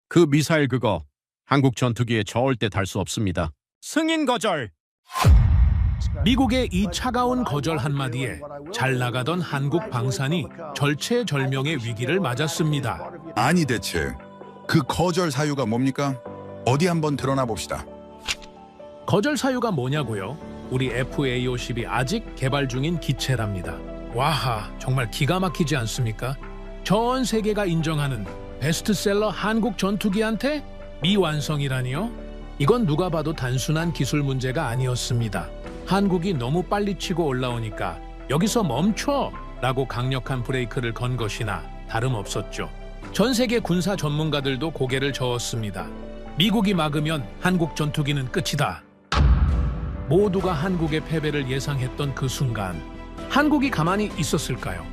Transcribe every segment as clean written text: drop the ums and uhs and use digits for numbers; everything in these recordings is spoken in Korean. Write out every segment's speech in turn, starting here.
그 미사일 그거 한국 전투기에 절대 달 수 없습니다. 승인 거절. 미국의 이 차가운 거절 한마디에 잘 나가던 한국 방산이 절체절명의 위기를 맞았습니다. 아니 대체 그 거절 사유가 뭡니까? 어디 한번 드러나 봅시다. 거절 사유가 뭐냐고요? 우리 FA-50이 아직 개발 중인 기체랍니다. 와하, 정말 기가 막히지 않습니까? 전 세계가 인정하는 베스트셀러 한국 전투기한테 미완성이라니요? 이건 누가 봐도 단순한 기술 문제가 아니었습니다. 한국이 너무 빨리 치고 올라오니까 여기서 멈춰! 라고 강력한 브레이크를 건 것이나 다름없었죠. 전 세계 군사 전문가들도 고개를 저었습니다. 미국이 막으면 한국 전투기는 끝이다. 모두가 한국의 패배를 예상했던 그 순간 한국이 가만히 있었을까요?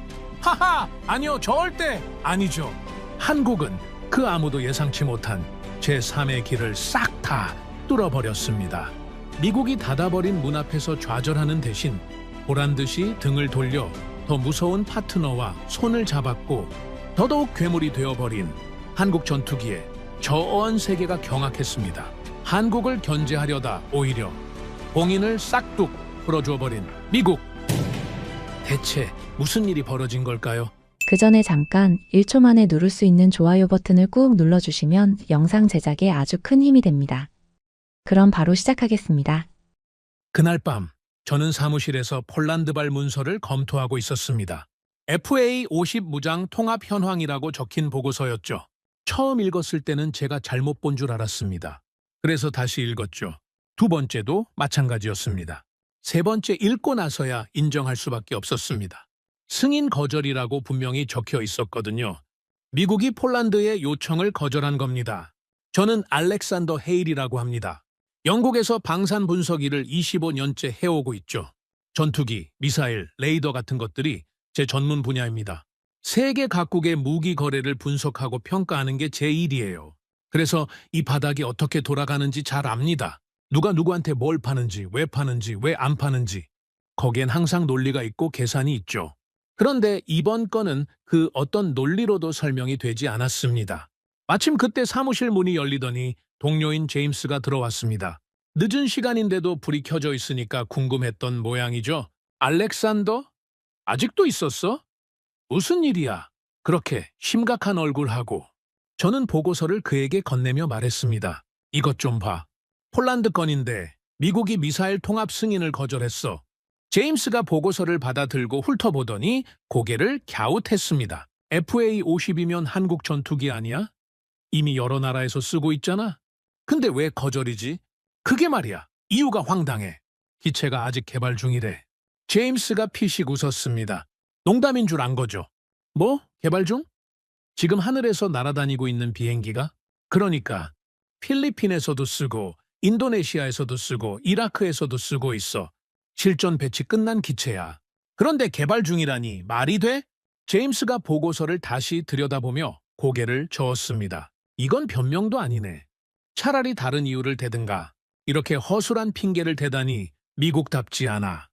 하하! 아니요, 절대 아니죠. 한국은 그 아무도 예상치 못한 제3의 길을 싹 다 뚫어버렸습니다. 미국이 닫아버린 문 앞에서 좌절하는 대신 보란듯이 등을 돌려 더 무서운 파트너와 손을 잡았고 더더욱 괴물이 되어버린 한국 전투기에 전 세계가 경악했습니다. 한국을 견제하려다 오히려 봉인을 싹둑 풀어주어버린 미국. 대체 무슨 일이 벌어진 걸까요? 그 전에 잠깐 1초 만에 누를 수 있는 좋아요 버튼을 꾹 눌러주시면 영상 제작에 아주 큰 힘이 됩니다. 그럼 바로 시작하겠습니다. 그날 밤 저는 사무실에서 폴란드발 문서를 검토하고 있었습니다. FA-50 무장 통합 현황이라고 적힌 보고서였죠. 처음 읽었을 때는 제가 잘못 본 줄 알았습니다. 그래서 다시 읽었죠. 두 번째도 마찬가지였습니다. 세 번째 읽고 나서야 인정할 수밖에 없었습니다. 승인 거절이라고 분명히 적혀 있었거든요. 미국이 폴란드의 요청을 거절한 겁니다. 저는 알렉산더 헤일이라고 합니다. 영국에서 방산 분석 일을 25년째 해오고 있죠. 전투기, 미사일, 레이더 같은 것들이 제 전문 분야입니다. 세계 각국의 무기 거래를 분석하고 평가하는 게 제 일이에요. 그래서 이 바닥이 어떻게 돌아가는지 잘 압니다. 누가 누구한테 뭘 파는지, 왜 안 파는지. 거기엔 항상 논리가 있고 계산이 있죠. 그런데 이번 건은 그 어떤 논리로도 설명이 되지 않았습니다. 마침 그때 사무실 문이 열리더니 동료인 제임스가 들어왔습니다. 늦은 시간인데도 불이 켜져 있으니까 궁금했던 모양이죠. 알렉산더? 아직도 있었어? 무슨 일이야? 그렇게 심각한 얼굴하고. 저는 보고서를 그에게 건네며 말했습니다. 이것 좀 봐. 폴란드 건인데 미국이 미사일 통합 승인을 거절했어. 제임스가 보고서를 받아들고 훑어보더니 고개를 갸웃했습니다. FA-50이면 한국 전투기 아니야? 이미 여러 나라에서 쓰고 있잖아? 근데 왜 거절이지? 그게 말이야. 이유가 황당해. 기체가 아직 개발 중이래. 제임스가 피식 웃었습니다. 농담인 줄 안 거죠? 뭐? 개발 중? 지금 하늘에서 날아다니고 있는 비행기가? 그러니까 필리핀에서도 쓰고 인도네시아에서도 쓰고 이라크에서도 쓰고 있어. 실전 배치 끝난 기체야. 그런데 개발 중이라니 말이 돼? 제임스가 보고서를 다시 들여다보며 고개를 저었습니다. 이건 변명도 아니네. 차라리 다른 이유를 대든가. 이렇게 허술한 핑계를 대다니 미국답지 않아.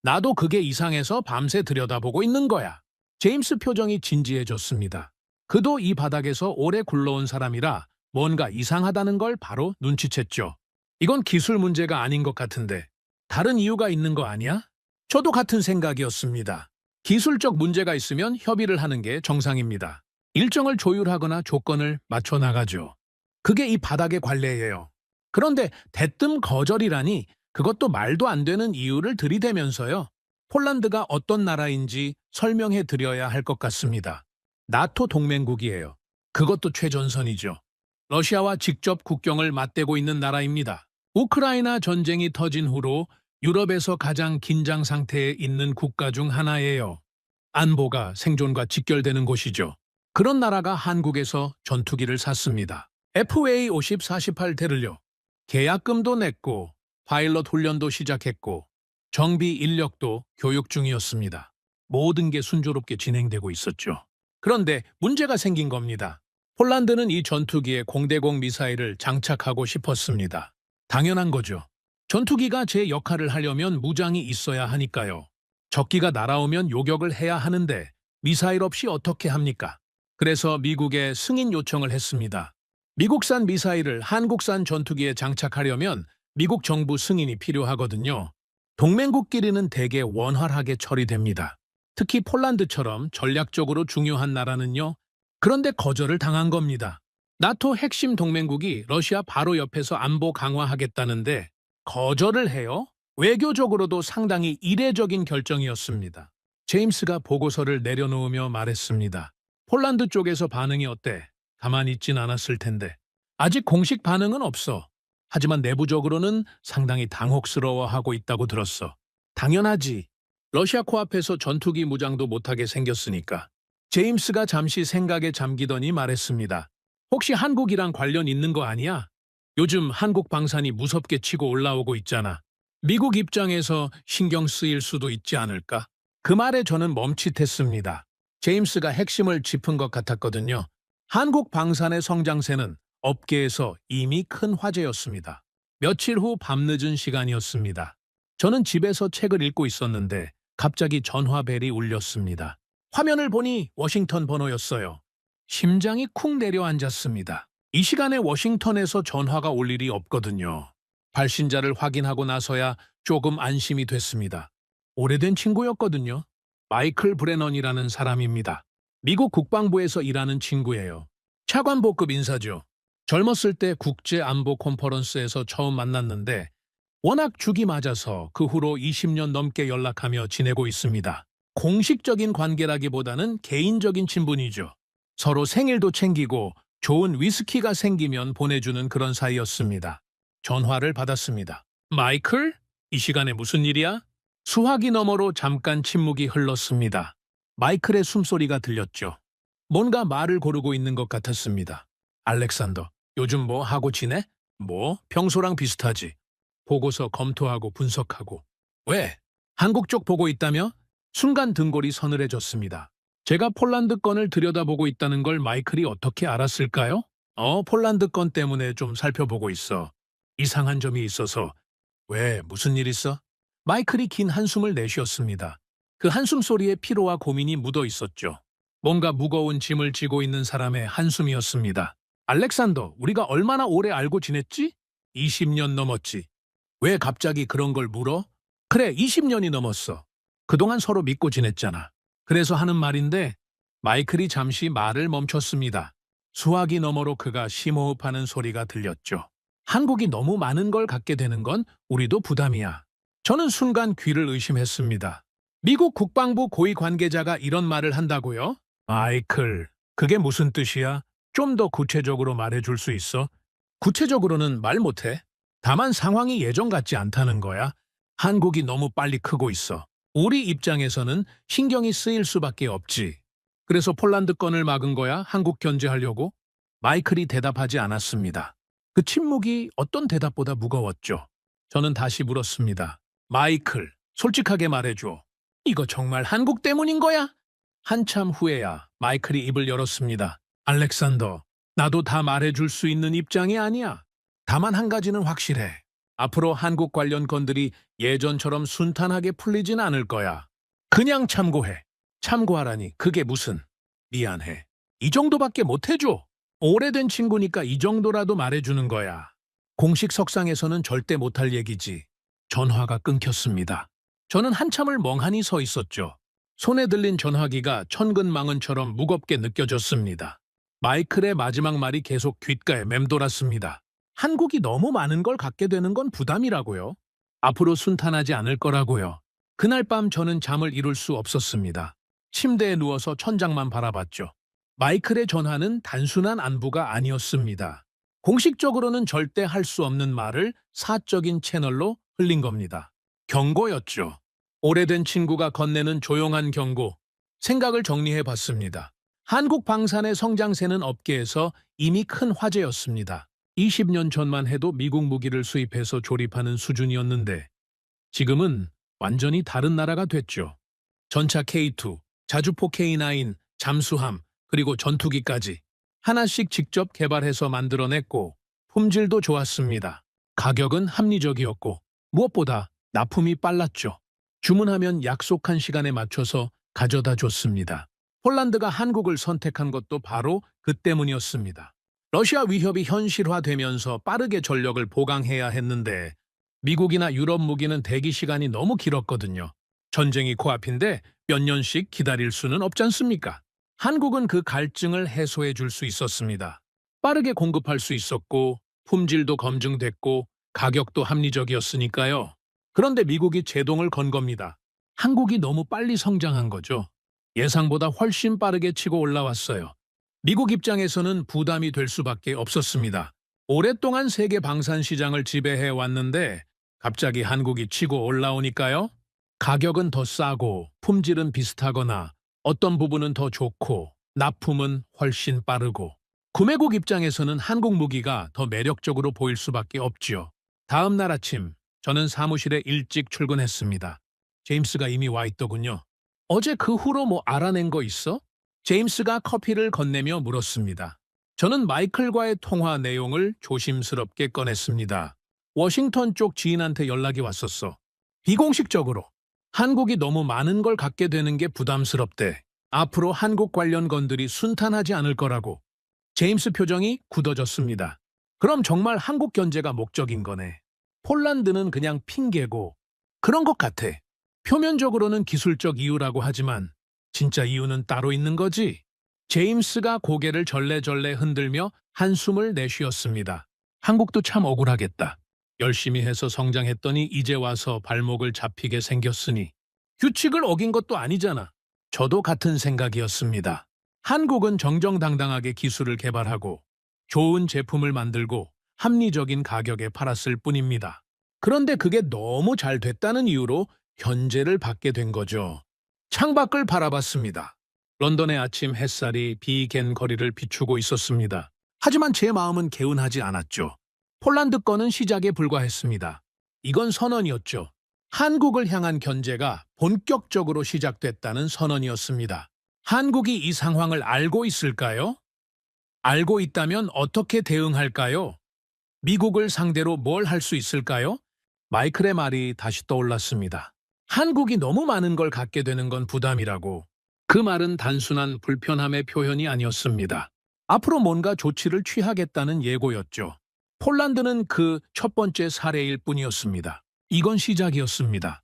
나도 그게 이상해서 밤새 들여다보고 있는 거야. 제임스 표정이 진지해졌습니다. 그도 이 바닥에서 오래 굴러온 사람이라 뭔가 이상하다는 걸 바로 눈치챘죠. 이건 기술 문제가 아닌 것 같은데 다른 이유가 있는 거 아니야? 저도 같은 생각이었습니다. 기술적 문제가 있으면 협의를 하는 게 정상입니다. 일정을 조율하거나 조건을 맞춰 나가죠. 그게 이 바닥의 관례예요. 그런데 대뜸 거절이라니 그것도 말도 안 되는 이유를 들이대면서요. 폴란드가 어떤 나라인지 설명해 드려야 할 것 같습니다. 나토 동맹국이에요. 그것도 최전선이죠. 러시아와 직접 국경을 맞대고 있는 나라입니다. 우크라이나 전쟁이 터진 후로 유럽에서 가장 긴장 상태에 있는 국가 중 하나예요. 안보가 생존과 직결되는 곳이죠. 그런 나라가 한국에서 전투기를 샀습니다. FA-50 48대를요. 계약금도 냈고 파일럿 훈련도 시작했고 정비 인력도 교육 중이었습니다. 모든 게 순조롭게 진행되고 있었죠. 그런데 문제가 생긴 겁니다. 폴란드는 이 전투기에 공대공 미사일을 장착하고 싶었습니다. 당연한 거죠. 전투기가 제 역할을 하려면 무장이 있어야 하니까요. 적기가 날아오면 요격을 해야 하는데 미사일 없이 어떻게 합니까? 그래서 미국에 승인 요청을 했습니다. 미국산 미사일을 한국산 전투기에 장착하려면 미국 정부 승인이 필요하거든요. 동맹국끼리는 대개 원활하게 처리됩니다. 특히 폴란드처럼 전략적으로 중요한 나라는요. 그런데 거절을 당한 겁니다. 나토 핵심 동맹국이 러시아 바로 옆에서 안보 강화하겠다는데 거절을 해요? 외교적으로도 상당히 이례적인 결정이었습니다. 제임스가 보고서를 내려놓으며 말했습니다. 폴란드 쪽에서 반응이 어때? 가만히 있진 않았을 텐데. 아직 공식 반응은 없어. 하지만 내부적으로는 상당히 당혹스러워하고 있다고 들었어. 당연하지. 러시아 코앞에서 전투기 무장도 못하게 생겼으니까. 제임스가 잠시 생각에 잠기더니 말했습니다. 혹시 한국이랑 관련 있는 거 아니야? 요즘 한국 방산이 무섭게 치고 올라오고 있잖아. 미국 입장에서 신경 쓰일 수도 있지 않을까? 그 말에 저는 멈칫했습니다. 제임스가 핵심을 짚은 것 같았거든요. 한국 방산의 성장세는 업계에서 이미 큰 화제였습니다. 며칠 후 밤늦은 시간이었습니다. 저는 집에서 책을 읽고 있었는데 갑자기 전화벨이 울렸습니다. 화면을 보니 워싱턴 번호였어요. 심장이 쿵 내려앉았습니다. 이 시간에 워싱턴에서 전화가 올 일이 없거든요. 발신자를 확인하고 나서야 조금 안심이 됐습니다. 오래된 친구였거든요. 마이클 브레넌이라는 사람입니다. 미국 국방부에서 일하는 친구예요. 차관보급 인사죠. 젊었을 때 국제안보 컨퍼런스에서 처음 만났는데 워낙 죽이 맞아서 그 후로 20년 넘게 연락하며 지내고 있습니다. 공식적인 관계라기보다는 개인적인 친분이죠. 서로 생일도 챙기고 좋은 위스키가 생기면 보내주는 그런 사이였습니다. 전화를 받았습니다. 마이클? 이 시간에 무슨 일이야? 수화기 너머로 잠깐 침묵이 흘렀습니다. 마이클의 숨소리가 들렸죠. 뭔가 말을 고르고 있는 것 같았습니다. 알렉산더, 요즘 뭐 하고 지내? 뭐, 평소랑 비슷하지. 보고서 검토하고 분석하고. 왜? 한국 쪽 보고 있다며? 순간 등골이 서늘해졌습니다. 제가 폴란드 건을 들여다보고 있다는 걸 마이클이 어떻게 알았을까요? 폴란드 건 때문에 좀 살펴보고 있어. 이상한 점이 있어서. 왜, 무슨 일 있어? 마이클이 긴 한숨을 내쉬었습니다. 그 한숨 소리에 피로와 고민이 묻어 있었죠. 뭔가 무거운 짐을 지고 있는 사람의 한숨이었습니다. 알렉산더, 우리가 얼마나 오래 알고 지냈지? 20년 넘었지. 왜 갑자기 그런 걸 물어? 그래, 20년이 넘었어. 그동안 서로 믿고 지냈잖아. 그래서 하는 말인데 마이클이 잠시 말을 멈췄습니다. 수화기 너머로 그가 심호흡하는 소리가 들렸죠. 한국이 너무 많은 걸 갖게 되는 건 우리도 부담이야. 저는 순간 귀를 의심했습니다. 미국 국방부 고위 관계자가 이런 말을 한다고요? 마이클, 그게 무슨 뜻이야? 좀 더 구체적으로 말해줄 수 있어? 구체적으로는 말 못해. 다만 상황이 예전 같지 않다는 거야. 한국이 너무 빨리 크고 있어. 우리 입장에서는 신경이 쓰일 수밖에 없지. 그래서 폴란드 건을 막은 거야? 한국 견제하려고? 마이클이 대답하지 않았습니다. 그 침묵이 어떤 대답보다 무거웠죠. 저는 다시 물었습니다. 마이클, 솔직하게 말해줘. 이거 정말 한국 때문인 거야? 한참 후에야 마이클이 입을 열었습니다. 알렉산더, 나도 다 말해줄 수 있는 입장이 아니야. 다만 한 가지는 확실해. 앞으로 한국 관련 건들이 예전처럼 순탄하게 풀리진 않을 거야. 그냥 참고해. 참고하라니 그게 무슨. 미안해. 이 정도밖에 못해줘. 오래된 친구니까 이 정도라도 말해주는 거야. 공식 석상에서는 절대 못할 얘기지. 전화가 끊겼습니다. 저는 한참을 멍하니 서 있었죠. 손에 들린 전화기가 천근망언처럼 무겁게 느껴졌습니다. 마이클의 마지막 말이 계속 귓가에 맴돌았습니다. 한국이 너무 많은 걸 갖게 되는 건 부담이라고요. 앞으로 순탄하지 않을 거라고요. 그날 밤 저는 잠을 이룰 수 없었습니다. 침대에 누워서 천장만 바라봤죠. 마이클의 전화는 단순한 안부가 아니었습니다. 공식적으로는 절대 할 수 없는 말을 사적인 채널로 흘린 겁니다. 경고였죠. 오래된 친구가 건네는 조용한 경고. 생각을 정리해 봤습니다. 한국 방산의 성장세는 업계에서 이미 큰 화제였습니다. 20년 전만 해도 미국 무기를 수입해서 조립하는 수준이었는데 지금은 완전히 다른 나라가 됐죠. 전차 K2, 자주포 K9, 잠수함, 그리고 전투기까지 하나씩 직접 개발해서 만들어냈고 품질도 좋았습니다. 가격은 합리적이었고 무엇보다 납품이 빨랐죠. 주문하면 약속한 시간에 맞춰서 가져다 줬습니다. 폴란드가 한국을 선택한 것도 바로 그 때문이었습니다. 러시아 위협이 현실화되면서 빠르게 전력을 보강해야 했는데 미국이나 유럽 무기는 대기 시간이 너무 길었거든요. 전쟁이 코앞인데 몇 년씩 기다릴 수는 없지 않습니까? 한국은 그 갈증을 해소해 줄 수 있었습니다. 빠르게 공급할 수 있었고 품질도 검증됐고 가격도 합리적이었으니까요. 그런데 미국이 제동을 건 겁니다. 한국이 너무 빨리 성장한 거죠. 예상보다 훨씬 빠르게 치고 올라왔어요. 미국 입장에서는 부담이 될 수밖에 없었습니다. 오랫동안 세계 방산 시장을 지배해 왔는데 갑자기 한국이 치고 올라오니까요. 가격은 더 싸고 품질은 비슷하거나 어떤 부분은 더 좋고 납품은 훨씬 빠르고 구매국 입장에서는 한국 무기가 더 매력적으로 보일 수밖에 없지요. 다음 날 아침 저는 사무실에 일찍 출근했습니다. 제임스가 이미 와 있더군요. 어제 그 후로 뭐 알아낸 거 있어? 제임스가 커피를 건네며 물었습니다. 저는 마이클과의 통화 내용을 조심스럽게 꺼냈습니다. 워싱턴 쪽 지인한테 연락이 왔었어. 비공식적으로. 한국이 너무 많은 걸 갖게 되는 게 부담스럽대. 앞으로 한국 관련 건들이 순탄하지 않을 거라고. 제임스 표정이 굳어졌습니다. 그럼 정말 한국 견제가 목적인 거네. 폴란드는 그냥 핑계고 그런 것 같아. 표면적으로는 기술적 이유라고 하지만 진짜 이유는 따로 있는 거지. 제임스가 고개를 절레절레 흔들며 한숨을 내쉬었습니다. 한국도 참 억울하겠다. 열심히 해서 성장했더니 이제 와서 발목을 잡히게 생겼으니 규칙을 어긴 것도 아니잖아. 저도 같은 생각이었습니다. 한국은 정정당당하게 기술을 개발하고 좋은 제품을 만들고 합리적인 가격에 팔았을 뿐입니다. 그런데 그게 너무 잘 됐다는 이유로 견제를 받게 된 거죠. 창밖을 바라봤습니다. 런던의 아침 햇살이 비갠 거리를 비추고 있었습니다. 하지만 제 마음은 개운하지 않았죠. 폴란드 건은 시작에 불과했습니다. 이건 선언이었죠. 한국을 향한 견제가 본격적으로 시작됐다는 선언이었습니다. 한국이 이 상황을 알고 있을까요? 알고 있다면 어떻게 대응할까요? 미국을 상대로 뭘 할 수 있을까요? 마이클의 말이 다시 떠올랐습니다. 한국이 너무 많은 걸 갖게 되는 건 부담이라고. 그 말은 단순한 불편함의 표현이 아니었습니다. 앞으로 뭔가 조치를 취하겠다는 예고였죠. 폴란드는 그 첫 번째 사례일 뿐이었습니다. 이건 시작이었습니다.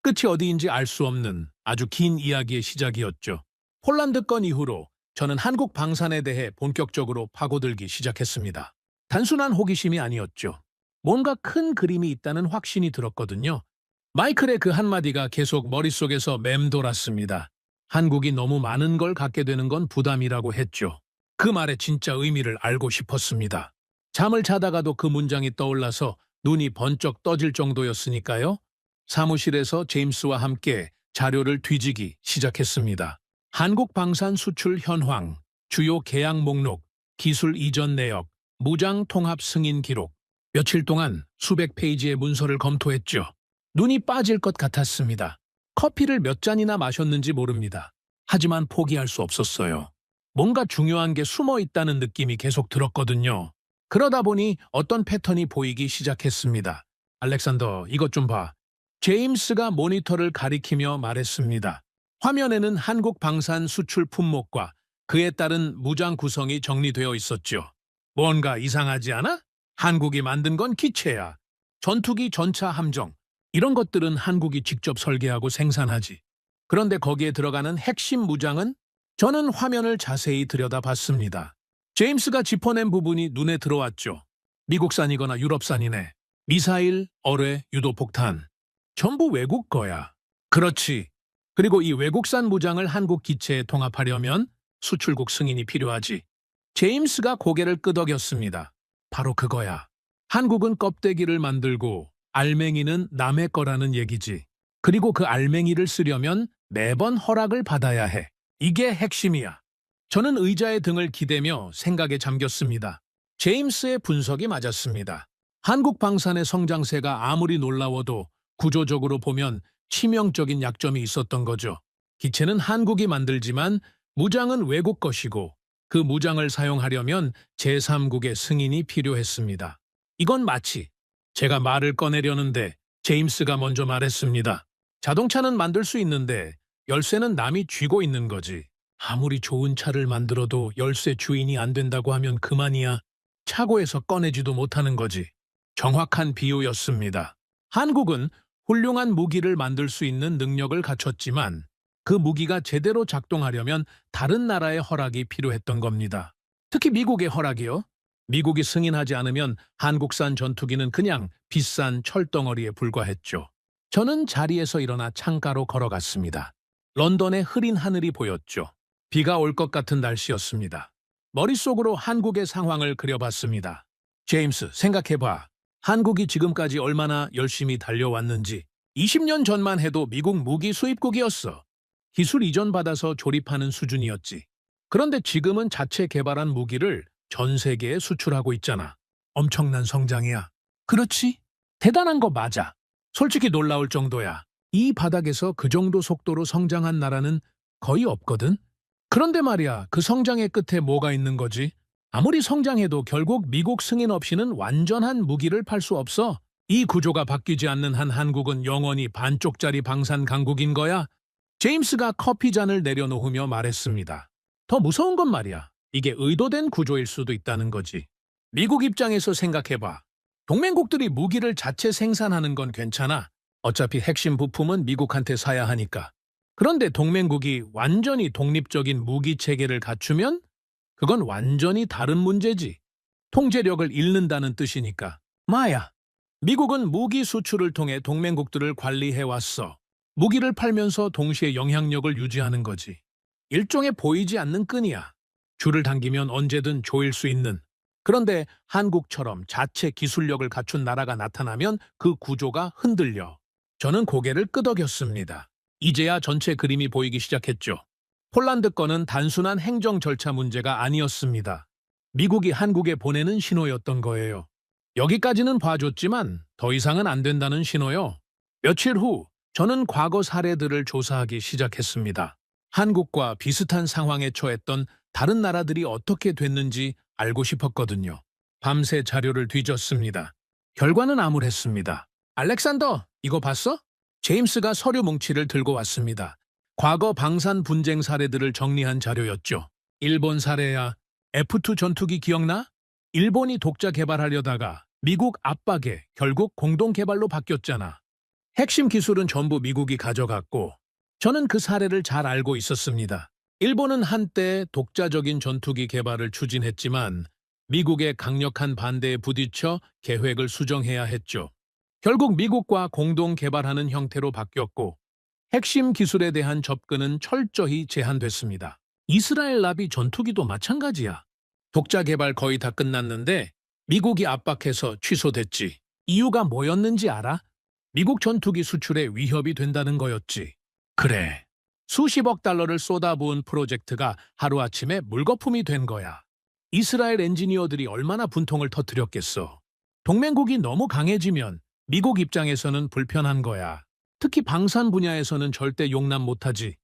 끝이 어디인지 알 수 없는 아주 긴 이야기의 시작이었죠. 폴란드 건 이후로 저는 한국 방산에 대해 본격적으로 파고들기 시작했습니다. 단순한 호기심이 아니었죠. 뭔가 큰 그림이 있다는 확신이 들었거든요. 마이클의 그 한마디가 계속 머릿속에서 맴돌았습니다. 한국이 너무 많은 걸 갖게 되는 건 부담이라고 했죠. 그 말의 진짜 의미를 알고 싶었습니다. 잠을 자다가도 그 문장이 떠올라서 눈이 번쩍 떠질 정도였으니까요. 사무실에서 제임스와 함께 자료를 뒤지기 시작했습니다. 한국 방산 수출 현황, 주요 계약 목록, 기술 이전 내역, 무장 통합 승인 기록. 며칠 동안 수백 페이지의 문서를 검토했죠. 눈이 빠질 것 같았습니다. 커피를 몇 잔이나 마셨는지 모릅니다. 하지만 포기할 수 없었어요. 뭔가 중요한 게 숨어 있다는 느낌이 계속 들었거든요. 그러다 보니 어떤 패턴이 보이기 시작했습니다. 알렉산더, 이것 좀 봐. 제임스가 모니터를 가리키며 말했습니다. 화면에는 한국 방산 수출 품목과 그에 따른 무장 구성이 정리되어 있었죠. 뭔가 이상하지 않아? 한국이 만든 건 기체야. 전투기, 전차, 함정. 이런 것들은 한국이 직접 설계하고 생산하지. 그런데 거기에 들어가는 핵심 무장은? 저는 화면을 자세히 들여다봤습니다. 제임스가 짚어낸 부분이 눈에 들어왔죠. 미국산이거나 유럽산이네. 미사일, 어뢰, 유도폭탄. 전부 외국 거야. 그렇지. 그리고 이 외국산 무장을 한국 기체에 통합하려면 수출국 승인이 필요하지. 제임스가 고개를 끄덕였습니다. 바로 그거야. 한국은 껍데기를 만들고 알맹이는 남의 거라는 얘기지. 그리고 그 알맹이를 쓰려면 매번 허락을 받아야 해. 이게 핵심이야. 저는 의자의 등을 기대며 생각에 잠겼습니다. 제임스의 분석이 맞았습니다. 한국 방산의 성장세가 아무리 놀라워도 구조적으로 보면 치명적인 약점이 있었던 거죠. 기체는 한국이 만들지만 무장은 외국 것이고 그 무장을 사용하려면 제3국의 승인이 필요했습니다. 이건 마치 제가 말을 꺼내려는데 제임스가 먼저 말했습니다. 자동차는 만들 수 있는데 열쇠는 남이 쥐고 있는 거지. 아무리 좋은 차를 만들어도 열쇠 주인이 안 된다고 하면 그만이야. 차고에서 꺼내지도 못하는 거지. 정확한 비유였습니다. 한국은 훌륭한 무기를 만들 수 있는 능력을 갖췄지만 그 무기가 제대로 작동하려면 다른 나라의 허락이 필요했던 겁니다. 특히 미국의 허락이요. 미국이 승인하지 않으면 한국산 전투기는 그냥 비싼 철덩어리에 불과했죠. 저는 자리에서 일어나 창가로 걸어갔습니다. 런던의 흐린 하늘이 보였죠. 비가 올 것 같은 날씨였습니다. 머릿속으로 한국의 상황을 그려봤습니다. 제임스, 생각해봐. 한국이 지금까지 얼마나 열심히 달려왔는지. 20년 전만 해도 미국 무기 수입국이었어. 기술 이전받아서 조립하는 수준이었지. 그런데 지금은 자체 개발한 무기를 전 세계에 수출하고 있잖아. 엄청난 성장이야. 그렇지? 대단한 거 맞아. 솔직히 놀라울 정도야. 이 바닥에서 그 정도 속도로 성장한 나라는 거의 없거든? 그런데 말이야, 그 성장의 끝에 뭐가 있는 거지? 아무리 성장해도 결국 미국 승인 없이는 완전한 무기를 팔 수 없어. 이 구조가 바뀌지 않는 한 한국은 영원히 반쪽짜리 방산 강국인 거야. 제임스가 커피잔을 내려놓으며 말했습니다. 더 무서운 건 말이야. 이게 의도된 구조일 수도 있다는 거지. 미국 입장에서 생각해봐. 동맹국들이 무기를 자체 생산하는 건 괜찮아. 어차피 핵심 부품은 미국한테 사야 하니까. 그런데 동맹국이 완전히 독립적인 무기 체계를 갖추면 그건 완전히 다른 문제지. 통제력을 잃는다는 뜻이니까. 마야, 미국은 무기 수출을 통해 동맹국들을 관리해왔어. 무기를 팔면서 동시에 영향력을 유지하는 거지. 일종의 보이지 않는 끈이야. 줄을 당기면 언제든 조일 수 있는. 그런데 한국처럼 자체 기술력을 갖춘 나라가 나타나면 그 구조가 흔들려. 저는 고개를 끄덕였습니다. 이제야 전체 그림이 보이기 시작했죠. 폴란드 건은 단순한 행정 절차 문제가 아니었습니다. 미국이 한국에 보내는 신호였던 거예요. 여기까지는 봐줬지만 더 이상은 안 된다는 신호요. 며칠 후 저는 과거 사례들을 조사하기 시작했습니다. 한국과 비슷한 상황에 처했던 다른 나라들이 어떻게 됐는지 알고 싶었거든요. 밤새 자료를 뒤졌습니다. 결과는 암울했습니다. 알렉산더, 이거 봤어? 제임스가 서류 뭉치를 들고 왔습니다. 과거 방산 분쟁 사례들을 정리한 자료였죠. 일본 사례야. F2 전투기 기억나? 일본이 독자 개발하려다가 미국 압박에 결국 공동 개발로 바뀌었잖아. 핵심 기술은 전부 미국이 가져갔고 저는 그 사례를 잘 알고 있었습니다. 일본은 한때 독자적인 전투기 개발을 추진했지만 미국의 강력한 반대에 부딪혀 계획을 수정해야 했죠. 결국 미국과 공동 개발하는 형태로 바뀌었고 핵심 기술에 대한 접근은 철저히 제한됐습니다. 이스라엘 나비 전투기도 마찬가지야. 독자 개발 거의 다 끝났는데 미국이 압박해서 취소됐지. 이유가 뭐였는지 알아? 미국 전투기 수출에 위협이 된다는 거였지. 그래. 수십억 달러를 쏟아부은 프로젝트가 하루아침에 물거품이 된 거야. 이스라엘 엔지니어들이 얼마나 분통을 터뜨렸겠어. 동맹국이 너무 강해지면 미국 입장에서는 불편한 거야. 특히 방산 분야에서는 절대 용납 못하지.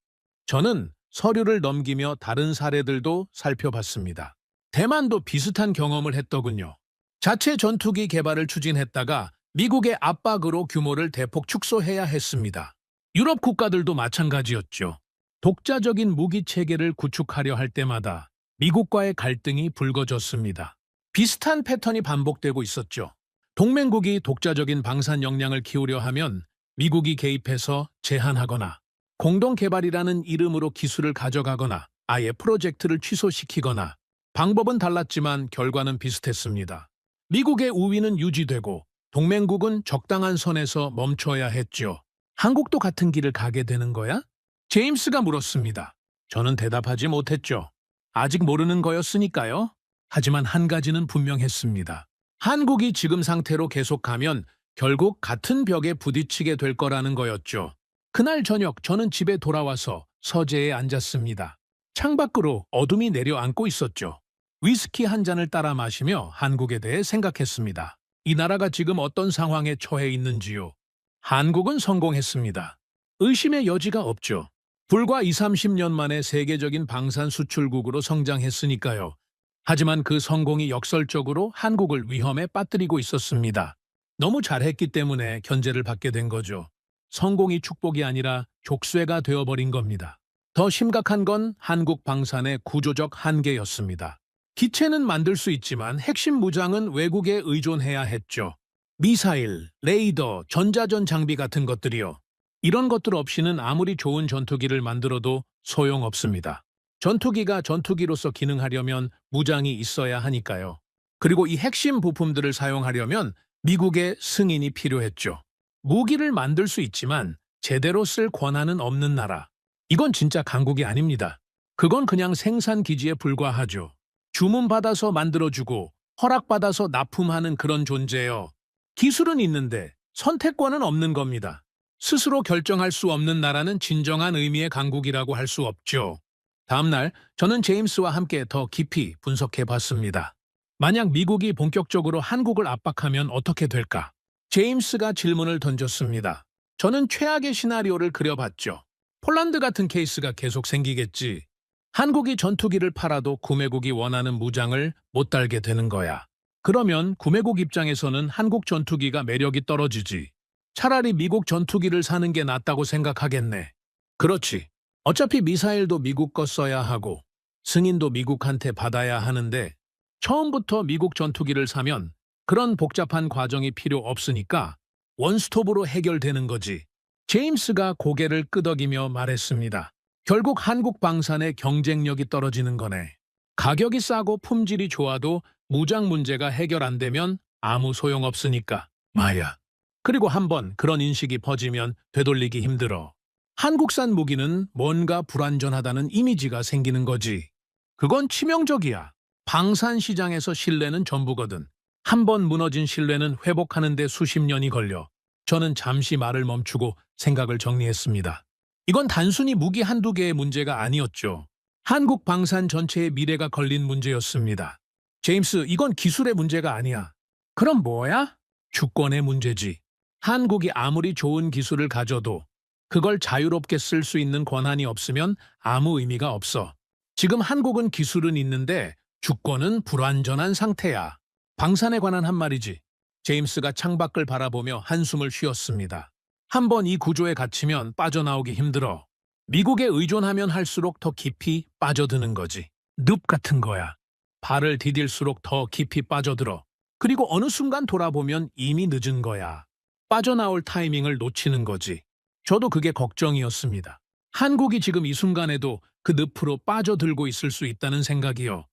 저는 서류를 넘기며 다른 사례들도 살펴봤습니다. 대만도 비슷한 경험을 했더군요. 자체 전투기 개발을 추진했다가 미국의 압박으로 규모를 대폭 축소해야 했습니다. 유럽 국가들도 마찬가지였죠. 독자적인 무기 체계를 구축하려 할 때마다 미국과의 갈등이 불거졌습니다. 비슷한 패턴이 반복되고 있었죠. 동맹국이 독자적인 방산 역량을 키우려 하면 미국이 개입해서 제한하거나 공동 개발이라는 이름으로 기술을 가져가거나 아예 프로젝트를 취소시키거나 방법은 달랐지만 결과는 비슷했습니다. 미국의 우위는 유지되고 동맹국은 적당한 선에서 멈춰야 했죠. 한국도 같은 길을 가게 되는 거야? 제임스가 물었습니다. 저는 대답하지 못했죠. 아직 모르는 거였으니까요. 하지만 한 가지는 분명했습니다. 한국이 지금 상태로 계속 가면 결국 같은 벽에 부딪히게 될 거라는 거였죠. 그날 저녁 저는 집에 돌아와서 서재에 앉았습니다. 창밖으로 어둠이 내려앉고 있었죠. 위스키 한 잔을 따라 마시며 한국에 대해 생각했습니다. 이 나라가 지금 어떤 상황에 처해 있는지요. 한국은 성공했습니다. 의심의 여지가 없죠. 불과 20-30년 만에 세계적인 방산 수출국으로 성장했으니까요. 하지만 그 성공이 역설적으로 한국을 위험에 빠뜨리고 있었습니다. 너무 잘했기 때문에 견제를 받게 된 거죠. 성공이 축복이 아니라 족쇄가 되어버린 겁니다. 더 심각한 건 한국 방산의 구조적 한계였습니다. 기체는 만들 수 있지만 핵심 무장은 외국에 의존해야 했죠. 미사일, 레이더, 전자전 장비 같은 것들이요. 이런 것들 없이는 아무리 좋은 전투기를 만들어도 소용없습니다. 전투기가 전투기로서 기능하려면 무장이 있어야 하니까요. 그리고 이 핵심 부품들을 사용하려면 미국의 승인이 필요했죠. 무기를 만들 수 있지만 제대로 쓸 권한은 없는 나라. 이건 진짜 강국이 아닙니다. 그건 그냥 생산 기지에 불과하죠. 주문받아서 만들어주고 허락받아서 납품하는 그런 존재예요. 기술은 있는데 선택권은 없는 겁니다. 스스로 결정할 수 없는 나라는 진정한 의미의 강국이라고 할 수 없죠. 다음 날 저는 제임스와 함께 더 깊이 분석해 봤습니다. 만약 미국이 본격적으로 한국을 압박하면 어떻게 될까? 제임스가 질문을 던졌습니다. 저는 최악의 시나리오를 그려봤죠. 폴란드 같은 케이스가 계속 생기겠지. 한국이 전투기를 팔아도 구매국이 원하는 무장을 못 달게 되는 거야. 그러면 구매국 입장에서는 한국 전투기가 매력이 떨어지지. 차라리 미국 전투기를 사는 게 낫다고 생각하겠네. 그렇지. 어차피 미사일도 미국 거 써야 하고 승인도 미국한테 받아야 하는데 처음부터 미국 전투기를 사면 그런 복잡한 과정이 필요 없으니까 원스톱으로 해결되는 거지. 제임스가 고개를 끄덕이며 말했습니다. 결국 한국 방산의 경쟁력이 떨어지는 거네. 가격이 싸고 품질이 좋아도 무장 문제가 해결 안 되면 아무 소용없으니까. 마야. 그리고 한번 그런 인식이 퍼지면 되돌리기 힘들어. 한국산 무기는 뭔가 불완전하다는 이미지가 생기는 거지. 그건 치명적이야. 방산 시장에서 신뢰는 전부거든. 한번 무너진 신뢰는 회복하는 데 수십 년이 걸려. 저는 잠시 말을 멈추고 생각을 정리했습니다. 이건 단순히 무기 한두 개의 문제가 아니었죠. 한국 방산 전체의 미래가 걸린 문제였습니다. 제임스, 이건 기술의 문제가 아니야. 그럼 뭐야? 주권의 문제지. 한국이 아무리 좋은 기술을 가져도 그걸 자유롭게 쓸 수 있는 권한이 없으면 아무 의미가 없어. 지금 한국은 기술은 있는데 주권은 불완전한 상태야. 방산에 관한 한 말이지. 제임스가 창밖을 바라보며 한숨을 쉬었습니다. 한번 이 구조에 갇히면 빠져나오기 힘들어. 미국에 의존하면 할수록 더 깊이 빠져드는 거지. 늪 같은 거야. 발을 디딜수록 더 깊이 빠져들어. 그리고 어느 순간 돌아보면 이미 늦은 거야. 빠져나올 타이밍을 놓치는 거지. 저도 그게 걱정이었습니다. 한국이 지금 이 순간에도 그 늪으로 빠져들고 있을 수 있다는 생각이요.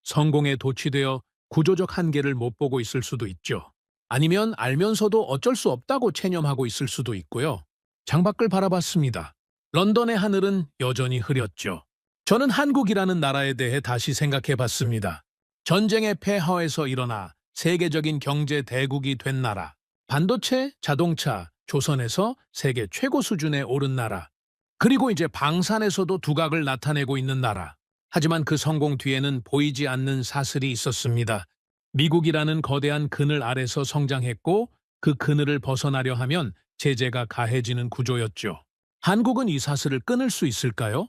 성공에 도취되어 구조적 한계를 못 보고 있을 수도 있죠. 아니면 알면서도 어쩔 수 없다고 체념하고 있을 수도 있고요. 창밖을 바라봤습니다. 런던의 하늘은 여전히 흐렸죠. 저는 한국이라는 나라에 대해 다시 생각해봤습니다. 전쟁의 폐허에서 일어나 세계적인 경제 대국이 된 나라. 반도체, 자동차, 조선에서 세계 최고 수준에 오른 나라. 그리고 이제 방산에서도 두각을 나타내고 있는 나라. 하지만 그 성공 뒤에는 보이지 않는 사슬이 있었습니다. 미국이라는 거대한 그늘 아래서 성장했고 그 그늘을 벗어나려 하면 제재가 가해지는 구조였죠. 한국은 이 사슬을 끊을 수 있을까요?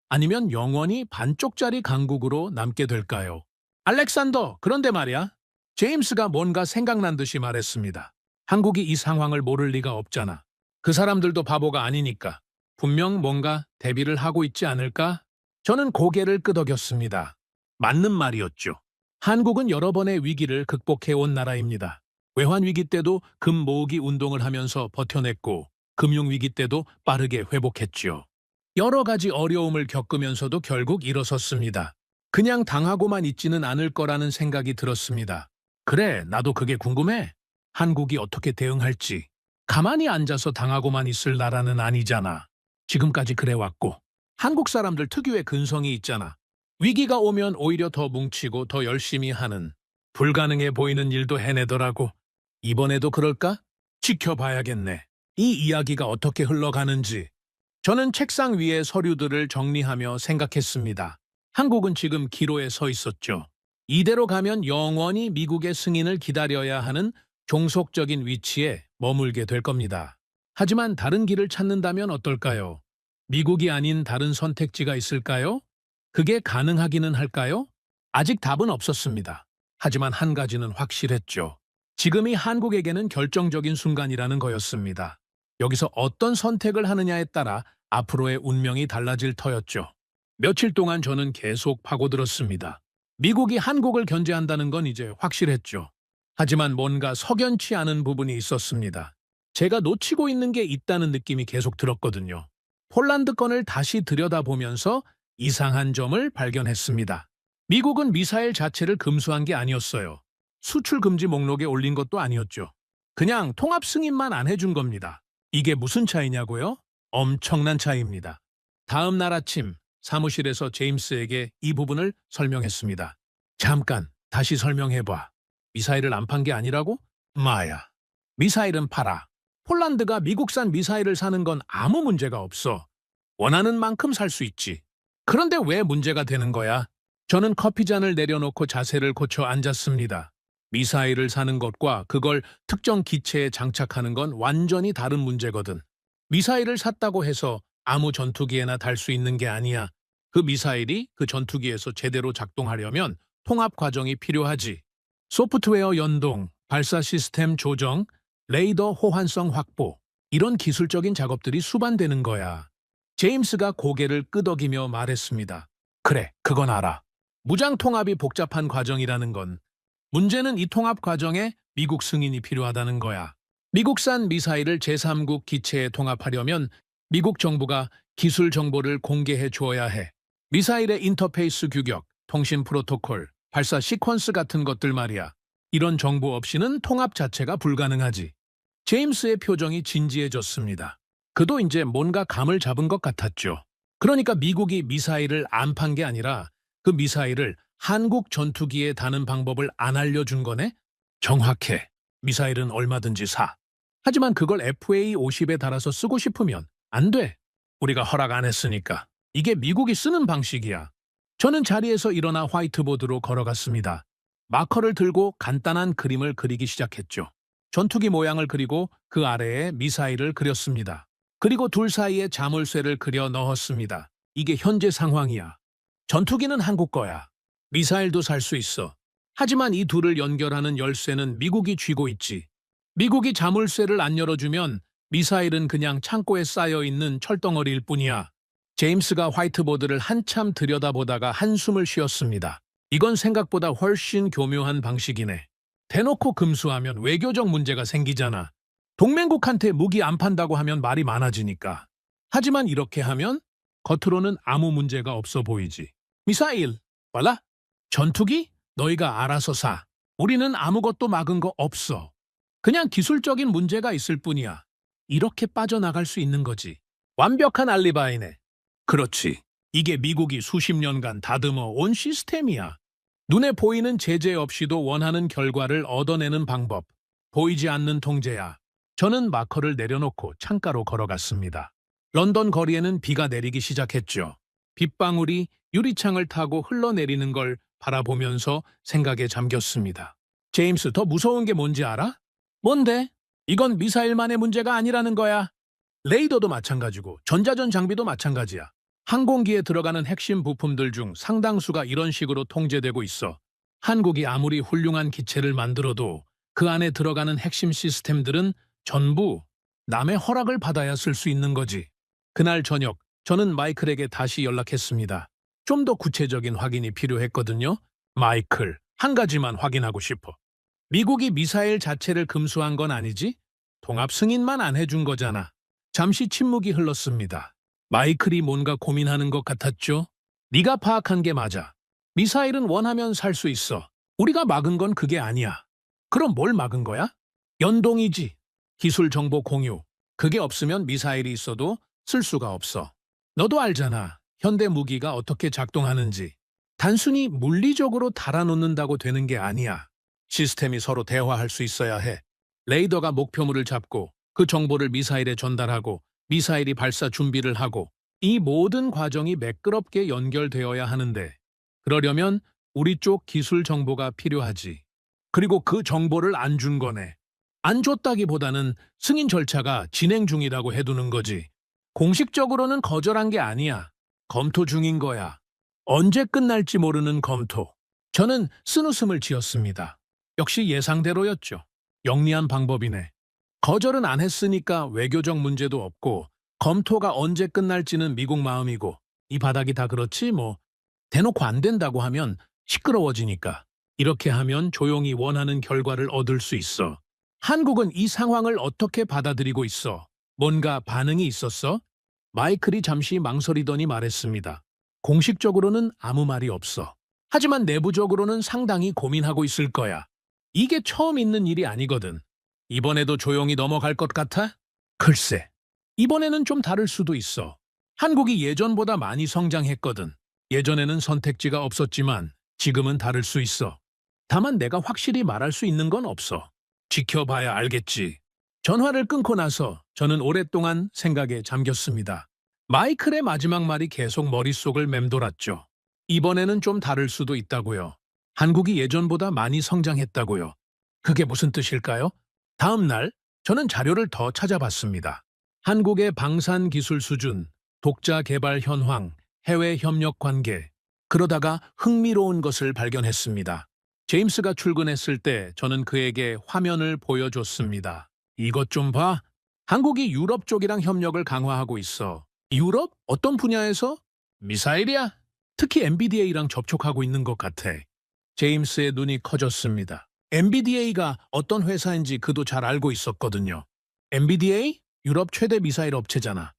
아니면 영원히 반쪽짜리 강국으로 남게 될까요? 알렉산더, 그런데 말이야. 제임스가 뭔가 생각난 듯이 말했습니다. 한국이 이 상황을 모를 리가 없잖아. 그 사람들도 바보가 아니니까. 분명 뭔가 대비를 하고 있지 않을까? 저는 고개를 끄덕였습니다. 맞는 말이었죠. 한국은 여러 번의 위기를 극복해온 나라입니다. 외환위기 때도 금 모으기 운동을 하면서 버텨냈고 금융위기 때도 빠르게 회복했죠. 여러 가지 어려움을 겪으면서도 결국 일어섰습니다. 그냥 당하고만 있지는 않을 거라는 생각이 들었습니다. 그래, 나도 그게 궁금해. 한국이 어떻게 대응할지. 가만히 앉아서 당하고만 있을 나라는 아니잖아. 지금까지 그래왔고. 한국 사람들 특유의 근성이 있잖아. 위기가 오면 오히려 더 뭉치고 더 열심히 하는. 불가능해 보이는 일도 해내더라고. 이번에도 그럴까? 지켜봐야겠네. 이 이야기가 어떻게 흘러가는지. 저는 책상 위에 서류들을 정리하며 생각했습니다. 한국은 지금 기로에 서 있었죠. 이대로 가면 영원히 미국의 승인을 기다려야 하는 종속적인 위치에 머물게 될 겁니다. 하지만 다른 길을 찾는다면 어떨까요? 미국이 아닌 다른 선택지가 있을까요? 그게 가능하기는 할까요? 아직 답은 없었습니다. 하지만 한 가지는 확실했죠. 지금이 한국에게는 결정적인 순간이라는 거였습니다. 여기서 어떤 선택을 하느냐에 따라 앞으로의 운명이 달라질 터였죠. 며칠 동안 저는 계속 파고들었습니다. 미국이 한국을 견제한다는 건 이제 확실했죠. 하지만 뭔가 석연치 않은 부분이 있었습니다. 제가 놓치고 있는 게 있다는 느낌이 계속 들었거든요. 폴란드 건을 다시 들여다보면서 이상한 점을 발견했습니다. 미국은 미사일 자체를 금수한 게 아니었어요. 수출 금지 목록에 올린 것도 아니었죠. 그냥 통합 승인만 안 해준 겁니다. 이게 무슨 차이냐고요? 엄청난 차이입니다. 다음 날 아침 사무실에서 제임스에게 이 부분을 설명했습니다. 잠깐 다시 설명해봐. 미사일을 안 판 게 아니라고? 마야. 미사일은 팔아. 폴란드가 미국산 미사일을 사는 건 아무 문제가 없어. 원하는 만큼 살 수 있지. 그런데 왜 문제가 되는 거야? 저는 커피잔을 내려놓고 자세를 고쳐 앉았습니다. 미사일을 사는 것과 그걸 특정 기체에 장착하는 건 완전히 다른 문제거든. 미사일을 샀다고 해서 아무 전투기에나 달 수 있는 게 아니야. 그 미사일이 그 전투기에서 제대로 작동하려면 통합 과정이 필요하지. 소프트웨어 연동, 발사 시스템 조정, 레이더 호환성 확보, 이런 기술적인 작업들이 수반되는 거야. 제임스가 고개를 끄덕이며 말했습니다. 그래, 그건 알아. 무장 통합이 복잡한 과정이라는 건 문제는 이 통합 과정에 미국 승인이 필요하다는 거야. 미국산 미사일을 제3국 기체에 통합하려면 미국 정부가 기술 정보를 공개해 주어야 해. 미사일의 인터페이스 규격, 통신 프로토콜, 발사 시퀀스 같은 것들 말이야. 이런 정보 없이는 통합 자체가 불가능하지. 제임스의 표정이 진지해졌습니다. 그도 이제 뭔가 감을 잡은 것 같았죠. 그러니까 미국이 미사일을 안 판 게 아니라 그 미사일을 한국 전투기에 다는 방법을 안 알려준 거네? 정확해. 미사일은 얼마든지 사. 하지만 그걸 FA-50에 달아서 쓰고 싶으면 안 돼. 우리가 허락 안 했으니까. 이게 미국이 쓰는 방식이야. 저는 자리에서 일어나 화이트보드로 걸어갔습니다. 마커를 들고 간단한 그림을 그리기 시작했죠. 전투기 모양을 그리고 그 아래에 미사일을 그렸습니다. 그리고 둘 사이에 자물쇠를 그려 넣었습니다. 이게 현재 상황이야. 전투기는 한국 거야. 미사일도 살 수 있어. 하지만 이 둘을 연결하는 열쇠는 미국이 쥐고 있지. 미국이 자물쇠를 안 열어주면 미사일은 그냥 창고에 쌓여있는 철덩어리일 뿐이야. 제임스가 화이트보드를 한참 들여다보다가 한숨을 쉬었습니다. 이건 생각보다 훨씬 교묘한 방식이네. 대놓고 금수하면 외교적 문제가 생기잖아. 동맹국한테 무기 안 판다고 하면 말이 많아지니까. 하지만 이렇게 하면 겉으로는 아무 문제가 없어 보이지. 미사일, voilà. 전투기? 너희가 알아서 사. 우리는 아무것도 막은 거 없어. 그냥 기술적인 문제가 있을 뿐이야. 이렇게 빠져나갈 수 있는 거지. 완벽한 알리바이네. 그렇지. 이게 미국이 수십 년간 다듬어 온 시스템이야. 눈에 보이는 제재 없이도 원하는 결과를 얻어내는 방법. 보이지 않는 통제야. 저는 마커를 내려놓고 창가로 걸어갔습니다. 런던 거리에는 비가 내리기 시작했죠. 빗방울이 유리창을 타고 흘러내리는 걸 바라보면서 생각에 잠겼습니다. 제임스, 더 무서운 게 뭔지 알아? 뭔데? 이건 미사일만의 문제가 아니라는 거야. 레이더도 마찬가지고 전자전 장비도 마찬가지야. 항공기에 들어가는 핵심 부품들 중 상당수가 이런 식으로 통제되고 있어. 한국이 아무리 훌륭한 기체를 만들어도 그 안에 들어가는 핵심 시스템들은 전부 남의 허락을 받아야 쓸 수 있는 거지. 그날 저녁 저는 마이클에게 다시 연락했습니다. 좀 더 구체적인 확인이 필요했거든요. 마이클, 한 가지만 확인하고 싶어. 미국이 미사일 자체를 금수한 건 아니지? 통합 승인만 안 해준 거잖아. 잠시 침묵이 흘렀습니다. 마이클이 뭔가 고민하는 것 같았죠? 네가 파악한 게 맞아. 미사일은 원하면 살 수 있어. 우리가 막은 건 그게 아니야. 그럼 뭘 막은 거야? 연동이지. 기술 정보 공유. 그게 없으면 미사일이 있어도 쓸 수가 없어. 너도 알잖아. 현대 무기가 어떻게 작동하는지. 단순히 물리적으로 달아놓는다고 되는 게 아니야. 시스템이 서로 대화할 수 있어야 해. 레이더가 목표물을 잡고 그 정보를 미사일에 전달하고 미사일이 발사 준비를 하고 이 모든 과정이 매끄럽게 연결되어야 하는데 그러려면 우리 쪽 기술 정보가 필요하지. 그리고 그 정보를 안 준 거네. 안 줬다기보다는 승인 절차가 진행 중이라고 해두는 거지. 공식적으로는 거절한 게 아니야. 검토 중인 거야. 언제 끝날지 모르는 검토. 저는 쓴웃음을 지었습니다. 역시 예상대로였죠. 영리한 방법이네. 거절은 안 했으니까 외교적 문제도 없고 검토가 언제 끝날지는 미국 마음이고 이 바닥이 다 그렇지 뭐. 대놓고 안 된다고 하면 시끄러워지니까. 이렇게 하면 조용히 원하는 결과를 얻을 수 있어. 한국은 이 상황을 어떻게 받아들이고 있어? 뭔가 반응이 있었어? 마이클이 잠시 망설이더니 말했습니다. 공식적으로는 아무 말이 없어. 하지만 내부적으로는 상당히 고민하고 있을 거야. 이게 처음 있는 일이 아니거든. 이번에도 조용히 넘어갈 것 같아? 글쎄, 이번에는 좀 다를 수도 있어. 한국이 예전보다 많이 성장했거든. 예전에는 선택지가 없었지만 지금은 다를 수 있어. 다만 내가 확실히 말할 수 있는 건 없어. 지켜봐야 알겠지. 전화를 끊고 나서 저는 오랫동안 생각에 잠겼습니다. 마이클의 마지막 말이 계속 머릿속을 맴돌았죠. 이번에는 좀 다를 수도 있다고요. 한국이 예전보다 많이 성장했다고요. 그게 무슨 뜻일까요? 다음 날 저는 자료를 더 찾아봤습니다. 한국의 방산 기술 수준, 독자 개발 현황, 해외 협력 관계. 그러다가 흥미로운 것을 발견했습니다. 제임스가 출근했을 때 저는 그에게 화면을 보여줬습니다. 이것 좀 봐. 한국이 유럽 쪽이랑 협력을 강화하고 있어. 유럽? 어떤 분야에서? 미사일이야. 특히 NBDA랑 접촉하고 있는 것 같아. 제임스의 눈이 커졌습니다. NBDA가 어떤 회사인지 그도 잘 알고 있었거든요. NBDA? 유럽 최대 미사일 업체잖아.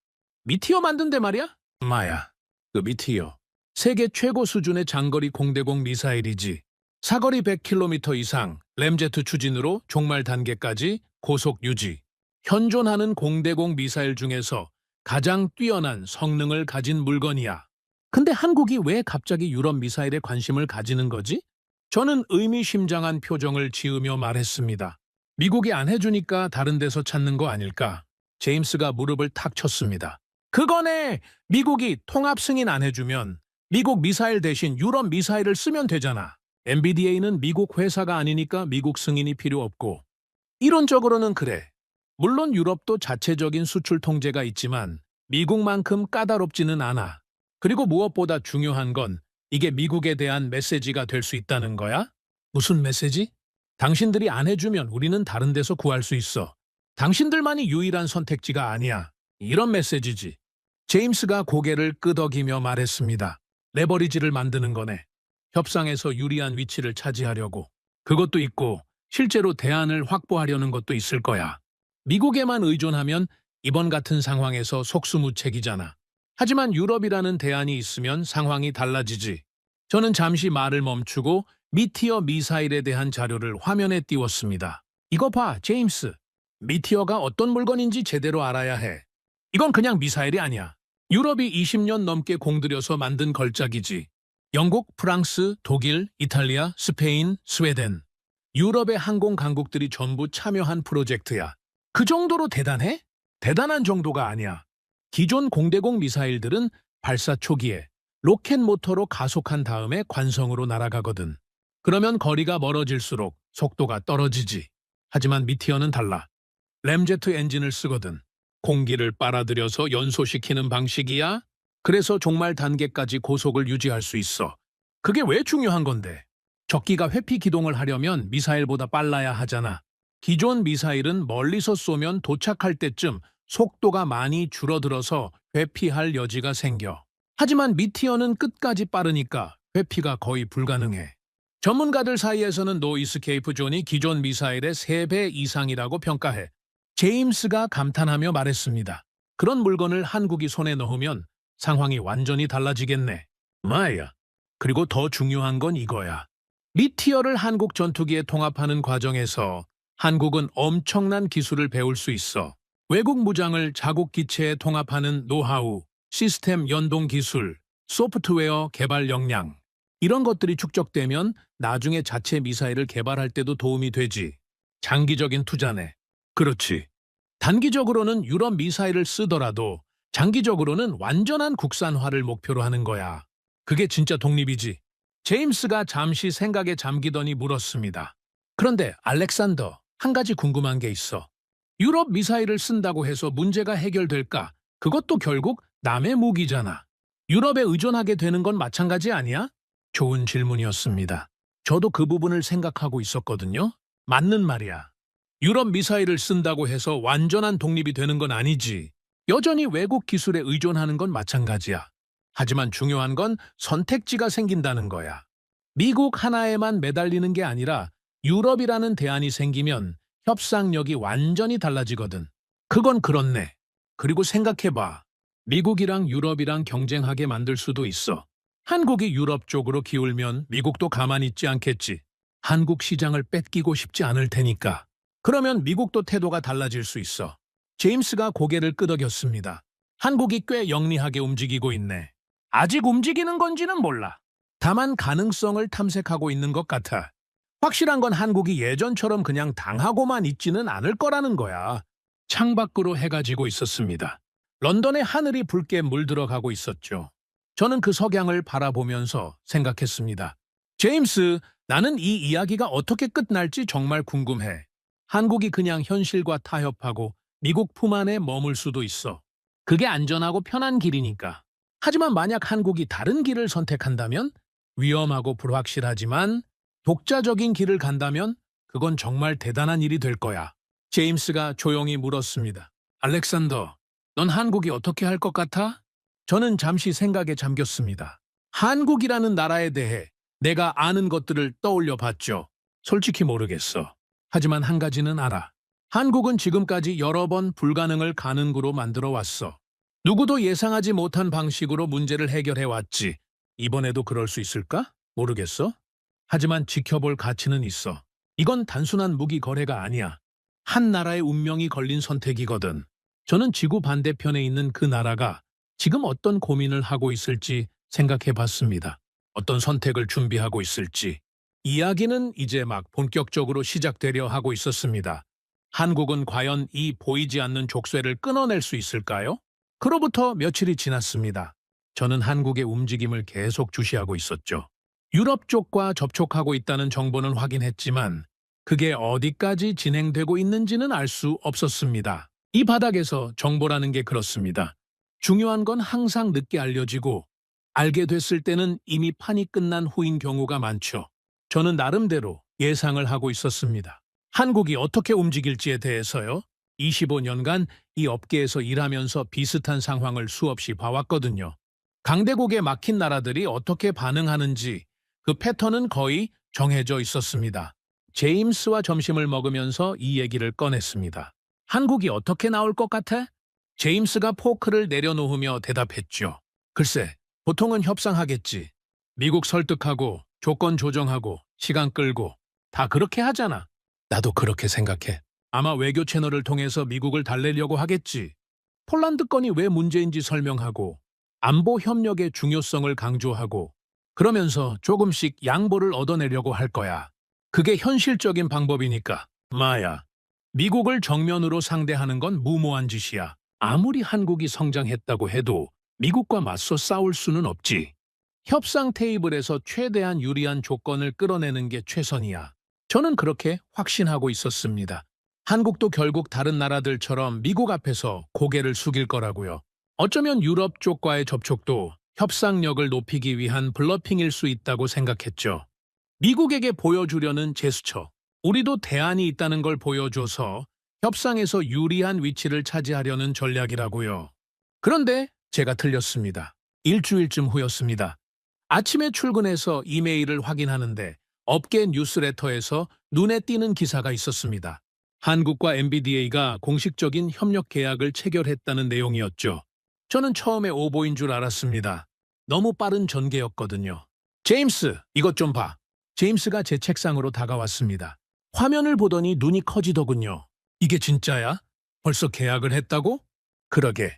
미티어 만든데 말이야? 마야, 그 미티어. 세계 최고 수준의 장거리 공대공 미사일이지. 사거리 100km 이상, 램제트 추진으로 종말 단계까지 고속 유지. 현존하는 공대공 미사일 중에서 가장 뛰어난 성능을 가진 물건이야. 근데 한국이 왜 갑자기 유럽 미사일에 관심을 가지는 거지? 저는 의미심장한 표정을 지으며 말했습니다. 미국이 안 해주니까 다른 데서 찾는 거 아닐까? 제임스가 무릎을 탁 쳤습니다. 그거네! 미국이 통합 승인 안 해주면 미국 미사일 대신 유럽 미사일을 쓰면 되잖아. NBDA는 미국 회사가 아니니까 미국 승인이 필요 없고. 이론적으로는 그래. 물론 유럽도 자체적인 수출 통제가 있지만 미국만큼 까다롭지는 않아. 그리고 무엇보다 중요한 건 이게 미국에 대한 메시지가 될 수 있다는 거야? 무슨 메시지? 당신들이 안 해주면 우리는 다른 데서 구할 수 있어. 당신들만이 유일한 선택지가 아니야. 이런 메시지지. 제임스가 고개를 끄덕이며 말했습니다. 레버리지를 만드는 거네. 협상에서 유리한 위치를 차지하려고. 그것도 있고 실제로 대안을 확보하려는 것도 있을 거야. 미국에만 의존하면 이번 같은 상황에서 속수무책이잖아. 하지만 유럽이라는 대안이 있으면 상황이 달라지지. 저는 잠시 말을 멈추고 미티어 미사일에 대한 자료를 화면에 띄웠습니다. 이거 봐, 제임스. 미티어가 어떤 물건인지 제대로 알아야 해. 이건 그냥 미사일이 아니야. 유럽이 20년 넘게 공들여서 만든 걸작이지. 영국, 프랑스, 독일, 이탈리아, 스페인, 스웨덴. 유럽의 항공 강국들이 전부 참여한 프로젝트야. 그 정도로 대단해? 대단한 정도가 아니야. 기존 공대공 미사일들은 발사 초기에 로켓 모터로 가속한 다음에 관성으로 날아가거든. 그러면 거리가 멀어질수록 속도가 떨어지지. 하지만 미티어는 달라. 램제트 엔진을 쓰거든. 공기를 빨아들여서 연소시키는 방식이야. 그래서 종말 단계까지 고속을 유지할 수 있어. 그게 왜 중요한 건데? 적기가 회피 기동을 하려면 미사일보다 빨라야 하잖아. 기존 미사일은 멀리서 쏘면 도착할 때쯤 속도가 많이 줄어들어서 회피할 여지가 생겨. 하지만 미티어는 끝까지 빠르니까 회피가 거의 불가능해. 전문가들 사이에서는 노 이스케이프 존이 기존 미사일의 3배 이상이라고 평가해. 제임스가 감탄하며 말했습니다. 그런 물건을 한국이 손에 넣으면 상황이 완전히 달라지겠네. 마야. 그리고 더 중요한 건 이거야. 미티어를 한국 전투기에 통합하는 과정에서 한국은 엄청난 기술을 배울 수 있어. 외국 무장을 자국 기체에 통합하는 노하우, 시스템 연동 기술, 소프트웨어 개발 역량. 이런 것들이 축적되면 나중에 자체 미사일을 개발할 때도 도움이 되지. 장기적인 투자네. 그렇지. 단기적으로는 유럽 미사일을 쓰더라도 장기적으로는 완전한 국산화를 목표로 하는 거야. 그게 진짜 독립이지. 제임스가 잠시 생각에 잠기더니 물었습니다. 그런데 알렉산더, 한 가지 궁금한 게 있어. 유럽 미사일을 쓴다고 해서 문제가 해결될까? 그것도 결국 남의 무기잖아. 유럽에 의존하게 되는 건 마찬가지 아니야? 좋은 질문이었습니다. 저도 그 부분을 생각하고 있었거든요. 맞는 말이야. 유럽 미사일을 쓴다고 해서 완전한 독립이 되는 건 아니지. 여전히 외국 기술에 의존하는 건 마찬가지야. 하지만 중요한 건 선택지가 생긴다는 거야. 미국 하나에만 매달리는 게 아니라 유럽이라는 대안이 생기면 협상력이 완전히 달라지거든. 그건 그렇네. 그리고 생각해봐. 미국이랑 유럽이랑 경쟁하게 만들 수도 있어. 한국이 유럽 쪽으로 기울면 미국도 가만히 있지 않겠지. 한국 시장을 뺏기고 싶지 않을 테니까. 그러면 미국도 태도가 달라질 수 있어. 제임스가 고개를 끄덕였습니다. 한국이 꽤 영리하게 움직이고 있네. 아직 움직이는 건지는 몰라. 다만 가능성을 탐색하고 있는 것 같아. 확실한 건 한국이 예전처럼 그냥 당하고만 있지는 않을 거라는 거야. 창밖으로 해가 지고 있었습니다. 런던의 하늘이 붉게 물들어가고 있었죠. 저는 그 석양을 바라보면서 생각했습니다. 제임스, 나는 이 이야기가 어떻게 끝날지 정말 궁금해. 한국이 그냥 현실과 타협하고 미국 품 안에 머물 수도 있어. 그게 안전하고 편한 길이니까. 하지만 만약 한국이 다른 길을 선택한다면 위험하고 불확실하지만 독자적인 길을 간다면 그건 정말 대단한 일이 될 거야. 제임스가 조용히 물었습니다. 알렉산더, 넌 한국이 어떻게 할 것 같아? 저는 잠시 생각에 잠겼습니다. 한국이라는 나라에 대해 내가 아는 것들을 떠올려 봤죠. 솔직히 모르겠어. 하지만 한 가지는 알아. 한국은 지금까지 여러 번 불가능을 가능으로 만들어 왔어. 누구도 예상하지 못한 방식으로 문제를 해결해 왔지. 이번에도 그럴 수 있을까? 모르겠어. 하지만 지켜볼 가치는 있어. 이건 단순한 무기 거래가 아니야. 한 나라의 운명이 걸린 선택이거든. 저는 지구 반대편에 있는 그 나라가 지금 어떤 고민을 하고 있을지 생각해 봤습니다. 어떤 선택을 준비하고 있을지. 이야기는 이제 막 본격적으로 시작되려 하고 있었습니다. 한국은 과연 이 보이지 않는 족쇄를 끊어낼 수 있을까요? 그로부터 며칠이 지났습니다. 저는 한국의 움직임을 계속 주시하고 있었죠. 유럽 쪽과 접촉하고 있다는 정보는 확인했지만 그게 어디까지 진행되고 있는지는 알 수 없었습니다. 이 바닥에서 정보라는 게 그렇습니다. 중요한 건 항상 늦게 알려지고 알게 됐을 때는 이미 판이 끝난 후인 경우가 많죠. 저는 나름대로 예상을 하고 있었습니다. 한국이 어떻게 움직일지에 대해서요. 25년간 이 업계에서 일하면서 비슷한 상황을 수없이 봐왔거든요. 강대국에 막힌 나라들이 어떻게 반응하는지 그 패턴은 거의 정해져 있었습니다. 제임스와 점심을 먹으면서 이 얘기를 꺼냈습니다. 한국이 어떻게 나올 것 같아? 제임스가 포크를 내려놓으며 대답했죠. 글쎄, 보통은 협상하겠지. 미국 설득하고 조건 조정하고 시간 끌고 다 그렇게 하잖아. 나도 그렇게 생각해. 아마 외교 채널을 통해서 미국을 달래려고 하겠지. 폴란드 건이 왜 문제인지 설명하고 안보 협력의 중요성을 강조하고 그러면서 조금씩 양보를 얻어내려고 할 거야. 그게 현실적인 방법이니까. 마야, 미국을 정면으로 상대하는 건 무모한 짓이야. 아무리 한국이 성장했다고 해도 미국과 맞서 싸울 수는 없지. 협상 테이블에서 최대한 유리한 조건을 끌어내는 게 최선이야. 저는 그렇게 확신하고 있었습니다. 한국도 결국 다른 나라들처럼 미국 앞에서 고개를 숙일 거라고요. 어쩌면 유럽 쪽과의 접촉도 협상력을 높이기 위한 블러핑일 수 있다고 생각했죠. 미국에게 보여주려는 제스처. 우리도 대안이 있다는 걸 보여줘서 협상에서 유리한 위치를 차지하려는 전략이라고요. 그런데 제가 틀렸습니다. 일주일쯤 후였습니다. 아침에 출근해서 이메일을 확인하는데 업계 뉴스레터에서 눈에 띄는 기사가 있었습니다. 한국과 NVDA가 공식적인 협력 계약을 체결했다는 내용이었죠. 저는 처음에 오보인 줄 알았습니다. 너무 빠른 전개였거든요. 제임스, 이것 좀 봐. 제임스가 제 책상으로 다가왔습니다. 화면을 보더니 눈이 커지더군요. 이게 진짜야? 벌써 계약을 했다고? 그러게.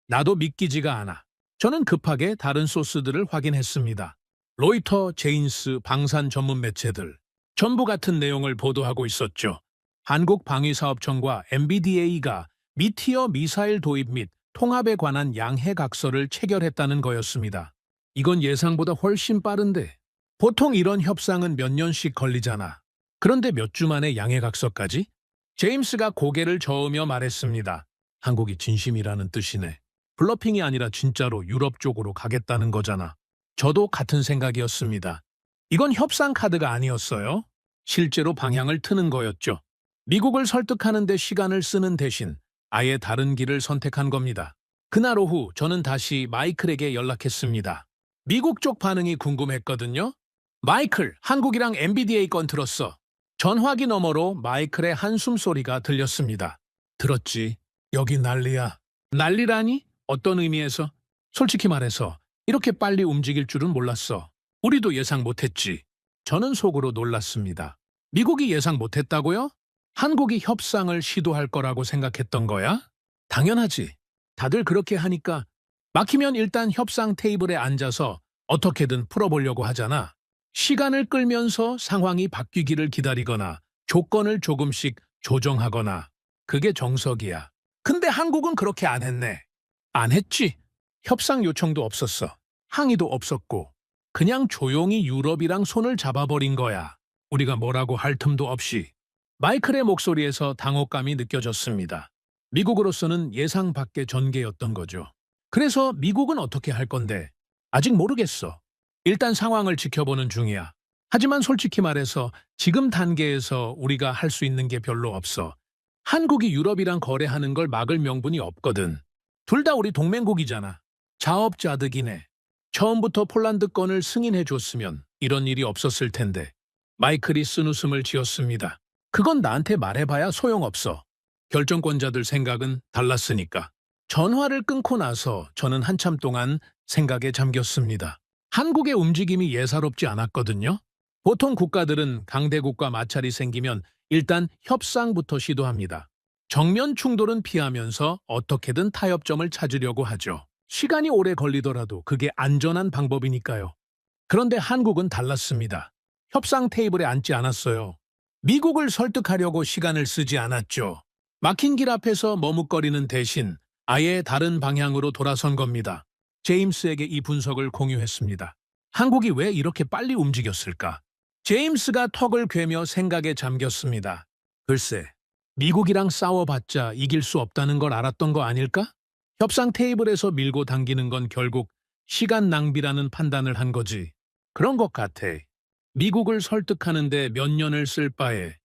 나도 믿기지가 않아. 저는 급하게 다른 소스들을 확인했습니다. 로이터, 제인스, 방산 전문 매체들. 전부 같은 내용을 보도하고 있었죠. 한국방위사업청과 NVDA가 미티어 미사일 도입 및 통합에 관한 양해각서를 체결했다는 거였습니다. 이건 예상보다 훨씬 빠른데. 보통 이런 협상은 몇 년씩 걸리잖아. 그런데 몇 주 만에 양해각서까지? 제임스가 고개를 저으며 말했습니다. 한국이 진심이라는 뜻이네. 블러핑이 아니라 진짜로 유럽 쪽으로 가겠다는 거잖아. 저도 같은 생각이었습니다. 이건 협상 카드가 아니었어요. 실제로 방향을 트는 거였죠. 미국을 설득하는 데 시간을 쓰는 대신 아예 다른 길을 선택한 겁니다. 그날 오후 저는 다시 마이클에게 연락했습니다. 미국 쪽 반응이 궁금했거든요. 마이클, 한국이랑 MBDA 건 들었어. 전화기 너머로 마이클의 한숨 소리가 들렸습니다. 들었지? 여기 난리야. 난리라니? 어떤 의미에서? 솔직히 말해서 이렇게 빨리 움직일 줄은 몰랐어. 우리도 예상 못했지. 저는 속으로 놀랐습니다. 미국이 예상 못했다고요? 한국이 협상을 시도할 거라고 생각했던 거야? 당연하지. 다들 그렇게 하니까 막히면 일단 협상 테이블에 앉아서 어떻게든 풀어보려고 하잖아. 시간을 끌면서 상황이 바뀌기를 기다리거나 조건을 조금씩 조정하거나 그게 정석이야. 근데 한국은 그렇게 안 했네. 안 했지. 협상 요청도 없었어. 항의도 없었고 그냥 조용히 유럽이랑 손을 잡아버린 거야. 우리가 뭐라고 할 틈도 없이. 마이클의 목소리에서 당혹감이 느껴졌습니다. 미국으로서는 예상 밖의 전개였던 거죠. 그래서 미국은 어떻게 할 건데? 아직 모르겠어. 일단 상황을 지켜보는 중이야. 하지만 솔직히 말해서 지금 단계에서 우리가 할 수 있는 게 별로 없어. 한국이 유럽이랑 거래하는 걸 막을 명분이 없거든. 둘 다 우리 동맹국이잖아. 자업자득이네. 처음부터 폴란드 건을 승인해줬으면 이런 일이 없었을 텐데. 마이클이 쓴웃음을 지었습니다. 그건 나한테 말해봐야 소용없어. 결정권자들 생각은 달랐으니까. 전화를 끊고 나서 저는 한참 동안 생각에 잠겼습니다. 한국의 움직임이 예사롭지 않았거든요. 보통 국가들은 강대국과 마찰이 생기면 일단 협상부터 시도합니다. 정면 충돌은 피하면서 어떻게든 타협점을 찾으려고 하죠. 시간이 오래 걸리더라도 그게 안전한 방법이니까요. 그런데 한국은 달랐습니다. 협상 테이블에 앉지 않았어요. 미국을 설득하려고 시간을 쓰지 않았죠. 막힌 길 앞에서 머뭇거리는 대신 아예 다른 방향으로 돌아선 겁니다. 제임스에게 이 분석을 공유했습니다. 한국이 왜 이렇게 빨리 움직였을까? 제임스가 턱을 괴며 생각에 잠겼습니다. 글쎄, 미국이랑 싸워봤자 이길 수 없다는 걸 알았던 거 아닐까? 협상 테이블에서 밀고 당기는 건 결국 시간 낭비라는 판단을 한 거지. 그런 것 같아. 미국을 설득하는데 몇 년을 쓸 바에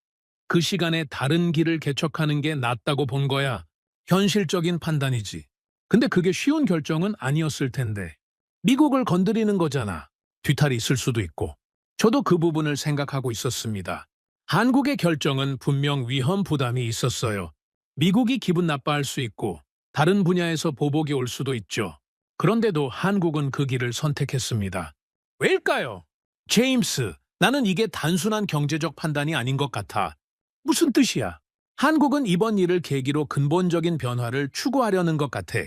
그 시간에 다른 길을 개척하는 게 낫다고 본 거야. 현실적인 판단이지. 근데 그게 쉬운 결정은 아니었을 텐데. 미국을 건드리는 거잖아. 뒤탈이 있을 수도 있고. 저도 그 부분을 생각하고 있었습니다. 한국의 결정은 분명 위험 부담이 있었어요. 미국이 기분 나빠할 수 있고 다른 분야에서 보복이 올 수도 있죠. 그런데도 한국은 그 길을 선택했습니다. 왜일까요? 제임스, 나는 이게 단순한 경제적 판단이 아닌 것 같아. 무슨 뜻이야? 한국은 이번 일을 계기로 근본적인 변화를 추구하려는 것 같아.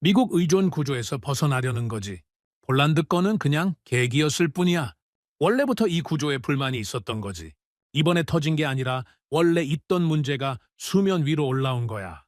미국 의존 구조에서 벗어나려는 거지. 폴란드 건은 그냥 계기였을 뿐이야. 원래부터 이 구조에 불만이 있었던 거지. 이번에 터진 게 아니라 원래 있던 문제가 수면 위로 올라온 거야.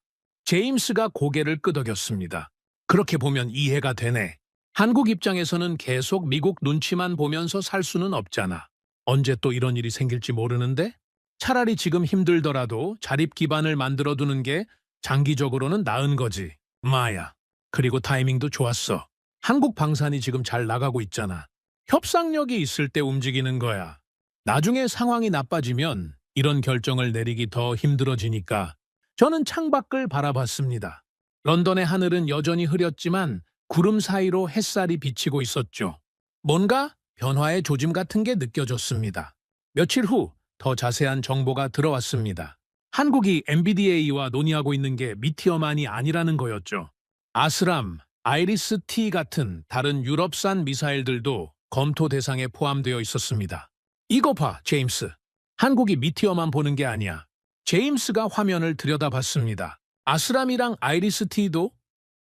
제임스가 고개를 끄덕였습니다. 그렇게 보면 이해가 되네. 한국 입장에서는 계속 미국 눈치만 보면서 살 수는 없잖아. 언제 또 이런 일이 생길지 모르는데? 차라리 지금 힘들더라도 자립 기반을 만들어두는 게 장기적으로는 나은 거지. 마야. 그리고 타이밍도 좋았어. 한국 방산이 지금 잘 나가고 있잖아. 협상력이 있을 때 움직이는 거야. 나중에 상황이 나빠지면 이런 결정을 내리기 더 힘들어지니까 저는 창밖을 바라봤습니다. 런던의 하늘은 여전히 흐렸지만 구름 사이로 햇살이 비치고 있었죠. 뭔가 변화의 조짐 같은 게 느껴졌습니다. 며칠 후 더 자세한 정보가 들어왔습니다. 한국이 MBDA와 논의하고 있는 게 미티어만이 아니라는 거였죠. 아스람, 아이리스-T 같은 다른 유럽산 미사일들도 검토 대상에 포함되어 있었습니다. 이거 봐, 제임스. 한국이 미티어만 보는 게 아니야. 제임스가 화면을 들여다봤습니다. 아스람이랑 아이리스-T도?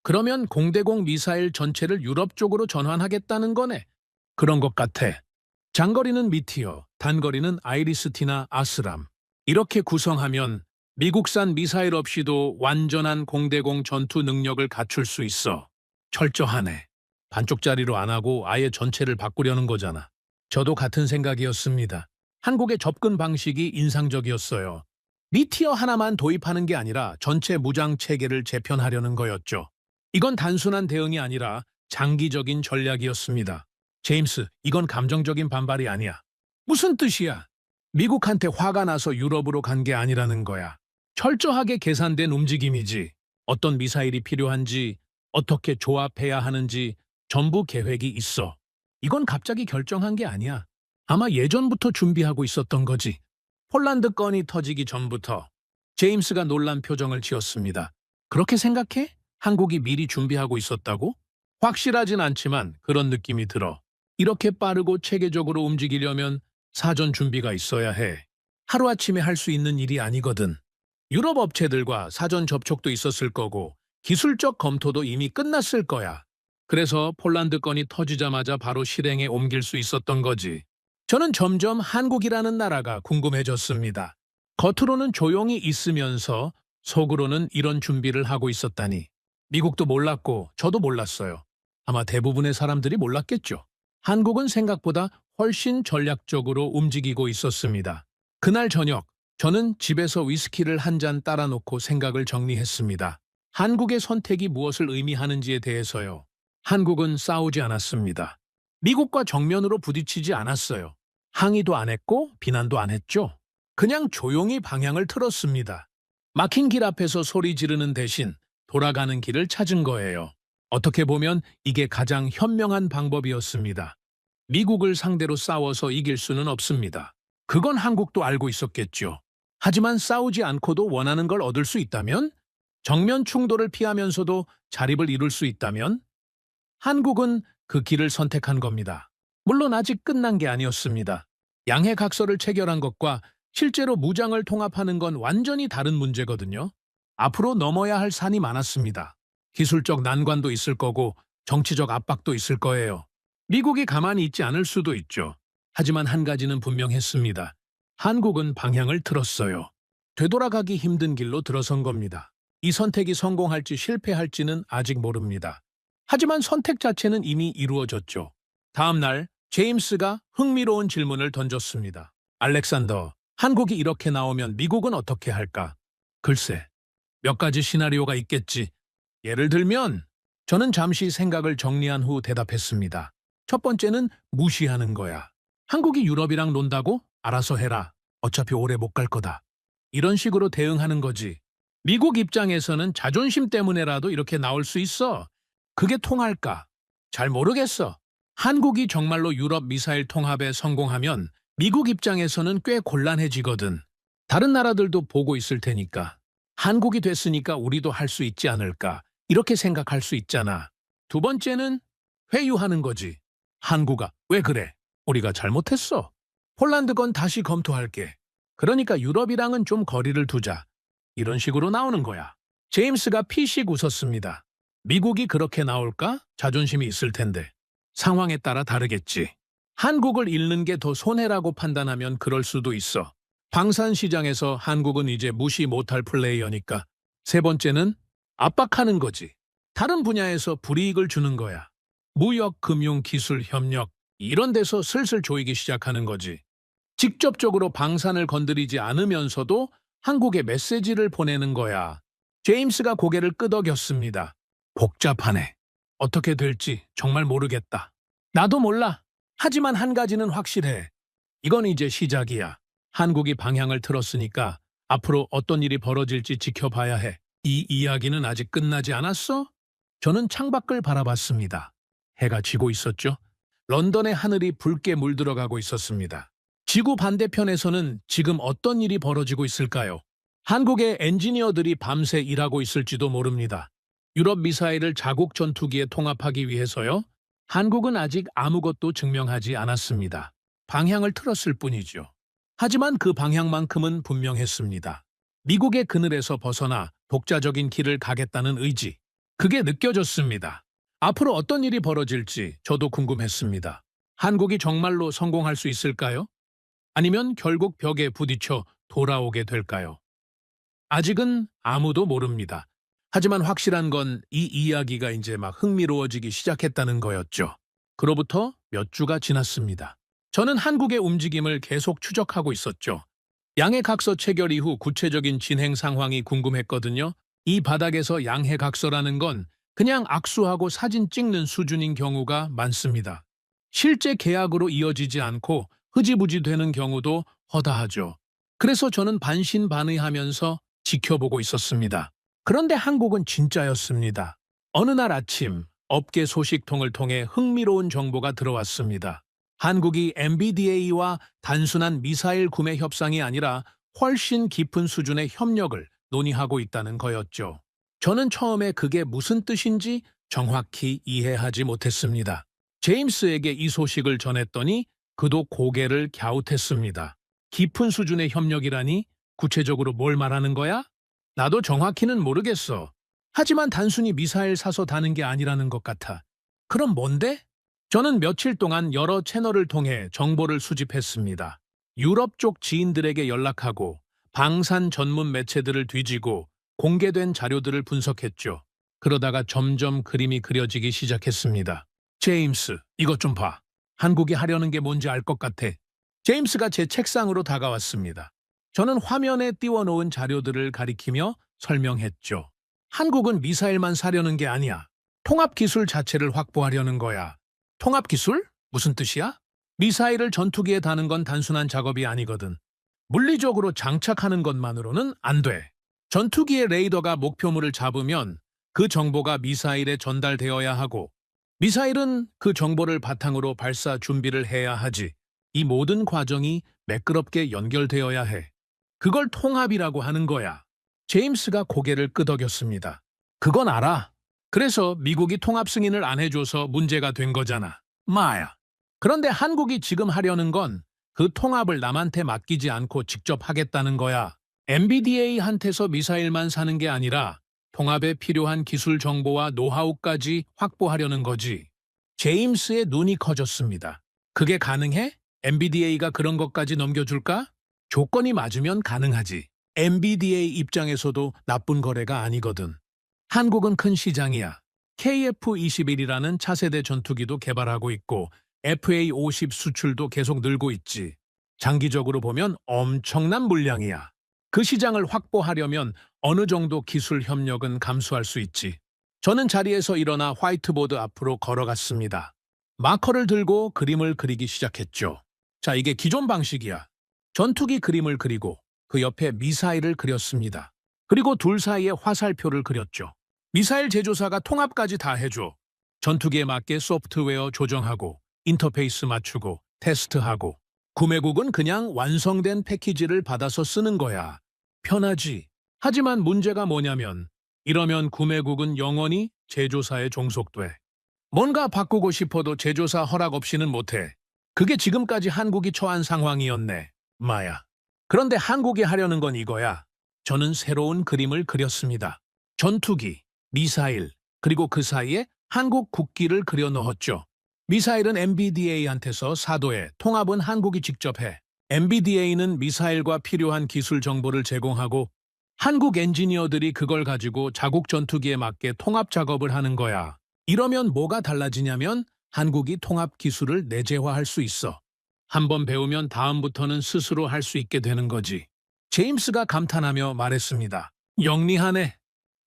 그러면 공대공 미사일 전체를 유럽 쪽으로 전환하겠다는 거네. 그런 것 같아. 장거리는 미티어, 단거리는 아이리스-T나 아스람. 이렇게 구성하면 미국산 미사일 없이도 완전한 공대공 전투 능력을 갖출 수 있어. 철저하네. 반쪽짜리로 안 하고 아예 전체를 바꾸려는 거잖아. 저도 같은 생각이었습니다. 한국의 접근 방식이 인상적이었어요. 미티어 하나만 도입하는 게 아니라 전체 무장 체계를 재편하려는 거였죠. 이건 단순한 대응이 아니라 장기적인 전략이었습니다. 제임스, 이건 감정적인 반발이 아니야. 무슨 뜻이야? 미국한테 화가 나서 유럽으로 간 게 아니라는 거야. 철저하게 계산된 움직임이지. 어떤 미사일이 필요한지, 어떻게 조합해야 하는지 전부 계획이 있어. 이건 갑자기 결정한 게 아니야. 아마 예전부터 준비하고 있었던 거지. 폴란드 건이 터지기 전부터 제임스가 놀란 표정을 지었습니다. 그렇게 생각해? 한국이 미리 준비하고 있었다고? 확실하진 않지만 그런 느낌이 들어. 이렇게 빠르고 체계적으로 움직이려면 사전 준비가 있어야 해. 하루아침에 할 수 있는 일이 아니거든. 유럽 업체들과 사전 접촉도 있었을 거고 기술적 검토도 이미 끝났을 거야. 그래서 폴란드 건이 터지자마자 바로 실행에 옮길 수 있었던 거지. 저는 점점 한국이라는 나라가 궁금해졌습니다. 겉으로는 조용히 있으면서 속으로는 이런 준비를 하고 있었다니. 미국도 몰랐고 저도 몰랐어요. 아마 대부분의 사람들이 몰랐겠죠. 한국은 생각보다 훨씬 전략적으로 움직이고 있었습니다. 그날 저녁, 저는 집에서 위스키를 한 잔 따라 놓고 생각을 정리했습니다. 한국의 선택이 무엇을 의미하는지에 대해서요. 한국은 싸우지 않았습니다. 미국과 정면으로 부딪히지 않았어요. 항의도 안 했고 비난도 안 했죠. 그냥 조용히 방향을 틀었습니다. 막힌 길 앞에서 소리 지르는 대신 돌아가는 길을 찾은 거예요. 어떻게 보면 이게 가장 현명한 방법이었습니다. 미국을 상대로 싸워서 이길 수는 없습니다. 그건 한국도 알고 있었겠죠. 하지만 싸우지 않고도 원하는 걸 얻을 수 있다면? 정면 충돌을 피하면서도 자립을 이룰 수 있다면? 한국은 그 길을 선택한 겁니다. 물론 아직 끝난 게 아니었습니다. 양해 각서를 체결한 것과 실제로 무장을 통합하는 건 완전히 다른 문제거든요. 앞으로 넘어야 할 산이 많았습니다. 기술적 난관도 있을 거고 정치적 압박도 있을 거예요. 미국이 가만히 있지 않을 수도 있죠. 하지만 한 가지는 분명했습니다. 한국은 방향을 틀었어요. 되돌아가기 힘든 길로 들어선 겁니다. 이 선택이 성공할지 실패할지는 아직 모릅니다. 하지만 선택 자체는 이미 이루어졌죠. 다음 날 제임스가 흥미로운 질문을 던졌습니다. 알렉산더, 한국이 이렇게 나오면 미국은 어떻게 할까? 글쎄, 몇 가지 시나리오가 있겠지. 예를 들면 저는 잠시 생각을 정리한 후 대답했습니다. 첫 번째는 무시하는 거야. 한국이 유럽이랑 논다고? 알아서 해라. 어차피 오래 못 갈 거다. 이런 식으로 대응하는 거지. 미국 입장에서는 자존심 때문에라도 이렇게 나올 수 있어. 그게 통할까? 잘 모르겠어. 한국이 정말로 유럽 미사일 통합에 성공하면 미국 입장에서는 꽤 곤란해지거든. 다른 나라들도 보고 있을 테니까. 한국이 됐으니까 우리도 할 수 있지 않을까. 이렇게 생각할 수 있잖아. 두 번째는 회유하는 거지. 한국아, 왜 그래? 우리가 잘못했어. 폴란드 건 다시 검토할게. 그러니까 유럽이랑은 좀 거리를 두자. 이런 식으로 나오는 거야. 제임스가 피식 웃었습니다. 미국이 그렇게 나올까? 자존심이 있을 텐데. 상황에 따라 다르겠지. 한국을 잃는 게 더 손해라고 판단하면 그럴 수도 있어. 방산 시장에서 한국은 이제 무시 못할 플레이어니까. 세 번째는 압박하는 거지. 다른 분야에서 불이익을 주는 거야. 무역, 금융, 기술, 협력 이런 데서 슬슬 조이기 시작하는 거지. 직접적으로 방산을 건드리지 않으면서도 한국에 메시지를 보내는 거야. 제임스가 고개를 끄덕였습니다. 복잡하네. 어떻게 될지 정말 모르겠다. 나도 몰라. 하지만 한 가지는 확실해. 이건 이제 시작이야. 한국이 방향을 틀었으니까 앞으로 어떤 일이 벌어질지 지켜봐야 해. 이 이야기는 아직 끝나지 않았어? 저는 창밖을 바라봤습니다. 해가 지고 있었죠. 런던의 하늘이 붉게 물들어가고 있었습니다. 지구 반대편에서는 지금 어떤 일이 벌어지고 있을까요? 한국의 엔지니어들이 밤새 일하고 있을지도 모릅니다. 유럽 미사일을 자국 전투기에 통합하기 위해서요. 한국은 아직 아무것도 증명하지 않았습니다. 방향을 틀었을 뿐이죠. 하지만 그 방향만큼은 분명했습니다. 미국의 그늘에서 벗어나 독자적인 길을 가겠다는 의지. 그게 느껴졌습니다. 앞으로 어떤 일이 벌어질지 저도 궁금했습니다. 한국이 정말로 성공할 수 있을까요? 아니면 결국 벽에 부딪혀 돌아오게 될까요? 아직은 아무도 모릅니다. 하지만 확실한 건 이 이야기가 이제 막 흥미로워지기 시작했다는 거였죠. 그로부터 몇 주가 지났습니다. 저는 한국의 움직임을 계속 추적하고 있었죠. 양해 각서 체결 이후 구체적인 진행 상황이 궁금했거든요. 이 바닥에서 양해 각서라는 건 그냥 악수하고 사진 찍는 수준인 경우가 많습니다. 실제 계약으로 이어지지 않고 흐지부지 되는 경우도 허다하죠. 그래서 저는 반신반의하면서 지켜보고 있었습니다. 그런데 한국은 진짜였습니다. 어느 날 아침 업계 소식통을 통해 흥미로운 정보가 들어왔습니다. 한국이 MBDA와 단순한 미사일 구매 협상이 아니라 훨씬 깊은 수준의 협력을 논의하고 있다는 거였죠. 저는 처음에 그게 무슨 뜻인지 정확히 이해하지 못했습니다. 제임스에게 이 소식을 전했더니 그도 고개를 갸웃했습니다. 깊은 수준의 협력이라니 구체적으로 뭘 말하는 거야? 나도 정확히는 모르겠어. 하지만 단순히 미사일 사서 다는 게 아니라는 것 같아. 그럼 뭔데? 저는 며칠 동안 여러 채널을 통해 정보를 수집했습니다. 유럽 쪽 지인들에게 연락하고 방산 전문 매체들을 뒤지고 공개된 자료들을 분석했죠. 그러다가 점점 그림이 그려지기 시작했습니다. 제임스, 이것 좀 봐. 한국이 하려는 게 뭔지 알 것 같아. 제임스가 제 책상으로 다가왔습니다. 저는 화면에 띄워놓은 자료들을 가리키며 설명했죠. 한국은 미사일만 사려는 게 아니야. 통합기술 자체를 확보하려는 거야. 통합기술? 무슨 뜻이야? 미사일을 전투기에 다는 건 단순한 작업이 아니거든. 물리적으로 장착하는 것만으로는 안 돼. 전투기의 레이더가 목표물을 잡으면 그 정보가 미사일에 전달되어야 하고, 미사일은 그 정보를 바탕으로 발사 준비를 해야 하지. 이 모든 과정이 매끄럽게 연결되어야 해. 그걸 통합이라고 하는 거야. 제임스가 고개를 끄덕였습니다. 그건 알아. 그래서 미국이 통합 승인을 안 해줘서 문제가 된 거잖아. 마야. 그런데 한국이 지금 하려는 건 그 통합을 남한테 맡기지 않고 직접 하겠다는 거야. MBDA한테서 미사일만 사는 게 아니라 통합에 필요한 기술 정보와 노하우까지 확보하려는 거지. 제임스의 눈이 커졌습니다. 그게 가능해? MBDA가 그런 것까지 넘겨줄까? 조건이 맞으면 가능하지. MBDA 입장에서도 나쁜 거래가 아니거든. 한국은 큰 시장이야. KF-21이라는 차세대 전투기도 개발하고 있고 FA-50 수출도 계속 늘고 있지. 장기적으로 보면 엄청난 물량이야. 그 시장을 확보하려면 어느 정도 기술 협력은 감수할 수 있지. 저는 자리에서 일어나 화이트보드 앞으로 걸어갔습니다. 마커를 들고 그림을 그리기 시작했죠. 자, 이게 기존 방식이야. 전투기 그림을 그리고 그 옆에 미사일을 그렸습니다. 그리고 둘 사이에 화살표를 그렸죠. 미사일 제조사가 통합까지 다 해줘. 전투기에 맞게 소프트웨어 조정하고 인터페이스 맞추고 테스트하고 구매국은 그냥 완성된 패키지를 받아서 쓰는 거야. 편하지. 하지만 문제가 뭐냐면 이러면 구매국은 영원히 제조사에 종속돼. 뭔가 바꾸고 싶어도 제조사 허락 없이는 못해. 그게 지금까지 한국이 처한 상황이었네. 마야. 그런데 한국이 하려는 건 이거야. 저는 새로운 그림을 그렸습니다. 전투기, 미사일, 그리고 그 사이에 한국 국기를 그려 넣었죠. 미사일은 MBDA한테서 사도해, 통합은 한국이 직접 해. MBDA는 미사일과 필요한 기술 정보를 제공하고 한국 엔지니어들이 그걸 가지고 자국 전투기에 맞게 통합 작업을 하는 거야. 이러면 뭐가 달라지냐면 한국이 통합 기술을 내재화할 수 있어. 한번 배우면 다음부터는 스스로 할 수 있게 되는 거지. 제임스가 감탄하며 말했습니다. 영리하네.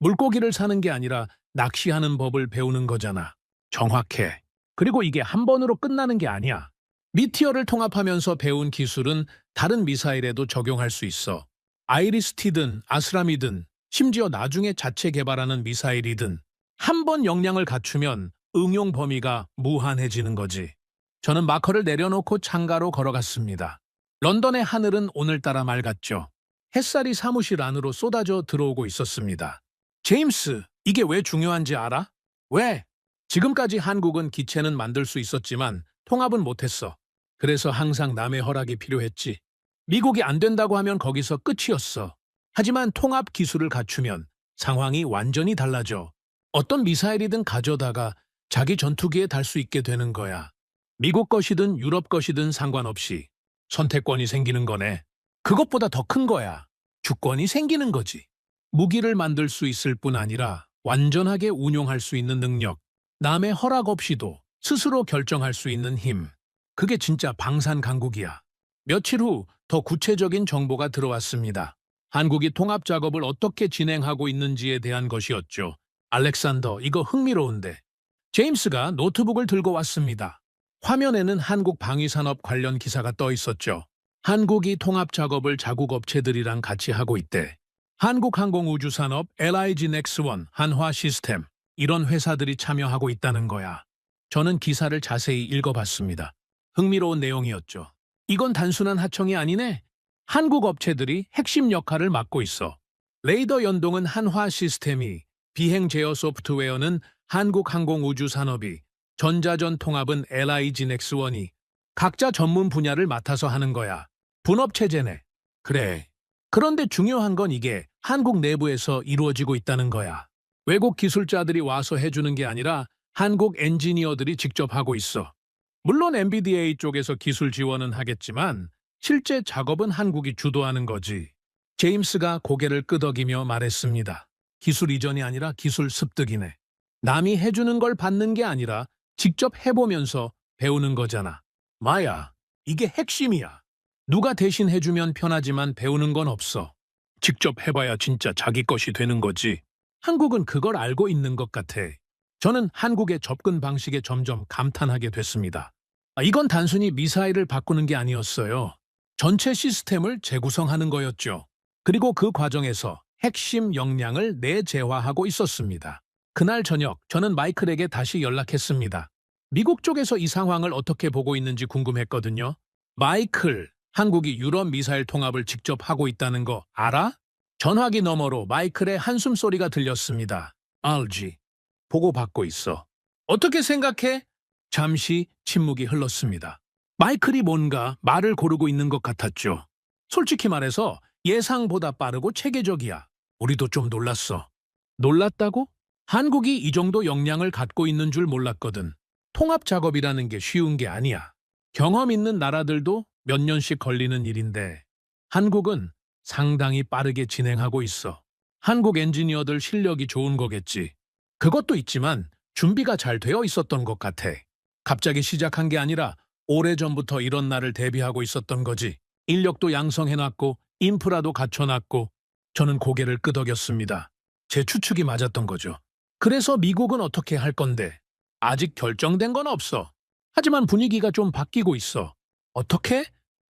물고기를 사는 게 아니라 낚시하는 법을 배우는 거잖아. 정확해. 그리고 이게 한 번으로 끝나는 게 아니야. 미티어를 통합하면서 배운 기술은 다른 미사일에도 적용할 수 있어. 아이리스티든 아스람이든 심지어 나중에 자체 개발하는 미사일이든 한 번 역량을 갖추면 응용 범위가 무한해지는 거지. 저는 마커를 내려놓고 창가로 걸어갔습니다. 런던의 하늘은 오늘따라 맑았죠. 햇살이 사무실 안으로 쏟아져 들어오고 있었습니다. 제임스, 이게 왜 중요한지 알아? 왜? 지금까지 한국은 기체는 만들 수 있었지만 통합은 못했어. 그래서 항상 남의 허락이 필요했지. 미국이 안 된다고 하면 거기서 끝이었어. 하지만 통합 기술을 갖추면 상황이 완전히 달라져. 어떤 미사일이든 가져다가 자기 전투기에 달 수 있게 되는 거야. 미국 것이든 유럽 것이든 상관없이 선택권이 생기는 거네. 그것보다 더 큰 거야. 주권이 생기는 거지. 무기를 만들 수 있을 뿐 아니라 완전하게 운용할 수 있는 능력, 남의 허락 없이도 스스로 결정할 수 있는 힘. 그게 진짜 방산 강국이야. 며칠 후 더 구체적인 정보가 들어왔습니다. 한국이 통합 작업을 어떻게 진행하고 있는지에 대한 것이었죠. 알렉산더, 이거 흥미로운데. 제임스가 노트북을 들고 왔습니다. 화면에는 한국 방위산업 관련 기사가 떠 있었죠. 한국이 통합 작업을 자국 업체들이랑 같이 하고 있대. 한국항공우주산업, LIG 넥스원, 한화시스템, 이런 회사들이 참여하고 있다는 거야. 저는 기사를 자세히 읽어봤습니다. 흥미로운 내용이었죠. 이건 단순한 하청이 아니네. 한국 업체들이 핵심 역할을 맡고 있어. 레이더 연동은 한화 시스템이, 비행 제어 소프트웨어는 한국항공우주산업이, 전자전 통합은 LIG넥스원이 각자 전문 분야를 맡아서 하는 거야. 분업체제네. 그래. 그런데 중요한 건 이게 한국 내부에서 이루어지고 있다는 거야. 외국 기술자들이 와서 해주는 게 아니라 한국 엔지니어들이 직접 하고 있어. 물론 MBDA 쪽에서 기술 지원은 하겠지만 실제 작업은 한국이 주도하는 거지. 제임스가 고개를 끄덕이며 말했습니다. 기술 이전이 아니라 기술 습득이네. 남이 해주는 걸 받는 게 아니라 직접 해보면서 배우는 거잖아. 마야, 이게 핵심이야. 누가 대신 해주면 편하지만 배우는 건 없어. 직접 해봐야 진짜 자기 것이 되는 거지. 한국은 그걸 알고 있는 것 같아. 저는 한국의 접근 방식에 점점 감탄하게 됐습니다. 이건 단순히 미사일을 바꾸는 게 아니었어요. 전체 시스템을 재구성하는 거였죠. 그리고 그 과정에서 핵심 역량을 내재화하고 있었습니다. 그날 저녁 저는 마이클에게 다시 연락했습니다. 미국 쪽에서 이 상황을 어떻게 보고 있는지 궁금했거든요. 마이클, 한국이 유럽 미사일 통합을 직접 하고 있다는 거 알아? 전화기 너머로 마이클의 한숨소리가 들렸습니다. 알지. 보고받고 있어. 어떻게 생각해? 잠시 침묵이 흘렀습니다. 마이클이 뭔가 말을 고르고 있는 것 같았죠. 솔직히 말해서 예상보다 빠르고 체계적이야. 우리도 좀 놀랐어. 놀랐다고? 한국이 이 정도 역량을 갖고 있는 줄 몰랐거든. 통합 작업이라는 게 쉬운 게 아니야. 경험 있는 나라들도 몇 년씩 걸리는 일인데 한국은 상당히 빠르게 진행하고 있어. 한국 엔지니어들 실력이 좋은 거겠지. 그것도 있지만 준비가 잘 되어 있었던 것 같아. 갑자기 시작한 게 아니라 오래전부터 이런 날을 대비하고 있었던 거지. 인력도 양성해놨고 인프라도 갖춰놨고. 저는 고개를 끄덕였습니다. 제 추측이 맞았던 거죠. 그래서 미국은 어떻게 할 건데? 아직 결정된 건 없어. 하지만 분위기가 좀 바뀌고 있어. 어떻게?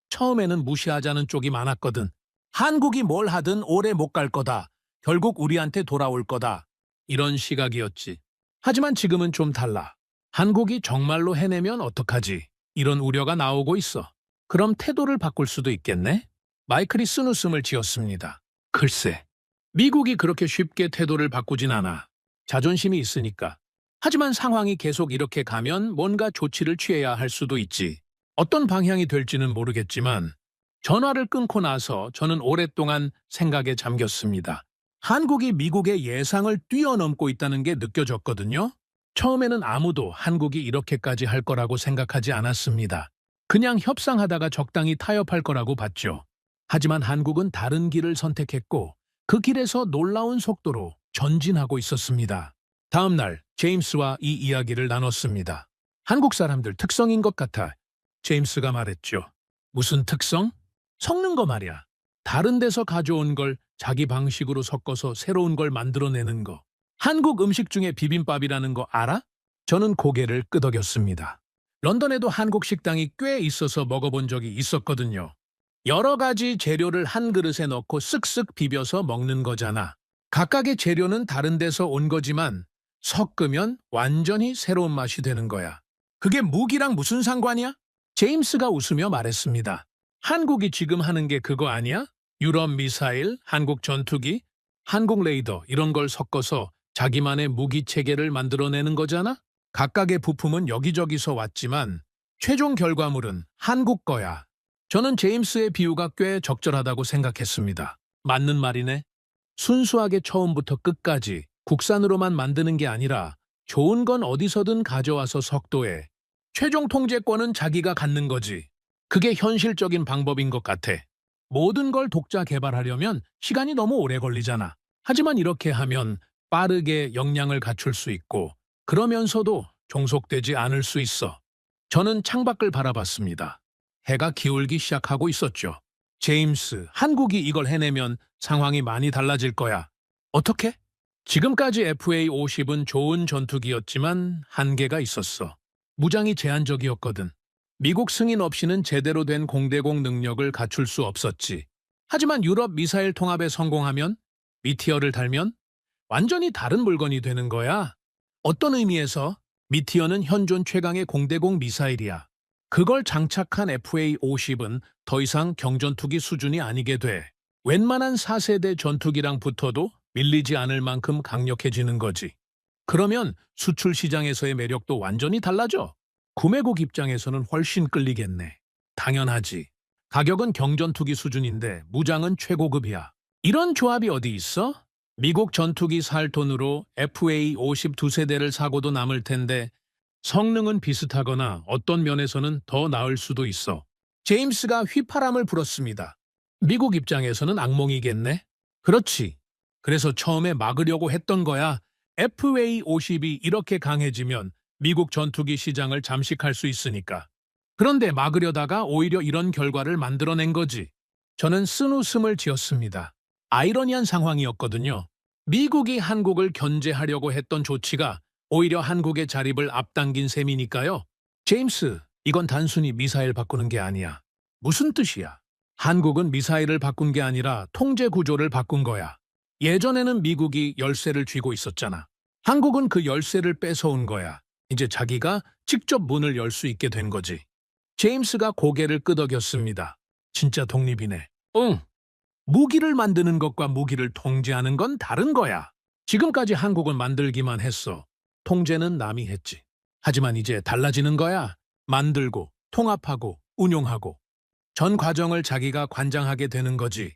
처음에는 무시하자는 쪽이 많았거든. 한국이 뭘 하든 오래 못 갈 거다. 결국 우리한테 돌아올 거다. 이런 시각이었지. 하지만 지금은 좀 달라. 한국이 정말로 해내면 어떡하지? 이런 우려가 나오고 있어. 그럼 태도를 바꿀 수도 있겠네? 마이클이 쓴웃음을 지었습니다. 글쎄, 미국이 그렇게 쉽게 태도를 바꾸진 않아. 자존심이 있으니까. 하지만 상황이 계속 이렇게 가면 뭔가 조치를 취해야 할 수도 있지. 어떤 방향이 될지는 모르겠지만 전화를 끊고 나서 저는 오랫동안 생각에 잠겼습니다. 한국이 미국의 예상을 뛰어넘고 있다는 게 느껴졌거든요. 처음에는 아무도 한국이 이렇게까지 할 거라고 생각하지 않았습니다. 그냥 협상하다가 적당히 타협할 거라고 봤죠. 하지만 한국은 다른 길을 선택했고 그 길에서 놀라운 속도로 전진하고 있었습니다. 다음 날 제임스와 이 이야기를 나눴습니다. 한국 사람들 특성인 것 같아. 제임스가 말했죠. 무슨 특성? 섞는 거 말이야. 다른 데서 가져온 걸 자기 방식으로 섞어서 새로운 걸 만들어내는 거. 한국 음식 중에 비빔밥이라는 거 알아? 저는 고개를 끄덕였습니다. 런던에도 한국 식당이 꽤 있어서 먹어본 적이 있었거든요. 여러 가지 재료를 한 그릇에 넣고 쓱쓱 비벼서 먹는 거잖아. 각각의 재료는 다른 데서 온 거지만 섞으면 완전히 새로운 맛이 되는 거야. 그게 무기랑 무슨 상관이야? 제임스가 웃으며 말했습니다. 한국이 지금 하는 게 그거 아니야? 유럽 미사일, 한국 전투기, 한국 레이더 이런 걸 섞어서 자기만의 무기 체계를 만들어내는 거잖아? 각각의 부품은 여기저기서 왔지만 최종 결과물은 한국 거야. 저는 제임스의 비유가 꽤 적절하다고 생각했습니다. 맞는 말이네. 순수하게 처음부터 끝까지 국산으로만 만드는 게 아니라 좋은 건 어디서든 가져와서 석도해. 최종 통제권은 자기가 갖는 거지. 그게 현실적인 방법인 것 같아. 모든 걸 독자 개발하려면 시간이 너무 오래 걸리잖아. 하지만 이렇게 하면 빠르게 역량을 갖출 수 있고 그러면서도 종속되지 않을 수 있어. 저는 창밖을 바라봤습니다. 해가 기울기 시작하고 있었죠. 제임스, 한국이 이걸 해내면 상황이 많이 달라질 거야. 어떻게? 지금까지 FA-50은 좋은 전투기였지만 한계가 있었어. 무장이 제한적이었거든. 미국 승인 없이는 제대로 된 공대공 능력을 갖출 수 없었지. 하지만 유럽 미사일 통합에 성공하면, 미티어를 달면 완전히 다른 물건이 되는 거야. 어떤 의미에서 미티어는 현존 최강의 공대공 미사일이야. 그걸 장착한 FA-50은 더 이상 경전투기 수준이 아니게 돼. 웬만한 4세대 전투기랑 붙어도 밀리지 않을 만큼 강력해지는 거지. 그러면 수출 시장에서의 매력도 완전히 달라져. 구매국 입장에서는 훨씬 끌리겠네. 당연하지. 가격은 경전투기 수준인데 무장은 최고급이야. 이런 조합이 어디 있어? 미국 전투기 살 돈으로 FA-50 2세대를 사고도 남을 텐데 성능은 비슷하거나 어떤 면에서는 더 나을 수도 있어. 제임스가 휘파람을 불었습니다. 미국 입장에서는 악몽이겠네? 그렇지. 그래서 처음에 막으려고 했던 거야. FA-50이 이렇게 강해지면 미국 전투기 시장을 잠식할 수 있으니까. 그런데 막으려다가 오히려 이런 결과를 만들어낸 거지. 저는 쓴웃음을 지었습니다. 아이러니한 상황이었거든요. 미국이 한국을 견제하려고 했던 조치가 오히려 한국의 자립을 앞당긴 셈이니까요. 제임스, 이건 단순히 미사일 바꾸는 게 아니야. 무슨 뜻이야? 한국은 미사일을 바꾼 게 아니라 통제 구조를 바꾼 거야. 예전에는 미국이 열쇠를 쥐고 있었잖아. 한국은 그 열쇠를 뺏어온 거야. 이제 자기가 직접 문을 열 수 있게 된 거지. 제임스가 고개를 끄덕였습니다. 진짜 독립이네. 응. 무기를 만드는 것과 무기를 통제하는 건 다른 거야. 지금까지 한국은 만들기만 했어. 통제는 남이 했지. 하지만 이제 달라지는 거야. 만들고, 통합하고, 운용하고. 전 과정을 자기가 관장하게 되는 거지.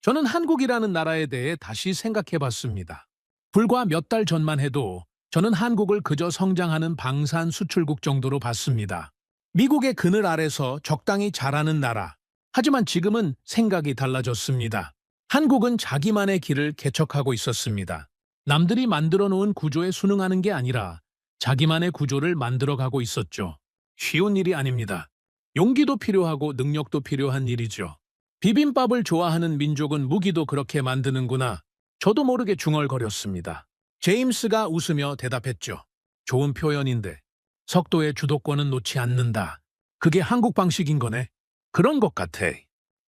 저는 한국이라는 나라에 대해 다시 생각해 봤습니다. 불과 몇 달 전만 해도 저는 한국을 그저 성장하는 방산 수출국 정도로 봤습니다. 미국의 그늘 아래서 적당히 자라는 나라. 하지만 지금은 생각이 달라졌습니다. 한국은 자기만의 길을 개척하고 있었습니다. 남들이 만들어 놓은 구조에 순응하는 게 아니라 자기만의 구조를 만들어가고 있었죠. 쉬운 일이 아닙니다. 용기도 필요하고 능력도 필요한 일이죠. 비빔밥을 좋아하는 민족은 무기도 그렇게 만드는구나. 저도 모르게 중얼거렸습니다. 제임스가 웃으며 대답했죠. 좋은 표현인데 석도의 주도권은 놓지 않는다. 그게 한국 방식인 거네. 그런 것 같아.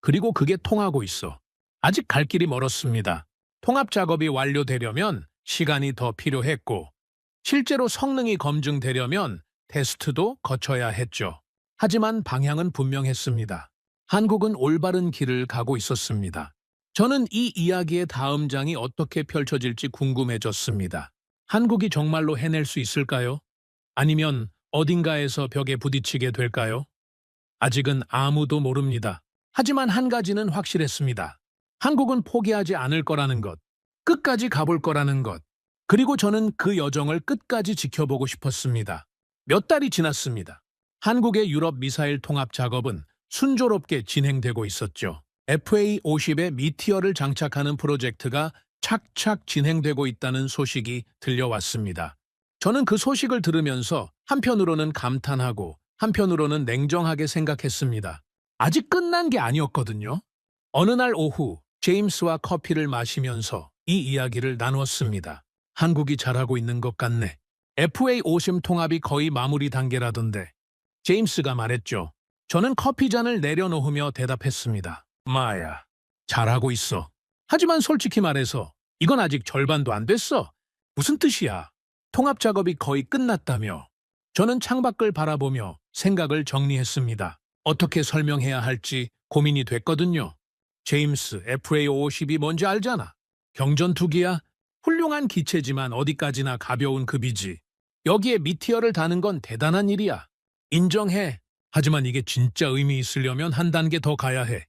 그리고 그게 통하고 있어. 아직 갈 길이 멀었습니다. 통합 작업이 완료되려면 시간이 더 필요했고 실제로 성능이 검증되려면 테스트도 거쳐야 했죠. 하지만 방향은 분명했습니다. 한국은 올바른 길을 가고 있었습니다. 저는 이 이야기의 다음 장이 어떻게 펼쳐질지 궁금해졌습니다. 한국이 정말로 해낼 수 있을까요? 아니면 어딘가에서 벽에 부딪히게 될까요? 아직은 아무도 모릅니다. 하지만 한 가지는 확실했습니다. 한국은 포기하지 않을 거라는 것, 끝까지 가볼 거라는 것, 그리고 저는 그 여정을 끝까지 지켜보고 싶었습니다. 몇 달이 지났습니다. 한국의 유럽 미사일 통합 작업은 순조롭게 진행되고 있었죠. FA-50에 미티어를 장착하는 프로젝트가 착착 진행되고 있다는 소식이 들려왔습니다. 저는 그 소식을 들으면서 한편으로는 감탄하고 한편으로는 냉정하게 생각했습니다. 아직 끝난 게 아니었거든요. 어느 날 오후 제임스와 커피를 마시면서 이 이야기를 나누었습니다. 한국이 잘하고 있는 것 같네. FA-50 통합이 거의 마무리 단계라던데. 제임스가 말했죠. 저는 커피잔을 내려놓으며 대답했습니다. 마야, 잘하고 있어. 하지만 솔직히 말해서 이건 아직 절반도 안 됐어. 무슨 뜻이야? 통합 작업이 거의 끝났다며. 저는 창밖을 바라보며 생각을 정리했습니다. 어떻게 설명해야 할지 고민이 됐거든요. 제임스, FA-50이 뭔지 알잖아. 경전투기야? 훌륭한 기체지만 어디까지나 가벼운 급이지. 여기에 미티어를 다는 건 대단한 일이야. 인정해. 하지만 이게 진짜 의미 있으려면 한 단계 더 가야 해.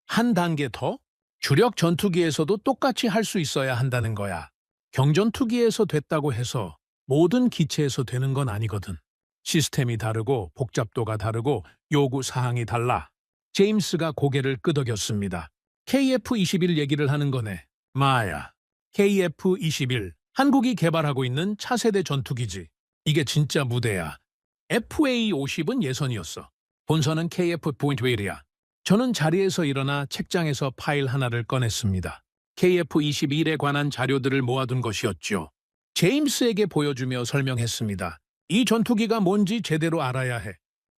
한 단계 더? 주력 전투기에서도 똑같이 할 수 있어야 한다는 거야. 경전투기에서 됐다고 해서 모든 기체에서 되는 건 아니거든. 시스템이 다르고 복잡도가 다르고 요구 사항이 달라. 제임스가 고개를 끄덕였습니다. KF-21 얘기를 하는 거네. 마야. KF-21. 한국이 개발하고 있는 차세대 전투기지. 이게 진짜 무대야. FA-50은 예선이었어. 본선은 KF-21이야. 저는 자리에서 일어나 책장에서 파일 하나를 꺼냈습니다. KF-21에 관한 자료들을 모아둔 것이었죠. 제임스에게 보여주며 설명했습니다. 이 전투기가 뭔지 제대로 알아야 해.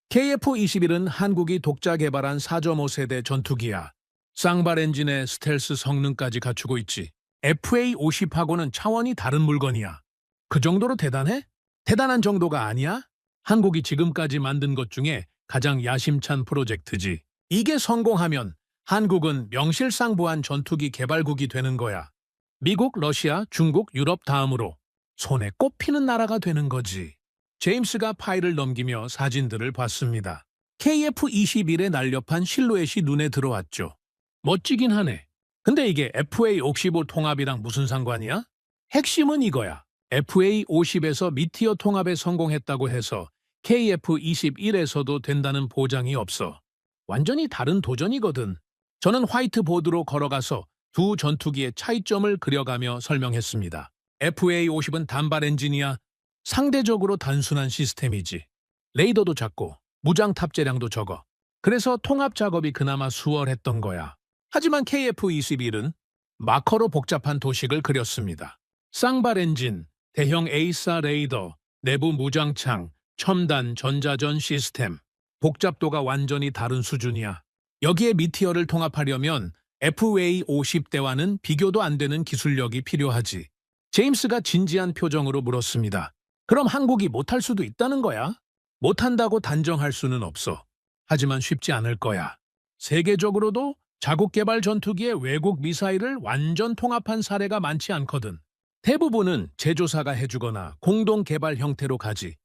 KF-21은 한국이 독자 개발한 4.5세대 전투기야. 쌍발 엔진의 스텔스 성능까지 갖추고 있지. FA-50하고는 차원이 다른 물건이야. 그 정도로 대단해? 대단한 정도가 아니야? 한국이 지금까지 만든 것 중에 가장 야심찬 프로젝트지. 이게 성공하면 한국은 명실상부한 전투기 개발국이 되는 거야. 미국, 러시아, 중국, 유럽 다음으로 손에 꼽히는 나라가 되는 거지. 제임스가 파일을 넘기며 사진들을 봤습니다. KF-21의 날렵한 실루엣이 눈에 들어왔죠. 멋지긴 하네. 근데 이게 FA-55 통합이랑 무슨 상관이야? 핵심은 이거야. FA-50에서 미티어 통합에 성공했다고 해서 KF-21에서도 된다는 보장이 없어. 완전히 다른 도전이거든. 저는 화이트보드로 걸어가서 두 전투기의 차이점을 그려가며 설명했습니다. FA-50은 단발 엔진이야. 상대적으로 단순한 시스템이지. 레이더도 작고 무장 탑재량도 적어. 그래서 통합 작업이 그나마 수월했던 거야. 하지만 KF-21은 마커로 복잡한 도식을 그렸습니다. 쌍발 엔진, 대형 에이사 레이더, 내부 무장창, 첨단 전자전 시스템. 복잡도가 완전히 다른 수준이야. 여기에 미티어를 통합하려면 FA-50대와는 비교도 안 되는 기술력이 필요하지. 제임스가 진지한 표정으로 물었습니다. 그럼 한국이 못할 수도 있다는 거야? 못한다고 단정할 수는 없어. 하지만 쉽지 않을 거야. 세계적으로도 자국 개발 전투기에 외국 미사일을 완전 통합한 사례가 많지 않거든. 대부분은 제조사가 해주거나 공동 개발 형태로 가지.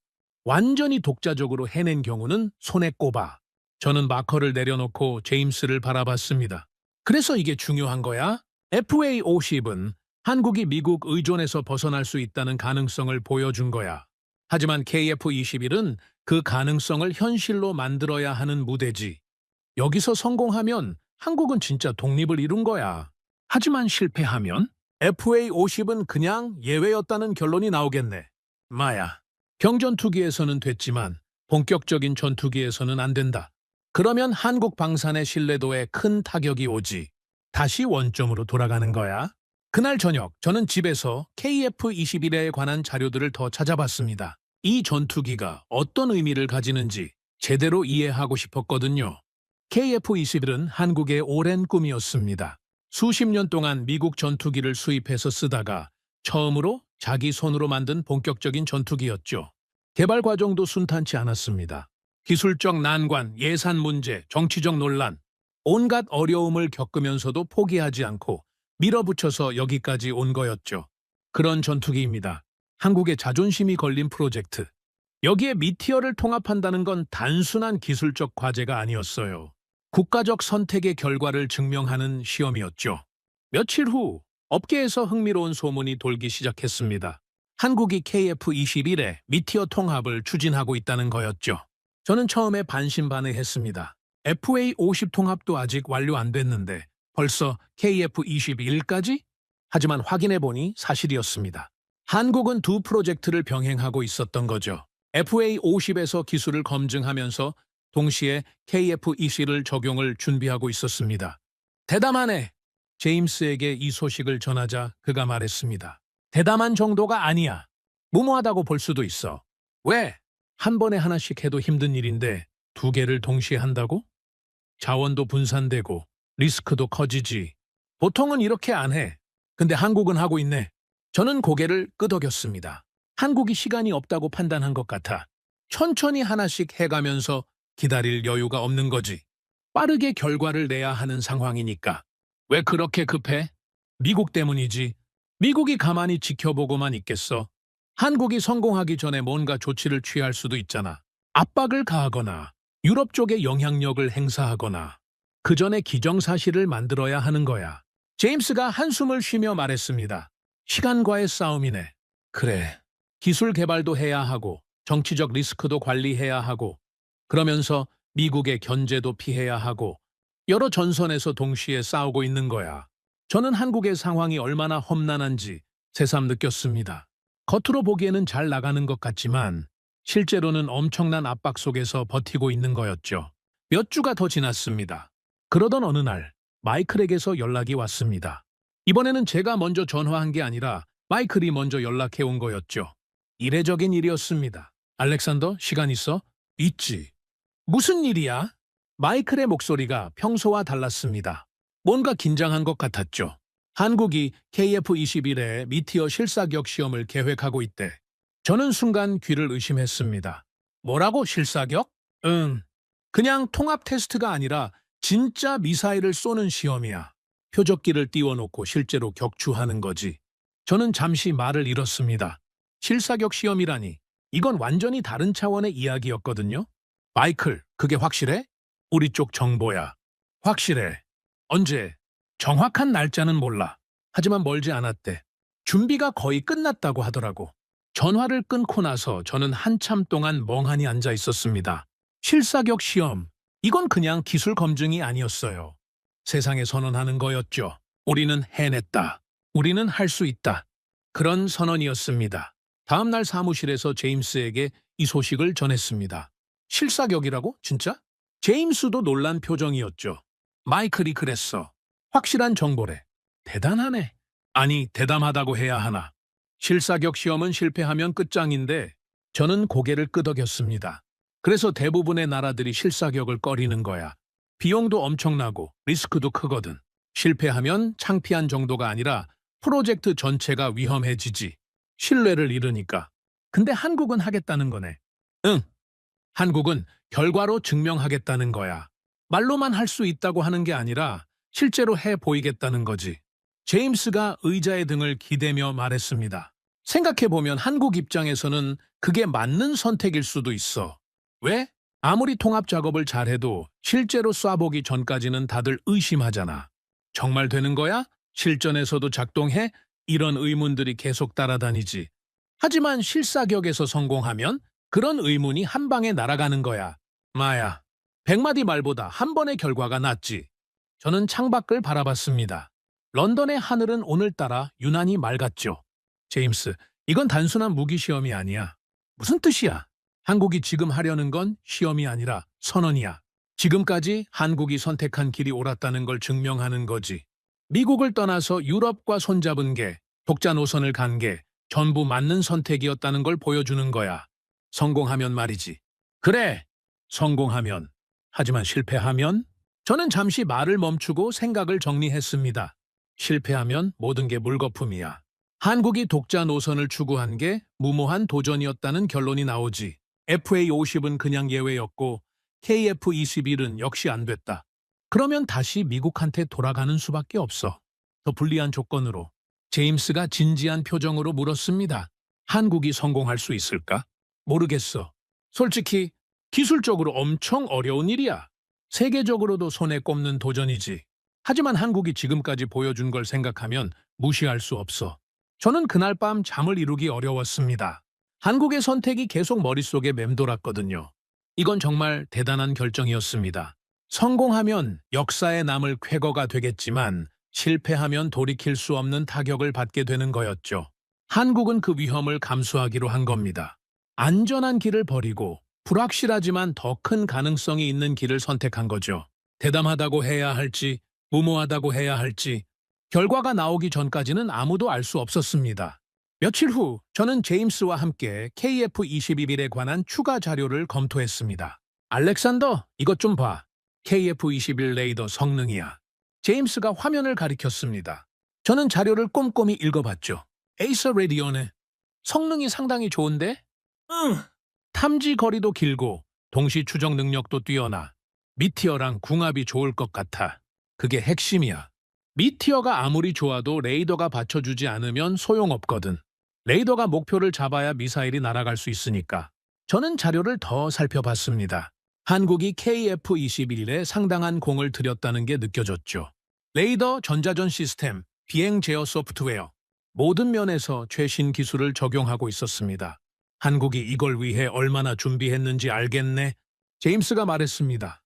완전히 독자적으로 해낸 경우는 손에 꼽아. 저는 마커를 내려놓고 제임스를 바라봤습니다. 그래서 이게 중요한 거야? FA-50은 한국이 미국 의존에서 벗어날 수 있다는 가능성을 보여준 거야. 하지만 KF-21은 그 가능성을 현실로 만들어야 하는 무대지. 여기서 성공하면 한국은 진짜 독립을 이룬 거야. 하지만 실패하면 FA-50은 그냥 예외였다는 결론이 나오겠네. 마야, 경전투기에서는 됐지만 본격적인 전투기에서는 안 된다. 그러면 한국 방산의 신뢰도에 큰 타격이 오지. 다시 원점으로 돌아가는 거야. 그날 저녁 저는 집에서 KF-21에 관한 자료들을 더 찾아봤습니다. 이 전투기가 어떤 의미를 가지는지 제대로 이해하고 싶었거든요. KF-21은 한국의 오랜 꿈이었습니다. 수십 년 동안 미국 전투기를 수입해서 쓰다가 처음으로 자기 손으로 만든 본격적인 전투기였죠. 개발 과정도 순탄치 않았습니다. 기술적 난관, 예산 문제, 정치적 논란, 온갖 어려움을 겪으면서도 포기하지 않고 밀어붙여서 여기까지 온 거였죠. 그런 전투기입니다. 한국의 자존심이 걸린 프로젝트. 여기에 미티어를 통합한다는 건 단순한 기술적 과제가 아니었어요. 국가적 선택의 결과를 증명하는 시험이었죠. 며칠 후 업계에서 흥미로운 소문이 돌기 시작했습니다. 한국이 KF-21에 미티어 통합을 추진하고 있다는 거였죠. 저는 처음에 반신반의했습니다. FA-50 통합도 아직 완료 안 됐는데 벌써 KF-21까지? 하지만 확인해보니 사실이었습니다. 한국은 두 프로젝트를 병행하고 있었던 거죠. FA-50에서 기술을 검증하면서 동시에 KF-21을 적용을 준비하고 있었습니다. 대담하네! 제임스에게 이 소식을 전하자 그가 말했습니다. 대담한 정도가 아니야. 무모하다고 볼 수도 있어. 왜? 한 번에 하나씩 해도 힘든 일인데 두 개를 동시에 한다고? 자원도 분산되고 리스크도 커지지. 보통은 이렇게 안 해. 근데 한국은 하고 있네. 저는 고개를 끄덕였습니다. 한국이 시간이 없다고 판단한 것 같아. 천천히 하나씩 해가면서 기다릴 여유가 없는 거지. 빠르게 결과를 내야 하는 상황이니까. 왜 그렇게 급해? 미국 때문이지. 미국이 가만히 지켜보고만 있겠어. 한국이 성공하기 전에 뭔가 조치를 취할 수도 있잖아. 압박을 가하거나 유럽 쪽에 영향력을 행사하거나 그 전에 기정사실을 만들어야 하는 거야. 제임스가 한숨을 쉬며 말했습니다. 시간과의 싸움이네. 그래. 기술 개발도 해야 하고 정치적 리스크도 관리해야 하고 그러면서 미국의 견제도 피해야 하고 여러 전선에서 동시에 싸우고 있는 거야. 저는 한국의 상황이 얼마나 험난한지 새삼 느꼈습니다. 겉으로 보기에는 잘 나가는 것 같지만 실제로는 엄청난 압박 속에서 버티고 있는 거였죠. 몇 주가 더 지났습니다. 그러던 어느 날 마이클에게서 연락이 왔습니다. 이번에는 제가 먼저 전화한 게 아니라 마이클이 먼저 연락해 온 거였죠. 이례적인 일이었습니다. 알렉산더, 시간 있어? 있지. 무슨 일이야? 마이클의 목소리가 평소와 달랐습니다. 뭔가 긴장한 것 같았죠. 한국이 KF-21의 미티어 실사격 시험을 계획하고 있대. 저는 순간 귀를 의심했습니다. 뭐라고 실사격? 응. 그냥 통합 테스트가 아니라 진짜 미사일을 쏘는 시험이야. 표적기를 띄워놓고 실제로 격추하는 거지. 저는 잠시 말을 잃었습니다. 실사격 시험이라니. 이건 완전히 다른 차원의 이야기였거든요. 마이클, 그게 확실해? 우리 쪽 정보야. 확실해. 언제? 정확한 날짜는 몰라. 하지만 멀지 않았대. 준비가 거의 끝났다고 하더라고. 전화를 끊고 나서 저는 한참 동안 멍하니 앉아 있었습니다. 실사격 시험. 이건 그냥 기술 검증이 아니었어요. 세상에 선언하는 거였죠. 우리는 해냈다. 우리는 할 수 있다. 그런 선언이었습니다. 다음 날 사무실에서 제임스에게 이 소식을 전했습니다. 실사격이라고? 진짜? 제임스도 놀란 표정이었죠. 마이클이 그랬어. 확실한 정보래. 대단하네. 아니, 대담하다고 해야 하나. 실사격 시험은 실패하면 끝장인데 저는 고개를 끄덕였습니다. 그래서 대부분의 나라들이 실사격을 꺼리는 거야. 비용도 엄청나고 리스크도 크거든. 실패하면 창피한 정도가 아니라 프로젝트 전체가 위험해지지. 신뢰를 잃으니까. 근데 한국은 하겠다는 거네. 응. 한국은 결과로 증명하겠다는 거야. 말로만 할 수 있다고 하는 게 아니라 실제로 해 보이겠다는 거지. 제임스가 의자의 등을 기대며 말했습니다. 생각해보면 한국 입장에서는 그게 맞는 선택일 수도 있어. 왜? 아무리 통합 작업을 잘해도 실제로 쏴보기 전까지는 다들 의심하잖아. 정말 되는 거야? 실전에서도 작동해? 이런 의문들이 계속 따라다니지. 하지만 실사격에서 성공하면 그런 의문이 한 방에 날아가는 거야. 마야, 100마디 말보다 한 번의 결과가 낫지. 저는 창밖을 바라봤습니다. 런던의 하늘은 오늘따라 유난히 맑았죠. 제임스, 이건 단순한 무기 시험이 아니야. 무슨 뜻이야? 한국이 지금 하려는 건 시험이 아니라 선언이야. 지금까지 한국이 선택한 길이 옳았다는 걸 증명하는 거지. 미국을 떠나서 유럽과 손잡은 게, 독자 노선을 간 게 전부 맞는 선택이었다는 걸 보여주는 거야. 성공하면 말이지. 그래, 성공하면. 하지만 실패하면? 저는 잠시 말을 멈추고 생각을 정리했습니다. 실패하면 모든 게 물거품이야. 한국이 독자 노선을 추구한 게 무모한 도전이었다는 결론이 나오지. FA50은 그냥 예외였고 KF21은 역시 안 됐다. 그러면 다시 미국한테 돌아가는 수밖에 없어. 더 불리한 조건으로. 제임스가 진지한 표정으로 물었습니다. 한국이 성공할 수 있을까? 모르겠어. 솔직히 기술적으로 엄청 어려운 일이야. 세계적으로도 손에 꼽는 도전이지. 하지만 한국이 지금까지 보여준 걸 생각하면 무시할 수 없어. 저는 그날 밤 잠을 이루기 어려웠습니다. 한국의 선택이 계속 머릿속에 맴돌았거든요. 이건 정말 대단한 결정이었습니다. 성공하면 역사에 남을 쾌거가 되겠지만 실패하면 돌이킬 수 없는 타격을 받게 되는 거였죠. 한국은 그 위험을 감수하기로 한 겁니다. 안전한 길을 버리고 불확실하지만 더 큰 가능성이 있는 길을 선택한 거죠. 대담하다고 해야 할지 무모하다고 해야 할지 결과가 나오기 전까지는 아무도 알 수 없었습니다. 며칠 후 저는 제임스와 함께 KF-21에 관한 추가 자료를 검토했습니다. 알렉산더, 이것 좀 봐. KF-21 레이더 성능이야. 제임스가 화면을 가리켰습니다. 저는 자료를 꼼꼼히 읽어봤죠. 에이서 레디오네. 성능이 상당히 좋은데? 응. 탐지 거리도 길고 동시 추적 능력도 뛰어나. 미티어랑 궁합이 좋을 것 같아. 그게 핵심이야. 미티어가 아무리 좋아도 레이더가 받쳐주지 않으면 소용없거든. 레이더가 목표를 잡아야 미사일이 날아갈 수 있으니까. 저는 자료를 더 살펴봤습니다. 한국이 KF-21에 상당한 공을 들였다는 게 느껴졌죠. 레이더, 전자전 시스템, 비행 제어 소프트웨어, 모든 면에서 최신 기술을 적용하고 있었습니다. 한국이 이걸 위해 얼마나 준비했는지 알겠네. 제임스가 말했습니다.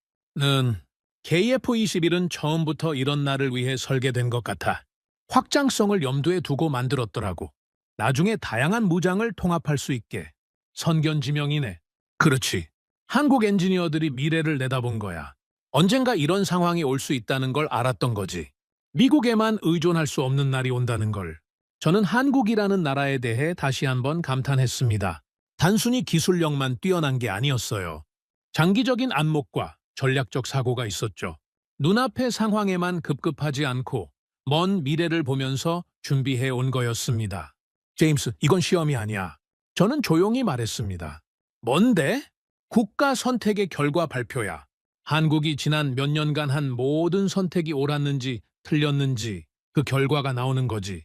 KF-21은 처음부터 이런 날을 위해 설계된 것 같아. 확장성을 염두에 두고 만들었더라고. 나중에 다양한 무장을 통합할 수 있게. 선견지명이네. 그렇지. 한국 엔지니어들이 미래를 내다본 거야. 언젠가 이런 상황이 올 수 있다는 걸 알았던 거지. 미국에만 의존할 수 없는 날이 온다는 걸. 저는 한국이라는 나라에 대해 다시 한번 감탄했습니다. 단순히 기술력만 뛰어난 게 아니었어요. 장기적인 안목과 전략적 사고가 있었죠. 눈앞의 상황에만 급급하지 않고 먼 미래를 보면서 준비해 온 거였습니다. 제임스, 이건 시험이 아니야. 저는 조용히 말했습니다. 뭔데? 국가 선택의 결과 발표야. 한국이 지난 몇 년간 한 모든 선택이 옳았는지 틀렸는지 그 결과가 나오는 거지.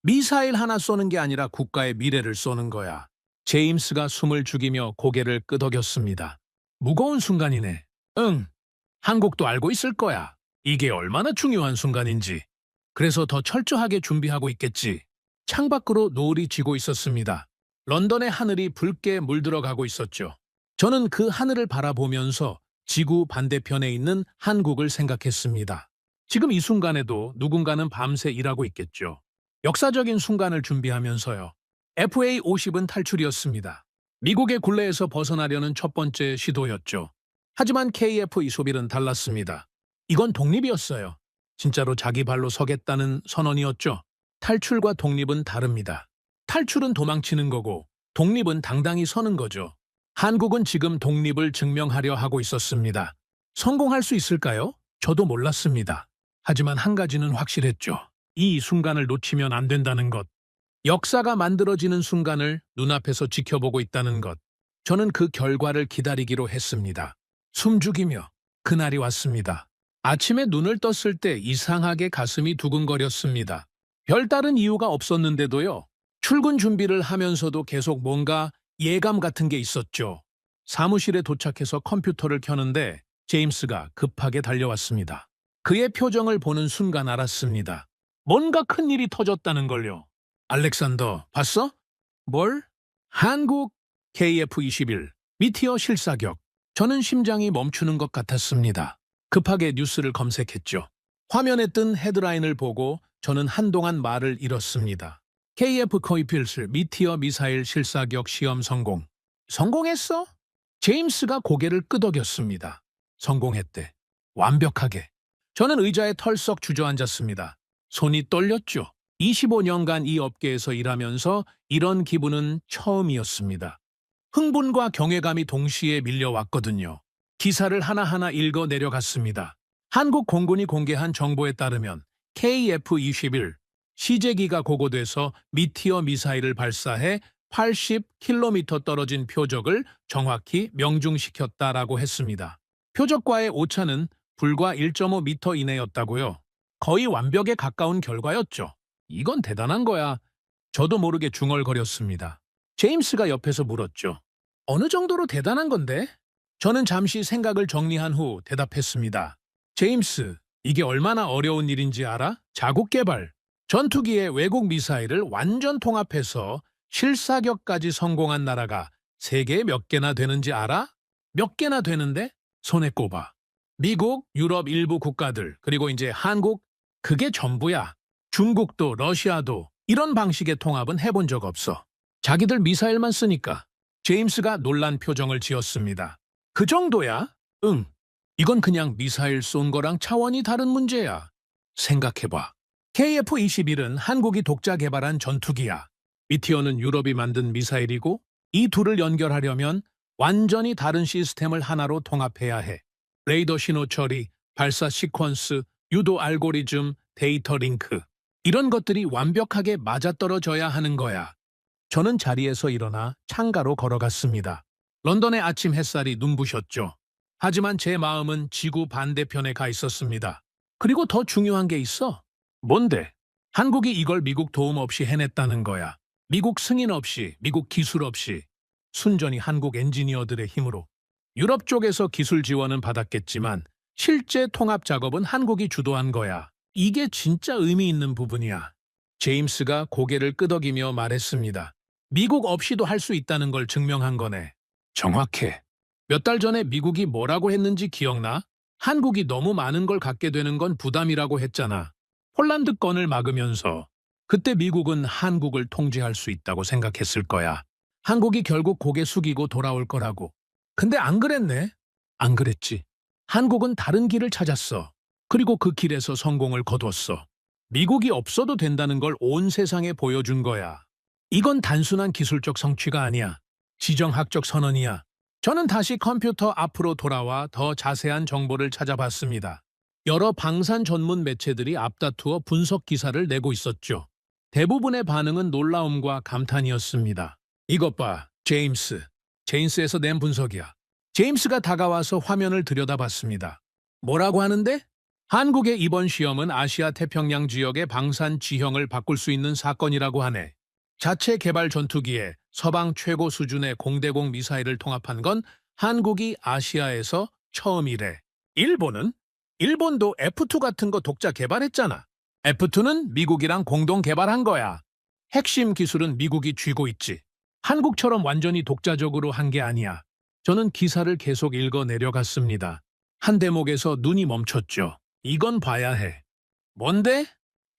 미사일 하나 쏘는 게 아니라 국가의 미래를 쏘는 거야. 제임스가 숨을 죽이며 고개를 끄덕였습니다. 무거운 순간이네. 응, 한국도 알고 있을 거야. 이게 얼마나 중요한 순간인지. 그래서 더 철저하게 준비하고 있겠지. 창밖으로 노을이 지고 있었습니다. 런던의 하늘이 붉게 물들어가고 있었죠. 저는 그 하늘을 바라보면서 지구 반대편에 있는 한국을 생각했습니다. 지금 이 순간에도 누군가는 밤새 일하고 있겠죠. 역사적인 순간을 준비하면서요. FA-50은 탈출이었습니다. 미국의 굴레에서 벗어나려는 첫 번째 시도였죠. 하지만 KF-21은 달랐습니다. 이건 독립이었어요. 진짜로 자기 발로 서겠다는 선언이었죠. 탈출과 독립은 다릅니다. 탈출은 도망치는 거고 독립은 당당히 서는 거죠. 한국은 지금 독립을 증명하려 하고 있었습니다. 성공할 수 있을까요? 저도 몰랐습니다. 하지만 한 가지는 확실했죠. 이 순간을 놓치면 안 된다는 것. 역사가 만들어지는 순간을 눈앞에서 지켜보고 있다는 것. 저는 그 결과를 기다리기로 했습니다. 숨죽이며 그날이 왔습니다. 아침에 눈을 떴을 때 이상하게 가슴이 두근거렸습니다. 별다른 이유가 없었는데도요. 출근 준비를 하면서도 계속 뭔가 예감 같은 게 있었죠. 사무실에 도착해서 컴퓨터를 켜는데 제임스가 급하게 달려왔습니다. 그의 표정을 보는 순간 알았습니다. 뭔가 큰일이 터졌다는 걸요. 알렉산더, 봤어? 뭘? 한국 KF-21 미티어 실사격. 저는 심장이 멈추는 것 같았습니다. 급하게 뉴스를 검색했죠. 화면에 뜬 헤드라인을 보고 저는 한동안 말을 잃었습니다. KF-21 미티어 미사일 실사격 시험 성공. 성공했어? 제임스가 고개를 끄덕였습니다. 성공했대. 완벽하게. 저는 의자에 털썩 주저앉았습니다. 손이 떨렸죠. 25년간 이 업계에서 일하면서 이런 기분은 처음이었습니다. 흥분과 경외감이 동시에 밀려왔거든요. 기사를 하나하나 읽어 내려갔습니다. 한국 공군이 공개한 정보에 따르면 KF-21 시제기가 고고돼서 미티어 미사일을 발사해 80km 떨어진 표적을 정확히 명중시켰다라고 했습니다. 표적과의 오차는 불과 1.5m 이내였다고요. 거의 완벽에 가까운 결과였죠. 이건 대단한 거야. 저도 모르게 중얼거렸습니다. 제임스가 옆에서 물었죠. 어느 정도로 대단한 건데? 저는 잠시 생각을 정리한 후 대답했습니다. 제임스, 이게 얼마나 어려운 일인지 알아? 자국 개발. 전투기의 외국 미사일을 완전 통합해서 실사격까지 성공한 나라가 세계에 몇 개나 되는지 알아? 몇 개나 되는데? 손에 꼽아. 미국, 유럽 일부 국가들, 그리고 이제 한국, 그게 전부야. 중국도 러시아도 이런 방식의 통합은 해본 적 없어. 자기들 미사일만 쓰니까. 제임스가 놀란 표정을 지었습니다. 그 정도야? 응. 이건 그냥 미사일 쏜 거랑 차원이 다른 문제야. 생각해봐. KF-21은 한국이 독자 개발한 전투기야. 미티어는 유럽이 만든 미사일이고 이 둘을 연결하려면 완전히 다른 시스템을 하나로 통합해야 해. 레이더 신호 처리, 발사 시퀀스, 유도 알고리즘, 데이터 링크. 이런 것들이 완벽하게 맞아떨어져야 하는 거야. 저는 자리에서 일어나 창가로 걸어갔습니다. 런던의 아침 햇살이 눈부셨죠. 하지만 제 마음은 지구 반대편에 가 있었습니다. 그리고 더 중요한 게 있어. 뭔데? 한국이 이걸 미국 도움 없이 해냈다는 거야. 미국 승인 없이, 미국 기술 없이. 순전히 한국 엔지니어들의 힘으로. 유럽 쪽에서 기술 지원은 받았겠지만 실제 통합 작업은 한국이 주도한 거야. 이게 진짜 의미 있는 부분이야. 제임스가 고개를 끄덕이며 말했습니다. 미국 없이도 할 수 있다는 걸 증명한 거네. 정확해. 몇 달 전에 미국이 뭐라고 했는지 기억나? 한국이 너무 많은 걸 갖게 되는 건 부담이라고 했잖아. 폴란드 건을 막으면서. 그때 미국은 한국을 통제할 수 있다고 생각했을 거야. 한국이 결국 고개 숙이고 돌아올 거라고. 근데 안 그랬네. 안 그랬지. 한국은 다른 길을 찾았어. 그리고 그 길에서 성공을 거뒀어. 미국이 없어도 된다는 걸 온 세상에 보여준 거야. 이건 단순한 기술적 성취가 아니야. 지정학적 선언이야. 저는 다시 컴퓨터 앞으로 돌아와 더 자세한 정보를 찾아봤습니다. 여러 방산 전문 매체들이 앞다투어 분석 기사를 내고 있었죠. 대부분의 반응은 놀라움과 감탄이었습니다. 이것 봐, 제임스. 제임스에서 낸 분석이야. 제임스가 다가와서 화면을 들여다봤습니다. 뭐라고 하는데? 한국의 이번 시험은 아시아 태평양 지역의 방산 지형을 바꿀 수 있는 사건이라고 하네. 자체 개발 전투기에 서방 최고 수준의 공대공 미사일을 통합한 건 한국이 아시아에서 처음이래. 일본도 F2 같은 거 독자 개발했잖아. F2는 미국이랑 공동 개발한 거야. 핵심 기술은 미국이 쥐고 있지. 한국처럼 완전히 독자적으로 한 게 아니야. 저는 기사를 계속 읽어 내려갔습니다. 한 대목에서 눈이 멈췄죠. 이건 봐야 해. 뭔데?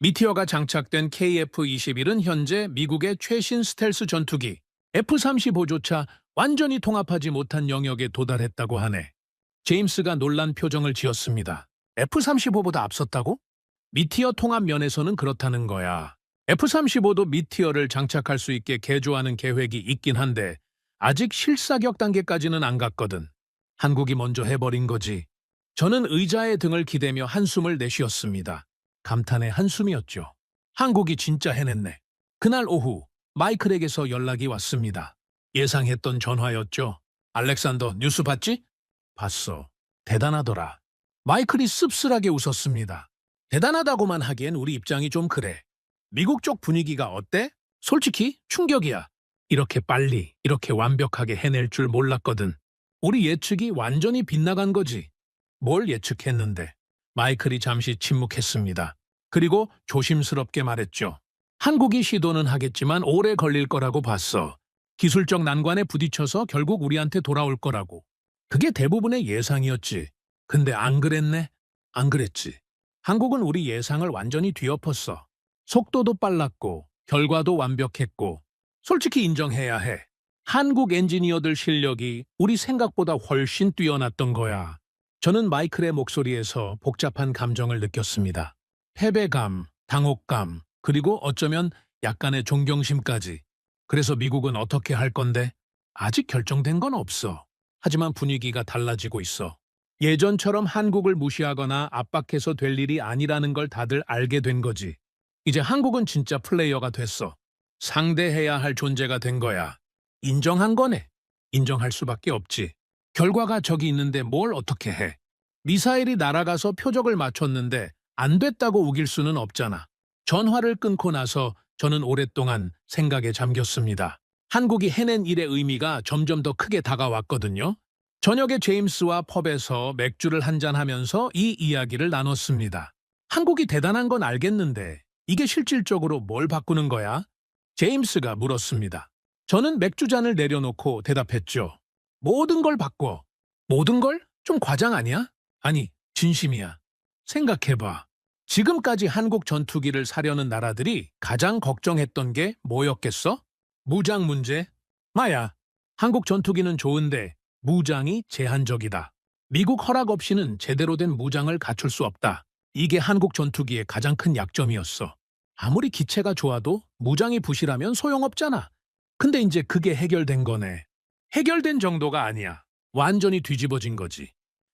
미티어가 장착된 KF-21은 현재 미국의 최신 스텔스 전투기 F-35조차 완전히 통합하지 못한 영역에 도달했다고 하네. 제임스가 놀란 표정을 지었습니다. F-35보다 앞섰다고? 미티어 통합 면에서는 그렇다는 거야. F-35도 미티어를 장착할 수 있게 개조하는 계획이 있긴 한데 아직 실사격 단계까지는 안 갔거든. 한국이 먼저 해버린 거지. 저는 의자에 등을 기대며 한숨을 내쉬었습니다. 감탄의 한숨이었죠. 한국이 진짜 해냈네. 그날 오후 마이클에게서 연락이 왔습니다. 예상했던 전화였죠. 알렉산더 뉴스 봤지? 봤어. 대단하더라. 마이클이 씁쓸하게 웃었습니다. 대단하다고만 하기엔 우리 입장이 좀 그래. 미국 쪽 분위기가 어때? 솔직히 충격이야. 이렇게 빨리, 이렇게 완벽하게 해낼 줄 몰랐거든. 우리 예측이 완전히 빗나간 거지. 뭘 예측했는데? 마이클이 잠시 침묵했습니다. 그리고 조심스럽게 말했죠. 한국이 시도는 하겠지만 오래 걸릴 거라고 봤어. 기술적 난관에 부딪혀서 결국 우리한테 돌아올 거라고. 그게 대부분의 예상이었지. 근데 안 그랬네? 안 그랬지. 한국은 우리 예상을 완전히 뒤엎었어. 속도도 빨랐고 결과도 완벽했고 솔직히 인정해야 해. 한국 엔지니어들 실력이 우리 생각보다 훨씬 뛰어났던 거야. 저는 마이클의 목소리에서 복잡한 감정을 느꼈습니다. 패배감, 당혹감, 그리고 어쩌면 약간의 존경심까지. 그래서 미국은 어떻게 할 건데? 아직 결정된 건 없어. 하지만 분위기가 달라지고 있어. 예전처럼 한국을 무시하거나 압박해서 될 일이 아니라는 걸 다들 알게 된 거지. 이제 한국은 진짜 플레이어가 됐어. 상대해야 할 존재가 된 거야. 인정한 거네. 인정할 수밖에 없지. 결과가 저기 있는데 뭘 어떻게 해. 미사일이 날아가서 표적을 맞췄는데 안 됐다고 우길 수는 없잖아. 전화를 끊고 나서 저는 오랫동안 생각에 잠겼습니다. 한국이 해낸 일의 의미가 점점 더 크게 다가왔거든요. 저녁에 제임스와 펍에서 맥주를 한잔하면서 이 이야기를 나눴습니다. 한국이 대단한 건 알겠는데 이게 실질적으로 뭘 바꾸는 거야? 제임스가 물었습니다. 저는 맥주잔을 내려놓고 대답했죠. 모든 걸 바꿔. 모든 걸? 좀 과장 아니야? 아니, 진심이야. 생각해봐. 지금까지 한국 전투기를 사려는 나라들이 가장 걱정했던 게 뭐였겠어? 무장 문제? 마야, 한국 전투기는 좋은데 무장이 제한적이다. 미국 허락 없이는 제대로 된 무장을 갖출 수 없다. 이게 한국 전투기의 가장 큰 약점이었어. 아무리 기체가 좋아도 무장이 부실하면 소용없잖아. 근데 이제 그게 해결된 거네. 해결된 정도가 아니야. 완전히 뒤집어진 거지.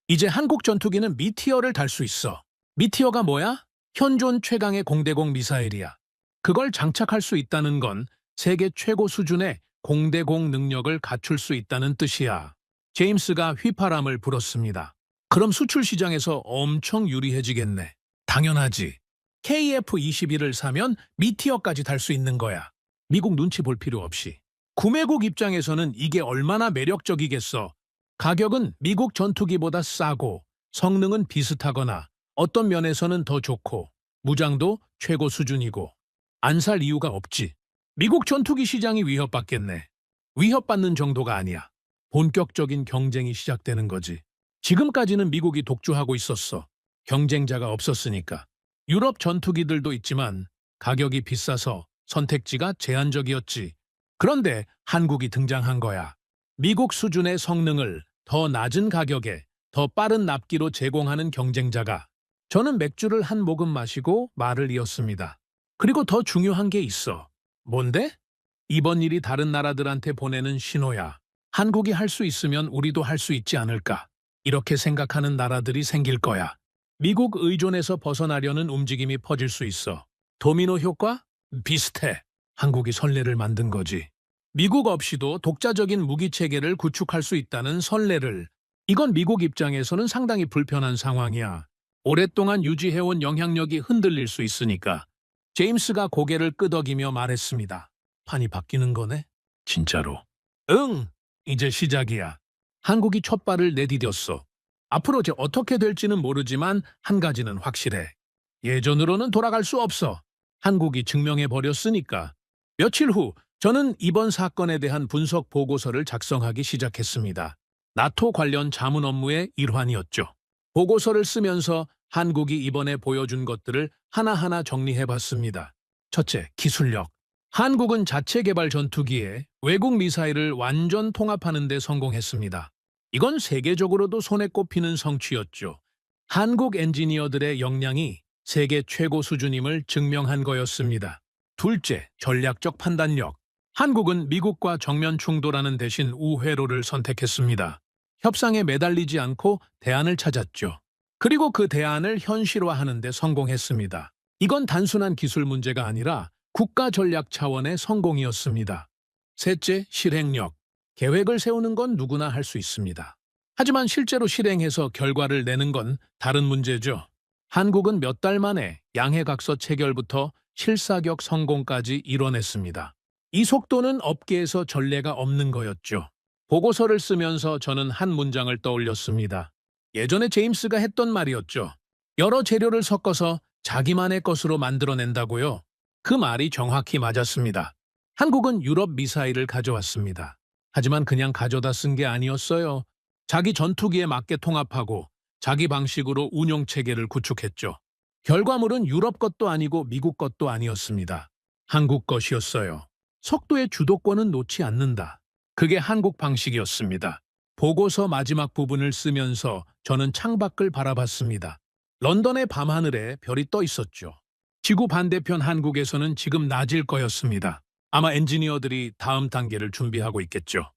이제 한국 전투기는 미티어를 달 수 있어. 미티어가 뭐야? 현존 최강의 공대공 미사일이야. 그걸 장착할 수 있다는 건 세계 최고 수준의 공대공 능력을 갖출 수 있다는 뜻이야. 제임스가 휘파람을 불었습니다. 그럼 수출 시장에서 엄청 유리해지겠네. 당연하지. KF-21을 사면 미티어까지 달 수 있는 거야. 미국 눈치 볼 필요 없이. 구매국 입장에서는 이게 얼마나 매력적이겠어. 가격은 미국 전투기보다 싸고 성능은 비슷하거나 어떤 면에서는 더 좋고 무장도 최고 수준이고 안 살 이유가 없지. 미국 전투기 시장이 위협받겠네. 위협받는 정도가 아니야. 본격적인 경쟁이 시작되는 거지. 지금까지는 미국이 독주하고 있었어. 경쟁자가 없었으니까. 유럽 전투기들도 있지만 가격이 비싸서 선택지가 제한적이었지. 그런데 한국이 등장한 거야. 미국 수준의 성능을 더 낮은 가격에 더 빠른 납기로 제공하는 경쟁자가. 저는 맥주를 한 모금 마시고 말을 이었습니다. 그리고 더 중요한 게 있어. 뭔데? 이번 일이 다른 나라들한테 보내는 신호야. 한국이 할 수 있으면 우리도 할 수 있지 않을까. 이렇게 생각하는 나라들이 생길 거야. 미국 의존에서 벗어나려는 움직임이 퍼질 수 있어. 도미노 효과? 비슷해. 한국이 선례를 만든 거지. 미국 없이도 독자적인 무기 체계를 구축할 수 있다는 선례를. 이건 미국 입장에서는 상당히 불편한 상황이야. 오랫동안 유지해온 영향력이 흔들릴 수 있으니까. 제임스가 고개를 끄덕이며 말했습니다. 판이 바뀌는 거네? 진짜로. 응, 이제 시작이야. 한국이 첫 발을 내디뎠어. 앞으로 이제 어떻게 될지는 모르지만 한 가지는 확실해. 예전으로는 돌아갈 수 없어. 한국이 증명해버렸으니까. 며칠 후 저는 이번 사건에 대한 분석 보고서를 작성하기 시작했습니다. 나토 관련 자문 업무의 일환이었죠. 보고서를 쓰면서 한국이 이번에 보여준 것들을 하나하나 정리해봤습니다. 첫째, 기술력. 한국은 자체 개발 전투기에 외국 미사일을 완전 통합하는 데 성공했습니다. 이건 세계적으로도 손에 꼽히는 성취였죠. 한국 엔지니어들의 역량이 세계 최고 수준임을 증명한 거였습니다. 둘째, 전략적 판단력. 한국은 미국과 정면 충돌하는 대신 우회로를 선택했습니다. 협상에 매달리지 않고 대안을 찾았죠. 그리고 그 대안을 현실화하는 데 성공했습니다. 이건 단순한 기술 문제가 아니라 국가 전략 차원의 성공이었습니다. 셋째, 실행력. 계획을 세우는 건 누구나 할 수 있습니다. 하지만 실제로 실행해서 결과를 내는 건 다른 문제죠. 한국은 몇 달 만에 양해각서 체결부터 실사격 성공까지 이뤄냈습니다. 이 속도는 업계에서 전례가 없는 거였죠. 보고서를 쓰면서 저는 한 문장을 떠올렸습니다. 예전에 제임스가 했던 말이었죠. 여러 재료를 섞어서 자기만의 것으로 만들어낸다고요. 그 말이 정확히 맞았습니다. 한국은 유럽 미사일을 가져왔습니다. 하지만 그냥 가져다 쓴 게 아니었어요. 자기 전투기에 맞게 통합하고 자기 방식으로 운용체계를 구축했죠. 결과물은 유럽 것도 아니고 미국 것도 아니었습니다. 한국 것이었어요. 속도의 주도권은 놓지 않는다. 그게 한국 방식이었습니다. 보고서 마지막 부분을 쓰면서 저는 창밖을 바라봤습니다. 런던의 밤하늘에 별이 떠 있었죠. 지구 반대편 한국에서는 지금 낮일 거였습니다. 아마 엔지니어들이 다음 단계를 준비하고 있겠죠.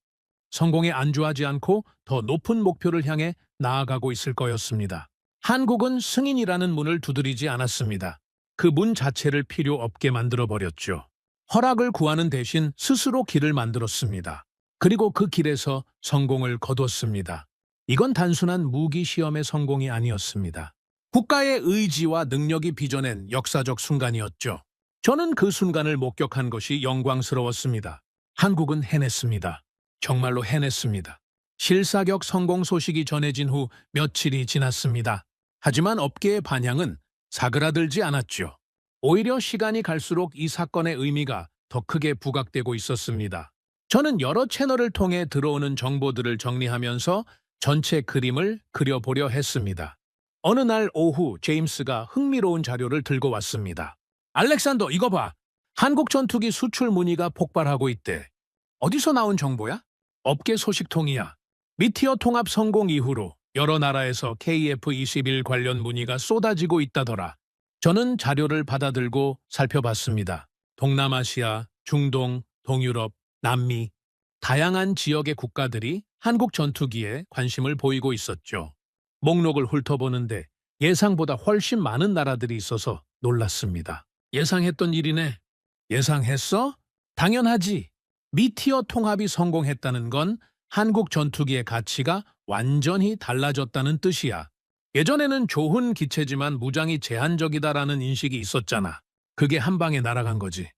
성공에 안주하지 않고 더 높은 목표를 향해 나아가고 있을 거였습니다. 한국은 승인이라는 문을 두드리지 않았습니다. 그 문 자체를 필요 없게 만들어버렸죠. 허락을 구하는 대신 스스로 길을 만들었습니다. 그리고 그 길에서 성공을 거뒀습니다. 이건 단순한 무기 시험의 성공이 아니었습니다. 국가의 의지와 능력이 빚어낸 역사적 순간이었죠. 저는 그 순간을 목격한 것이 영광스러웠습니다. 한국은 해냈습니다. 정말로 해냈습니다. 실사격 성공 소식이 전해진 후 며칠이 지났습니다. 하지만 업계의 반향은 사그라들지 않았죠. 오히려 시간이 갈수록 이 사건의 의미가 더 크게 부각되고 있었습니다. 저는 여러 채널을 통해 들어오는 정보들을 정리하면서 전체 그림을 그려보려 했습니다. 어느 날 오후 제임스가 흥미로운 자료를 들고 왔습니다. 알렉산더, 이거 봐. 한국 전투기 수출 문의가 폭발하고 있대. 어디서 나온 정보야? 업계 소식통이야. 미티어 통합 성공 이후로 여러 나라에서 KF-21 관련 문의가 쏟아지고 있다더라. 저는 자료를 받아들고 살펴봤습니다. 동남아시아, 중동, 동유럽, 남미, 다양한 지역의 국가들이 한국 전투기에 관심을 보이고 있었죠. 목록을 훑어보는데 예상보다 훨씬 많은 나라들이 있어서 놀랐습니다. 예상했던 일이네. 예상했어? 당연하지. 미티어 통합이 성공했다는 건 한국 전투기의 가치가 완전히 달라졌다는 뜻이야. 예전에는 좋은 기체지만 무장이 제한적이다라는 인식이 있었잖아. 그게 한 방에 날아간 거지.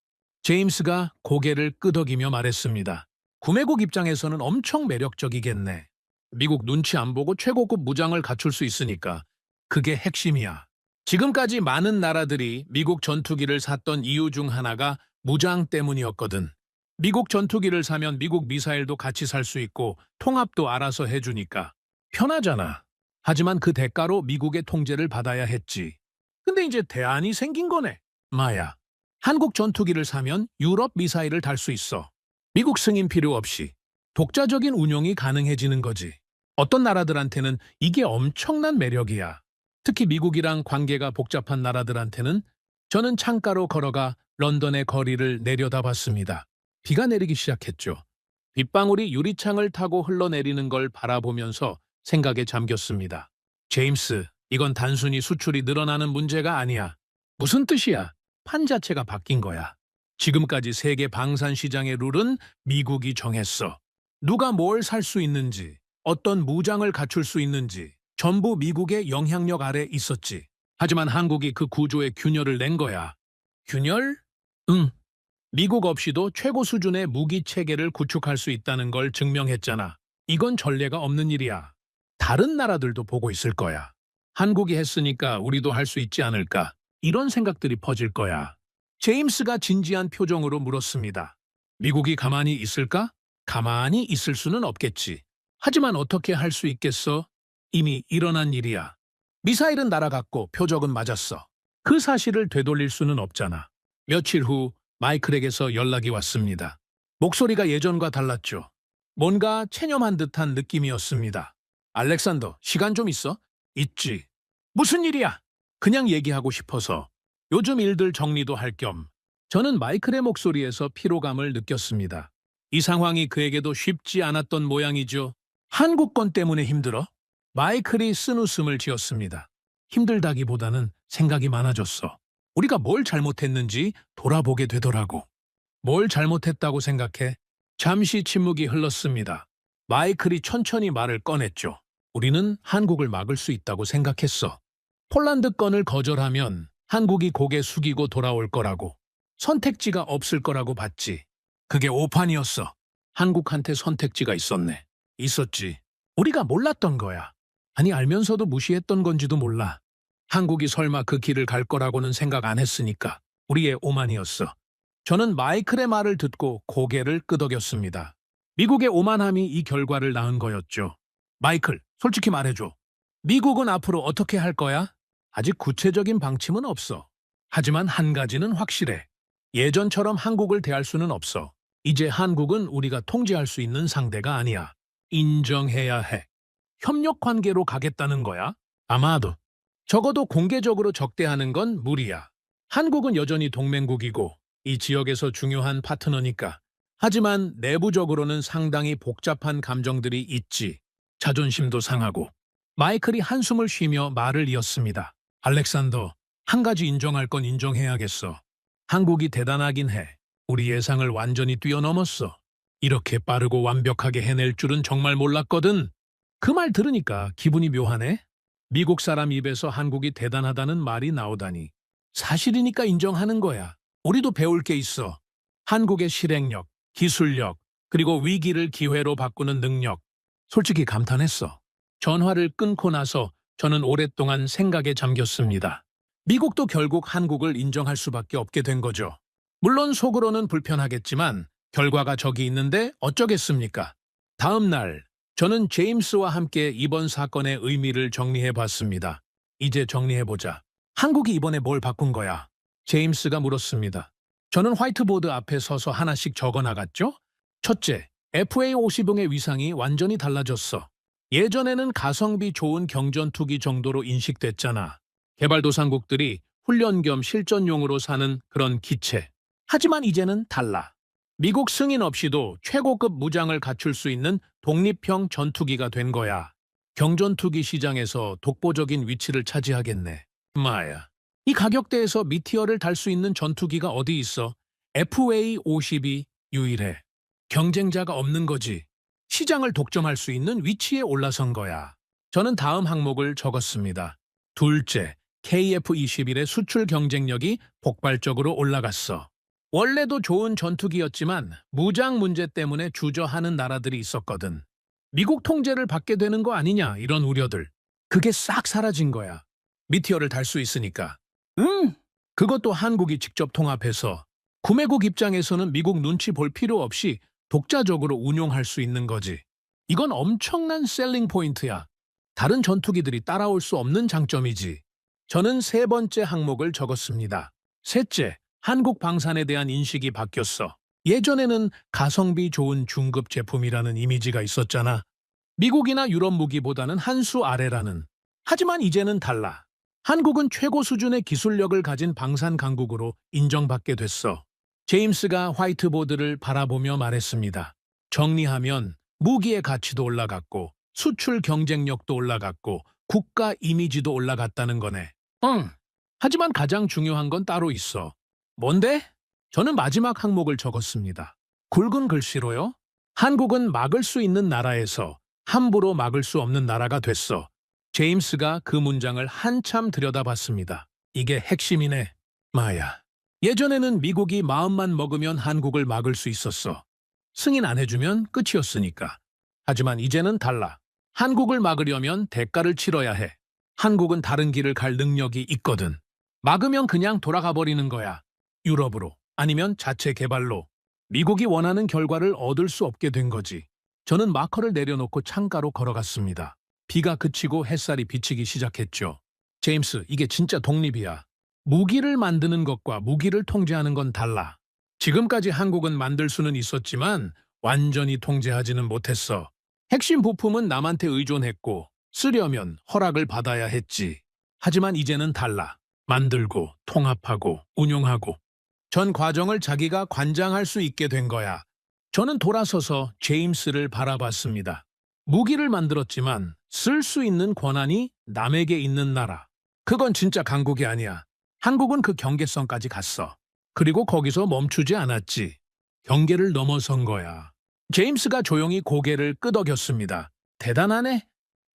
제임스가 고개를 끄덕이며 말했습니다. 구매국 입장에서는 엄청 매력적이겠네. 미국 눈치 안 보고 최고급 무장을 갖출 수 있으니까. 그게 핵심이야. 지금까지 많은 나라들이 미국 전투기를 샀던 이유 중 하나가 무장 때문이었거든. 미국 전투기를 사면 미국 미사일도 같이 살 수 있고 통합도 알아서 해주니까. 편하잖아. 하지만 그 대가로 미국의 통제를 받아야 했지. 근데 이제 대안이 생긴 거네. 마야. 한국 전투기를 사면 유럽 미사일을 달 수 있어. 미국 승인 필요 없이. 독자적인 운용이 가능해지는 거지. 어떤 나라들한테는 이게 엄청난 매력이야. 특히 미국이랑 관계가 복잡한 나라들한테는. 저는 창가로 걸어가 런던의 거리를 내려다봤습니다. 비가 내리기 시작했죠. 빗방울이 유리창을 타고 흘러내리는 걸 바라보면서 생각에 잠겼습니다. 제임스, 이건 단순히 수출이 늘어나는 문제가 아니야. 무슨 뜻이야? 판 자체가 바뀐 거야. 지금까지 세계 방산 시장의 룰은 미국이 정했어. 누가 뭘 살 수 있는지, 어떤 무장을 갖출 수 있는지 전부 미국의 영향력 아래 있었지. 하지만 한국이 그 구조에 균열을 낸 거야. 균열? 응. 미국 없이도 최고 수준의 무기 체계를 구축할 수 있다는 걸 증명했잖아. 이건 전례가 없는 일이야. 다른 나라들도 보고 있을 거야. 한국이 했으니까 우리도 할 수 있지 않을까. 이런 생각들이 퍼질 거야. 제임스가 진지한 표정으로 물었습니다. 미국이 가만히 있을까? 가만히 있을 수는 없겠지. 하지만 어떻게 할 수 있겠어? 이미 일어난 일이야. 미사일은 날아갔고 표적은 맞았어. 그 사실을 되돌릴 수는 없잖아. 며칠 후 마이클에게서 연락이 왔습니다. 목소리가 예전과 달랐죠. 뭔가 체념한 듯한 느낌이었습니다. 알렉산더, 시간 좀 있어? 있지. 무슨 일이야? 그냥 얘기하고 싶어서. 요즘 일들 정리도 할 겸. 저는 마이클의 목소리에서 피로감을 느꼈습니다. 이 상황이 그에게도 쉽지 않았던 모양이죠. 한국 건 때문에 힘들어? 마이클이 쓴웃음을 지었습니다. 힘들다기보다는 생각이 많아졌어. 우리가 뭘 잘못했는지 돌아보게 되더라고. 뭘 잘못했다고 생각해? 잠시 침묵이 흘렀습니다. 마이클이 천천히 말을 꺼냈죠. 우리는 한국을 막을 수 있다고 생각했어. 폴란드 건을 거절하면 한국이 고개 숙이고 돌아올 거라고. 선택지가 없을 거라고 봤지. 그게 오판이었어. 한국한테 선택지가 있었네. 있었지. 우리가 몰랐던 거야. 아니 알면서도 무시했던 건지도 몰라. 한국이 설마 그 길을 갈 거라고는 생각 안 했으니까. 우리의 오만이었어. 저는 마이클의 말을 듣고 고개를 끄덕였습니다. 미국의 오만함이 이 결과를 낳은 거였죠. 마이클, 솔직히 말해줘. 미국은 앞으로 어떻게 할 거야? 아직 구체적인 방침은 없어. 하지만 한 가지는 확실해. 예전처럼 한국을 대할 수는 없어. 이제 한국은 우리가 통제할 수 있는 상대가 아니야. 인정해야 해. 협력 관계로 가겠다는 거야? 아마도. 적어도 공개적으로 적대하는 건 무리야. 한국은 여전히 동맹국이고 이 지역에서 중요한 파트너니까. 하지만 내부적으로는 상당히 복잡한 감정들이 있지. 자존심도 상하고. 마이클이 한숨을 쉬며 말을 이었습니다. 알렉산더, 한 가지 인정할 건 인정해야겠어. 한국이 대단하긴 해. 우리 예상을 완전히 뛰어넘었어. 이렇게 빠르고 완벽하게 해낼 줄은 정말 몰랐거든. 그 말 들으니까 기분이 묘하네. 미국 사람 입에서 한국이 대단하다는 말이 나오다니. 사실이니까 인정하는 거야. 우리도 배울 게 있어. 한국의 실행력, 기술력, 그리고 위기를 기회로 바꾸는 능력. 솔직히 감탄했어. 전화를 끊고 나서 저는 오랫동안 생각에 잠겼습니다. 미국도 결국 한국을 인정할 수밖에 없게 된 거죠. 물론 속으로는 불편하겠지만 결과가 저기 있는데 어쩌겠습니까? 다음 날 저는 제임스와 함께 이번 사건의 의미를 정리해 봤습니다. 이제 정리해보자. 한국이 이번에 뭘 바꾼 거야? 제임스가 물었습니다. 저는 화이트보드 앞에 서서 하나씩 적어나갔죠? 첫째, FA-50의 위상이 완전히 달라졌어. 예전에는 가성비 좋은 경전투기 정도로 인식됐잖아. 개발도상국들이 훈련 겸 실전용으로 사는 그런 기체. 하지만 이제는 달라. 미국 승인 없이도 최고급 무장을 갖출 수 있는 독립형 전투기가 된 거야. 경전투기 시장에서 독보적인 위치를 차지하겠네. 마야. 이 가격대에서 미티어를 달 수 있는 전투기가 어디 있어? FA-50이 유일해. 경쟁자가 없는 거지. 시장을 독점할 수 있는 위치에 올라선 거야. 저는 다음 항목을 적었습니다. 둘째, KF-21의 수출 경쟁력이 폭발적으로 올라갔어. 원래도 좋은 전투기였지만 무장 문제 때문에 주저하는 나라들이 있었거든. 미국 통제를 받게 되는 거 아니냐 이런 우려들. 그게 싹 사라진 거야. 미티어를 달 수 있으니까. 그것도 한국이 직접 통합해서 구매국 입장에서는 미국 눈치 볼 필요 없이 독자적으로 운용할 수 있는 거지. 이건 엄청난 셀링 포인트야. 다른 전투기들이 따라올 수 없는 장점이지. 저는 세 번째 항목을 적었습니다. 셋째, 한국 방산에 대한 인식이 바뀌었어. 예전에는 가성비 좋은 중급 제품이라는 이미지가 있었잖아. 미국이나 유럽 무기보다는 한 수 아래라는. 하지만 이제는 달라. 한국은 최고 수준의 기술력을 가진 방산 강국으로 인정받게 됐어. 제임스가 화이트보드를 바라보며 말했습니다. 정리하면 무기의 가치도 올라갔고 수출 경쟁력도 올라갔고 국가 이미지도 올라갔다는 거네. 하지만 가장 중요한 건 따로 있어. 뭔데? 저는 마지막 항목을 적었습니다. 굵은 글씨로요. 한국은 막을 수 있는 나라에서 함부로 막을 수 없는 나라가 됐어. 제임스가 그 문장을 한참 들여다봤습니다. 이게 핵심이네. 마야. 예전에는 미국이 마음만 먹으면 한국을 막을 수 있었어. 승인 안 해주면 끝이었으니까. 하지만 이제는 달라. 한국을 막으려면 대가를 치러야 해. 한국은 다른 길을 갈 능력이 있거든. 막으면 그냥 돌아가 버리는 거야. 유럽으로. 아니면 자체 개발로. 미국이 원하는 결과를 얻을 수 없게 된 거지. 저는 마커를 내려놓고 창가로 걸어갔습니다. 비가 그치고 햇살이 비치기 시작했죠. 제임스, 이게 진짜 독립이야. 무기를 만드는 것과 무기를 통제하는 건 달라. 지금까지 한국은 만들 수는 있었지만 완전히 통제하지는 못했어. 핵심 부품은 남한테 의존했고 쓰려면 허락을 받아야 했지. 하지만 이제는 달라. 만들고 통합하고 운용하고 전 과정을 자기가 관장할 수 있게 된 거야. 저는 돌아서서 제임스를 바라봤습니다. 무기를 만들었지만 쓸 수 있는 권한이 남에게 있는 나라. 그건 진짜 강국이 아니야. 한국은 그 경계선까지 갔어. 그리고 거기서 멈추지 않았지. 경계를 넘어선 거야. 제임스가 조용히 고개를 끄덕였습니다. 대단하네.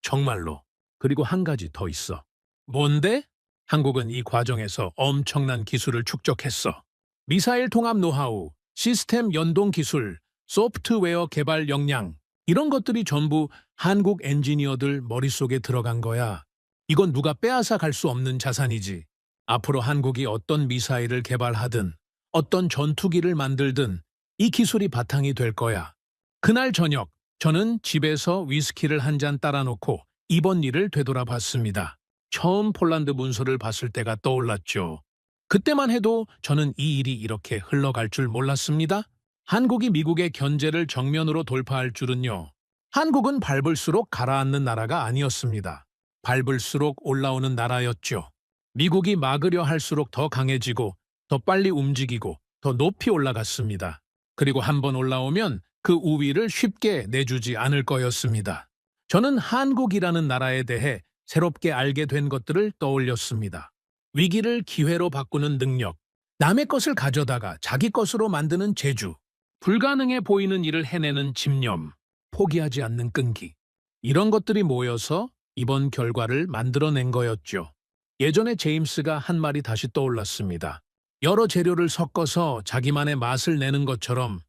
정말로. 그리고 한 가지 더 있어. 뭔데? 한국은 이 과정에서 엄청난 기술을 축적했어. 미사일 통합 노하우, 시스템 연동 기술, 소프트웨어 개발 역량, 이런 것들이 전부 한국 엔지니어들 머릿속에 들어간 거야. 이건 누가 빼앗아 갈 수 없는 자산이지. 앞으로 한국이 어떤 미사일을 개발하든 어떤 전투기를 만들든 이 기술이 바탕이 될 거야. 그날 저녁 저는 집에서 위스키를 한 잔 따라놓고 이번 일을 되돌아봤습니다. 처음 폴란드 문서를 봤을 때가 떠올랐죠. 그때만 해도 저는 이 일이 이렇게 흘러갈 줄 몰랐습니다. 한국이 미국의 견제를 정면으로 돌파할 줄은요. 한국은 밟을수록 가라앉는 나라가 아니었습니다. 밟을수록 올라오는 나라였죠. 미국이 막으려 할수록 더 강해지고 더 빨리 움직이고 더 높이 올라갔습니다. 그리고 한번 올라오면 그 우위를 쉽게 내주지 않을 거였습니다. 저는 한국이라는 나라에 대해 새롭게 알게 된 것들을 떠올렸습니다. 위기를 기회로 바꾸는 능력, 남의 것을 가져다가 자기 것으로 만드는 재주, 불가능해 보이는 일을 해내는 집념, 포기하지 않는 끈기. 이런 것들이 모여서 이번 결과를 만들어낸 거였죠. 예전에 제임스가 한 말이 다시 떠올랐습니다. 여러 재료를 섞어서 자기만의 맛을 내는 것처럼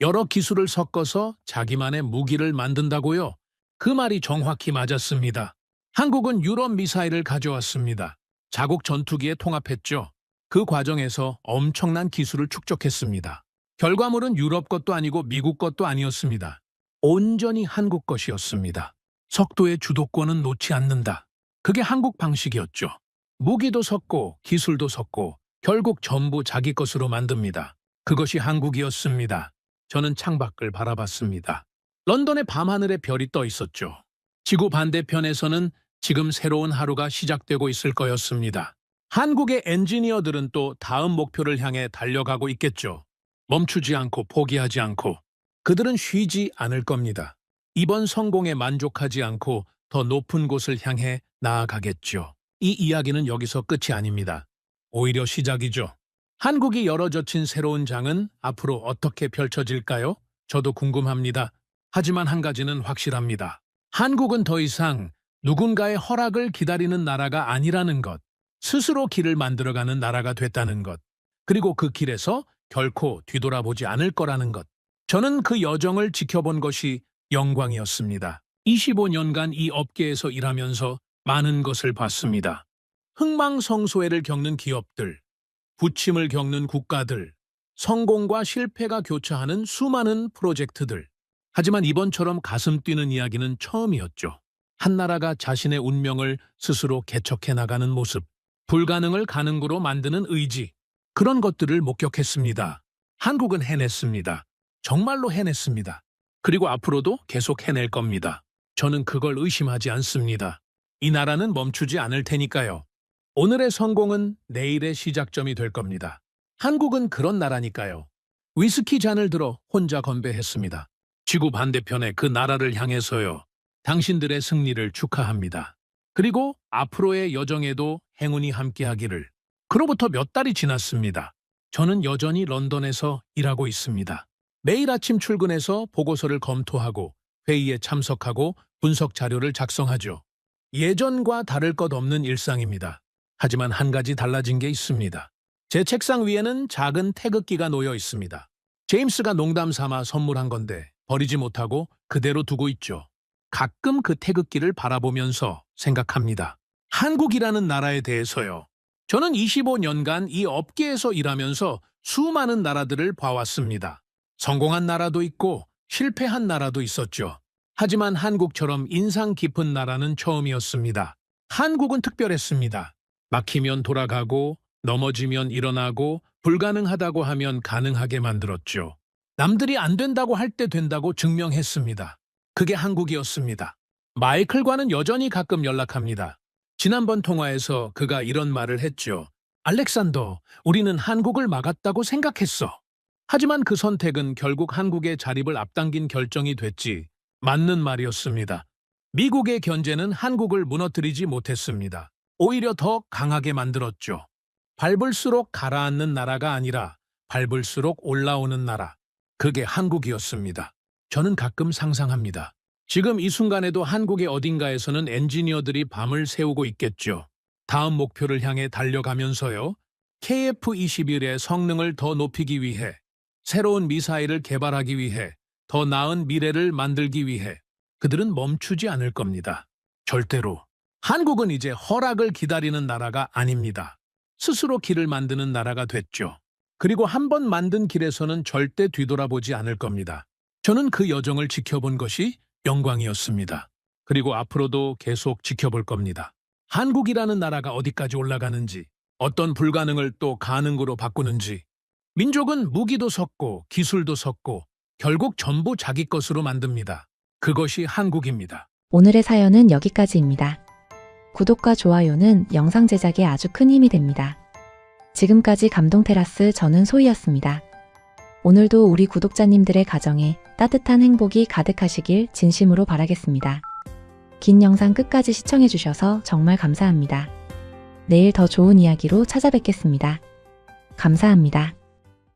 여러 기술을 섞어서 자기만의 무기를 만든다고요. 그 말이 정확히 맞았습니다. 한국은 유럽 미사일을 가져왔습니다. 자국 전투기에 통합했죠. 그 과정에서 엄청난 기술을 축적했습니다. 결과물은 유럽 것도 아니고 미국 것도 아니었습니다. 온전히 한국 것이었습니다. 석도의 주도권은 놓지 않는다. 그게 한국 방식이었죠. 무기도 섞고 기술도 섞고 결국 전부 자기 것으로 만듭니다. 그것이 한국이었습니다. 저는 창밖을 바라봤습니다. 런던의 밤하늘에 별이 떠 있었죠. 지구 반대편에서는 지금 새로운 하루가 시작되고 있을 거였습니다. 한국의 엔지니어들은 또 다음 목표를 향해 달려가고 있겠죠. 멈추지 않고 포기하지 않고 그들은 쉬지 않을 겁니다. 이번 성공에 만족하지 않고 더 높은 곳을 향해 나아가겠죠. 이 이야기는 여기서 끝이 아닙니다. 오히려 시작이죠. 한국이 열어젖힌 새로운 장은 앞으로 어떻게 펼쳐질까요? 저도 궁금합니다. 하지만 한 가지는 확실합니다. 한국은 더 이상 누군가의 허락을 기다리는 나라가 아니라는 것, 스스로 길을 만들어가는 나라가 됐다는 것, 그리고 그 길에서 결코 뒤돌아보지 않을 거라는 것. 저는 그 여정을 지켜본 것이 영광이었습니다. 25년간 이 업계에서 일하면서 많은 것을 봤습니다. 흥망성쇠를 겪는 기업들, 부침을 겪는 국가들, 성공과 실패가 교차하는 수많은 프로젝트들. 하지만 이번처럼 가슴 뛰는 이야기는 처음이었죠. 한 나라가 자신의 운명을 스스로 개척해 나가는 모습, 불가능을 가능으로 만드는 의지, 그런 것들을 목격했습니다. 한국은 해냈습니다. 정말로 해냈습니다. 그리고 앞으로도 계속 해낼 겁니다. 저는 그걸 의심하지 않습니다. 이 나라는 멈추지 않을 테니까요. 오늘의 성공은 내일의 시작점이 될 겁니다. 한국은 그런 나라니까요. 위스키 잔을 들어 혼자 건배했습니다. 지구 반대편의 그 나라를 향해서요. 당신들의 승리를 축하합니다. 그리고 앞으로의 여정에도 행운이 함께하기를. 그로부터 몇 달이 지났습니다. 저는 여전히 런던에서 일하고 있습니다. 매일 아침 출근해서 보고서를 검토하고 회의에 참석하고 분석 자료를 작성하죠. 예전과 다를 것 없는 일상입니다. 하지만 한 가지 달라진 게 있습니다. 제 책상 위에는 작은 태극기가 놓여 있습니다. 제임스가 농담 삼아 선물한 건데 버리지 못하고 그대로 두고 있죠. 가끔 그 태극기를 바라보면서 생각합니다. 한국이라는 나라에 대해서요. 저는 25년간 이 업계에서 일하면서 수많은 나라들을 봐왔습니다. 성공한 나라도 있고 실패한 나라도 있었죠. 하지만 한국처럼 인상 깊은 나라는 처음이었습니다. 한국은 특별했습니다. 막히면 돌아가고 넘어지면 일어나고 불가능하다고 하면 가능하게 만들었죠. 남들이 안 된다고 할 때 된다고 증명했습니다. 그게 한국이었습니다. 마이클과는 여전히 가끔 연락합니다. 지난번 통화에서 그가 이런 말을 했죠. 알렉산더, 우리는 한국을 막았다고 생각했어. 하지만 그 선택은 결국 한국의 자립을 앞당긴 결정이 됐지. 맞는 말이었습니다. 미국의 견제는 한국을 무너뜨리지 못했습니다. 오히려 더 강하게 만들었죠. 밟을수록 가라앉는 나라가 아니라 밟을수록 올라오는 나라. 그게 한국이었습니다. 저는 가끔 상상합니다. 지금 이 순간에도 한국의 어딘가에서는 엔지니어들이 밤을 새우고 있겠죠. 다음 목표를 향해 달려가면서요. KF-21의 성능을 더 높이기 위해, 새로운 미사일을 개발하기 위해, 더 나은 미래를 만들기 위해 그들은 멈추지 않을 겁니다. 절대로. 한국은 이제 허락을 기다리는 나라가 아닙니다. 스스로 길을 만드는 나라가 됐죠. 그리고 한 번 만든 길에서는 절대 뒤돌아보지 않을 겁니다. 저는 그 여정을 지켜본 것이 영광이었습니다. 그리고 앞으로도 계속 지켜볼 겁니다. 한국이라는 나라가 어디까지 올라가는지, 어떤 불가능을 또 가능으로 바꾸는지, 민족은 무기도 섞고 기술도 섞고 결국 전부 자기 것으로 만듭니다. 그것이 한국입니다. 오늘의 사연은 여기까지입니다. 구독과 좋아요는 영상 제작에 아주 큰 힘이 됩니다. 지금까지 감동테라스 저는 소희였습니다. 오늘도 우리 구독자님들의 가정에 따뜻한 행복이 가득하시길 진심으로 바라겠습니다. 긴 영상 끝까지 시청해주셔서 정말 감사합니다. 내일 더 좋은 이야기로 찾아뵙겠습니다. 감사합니다.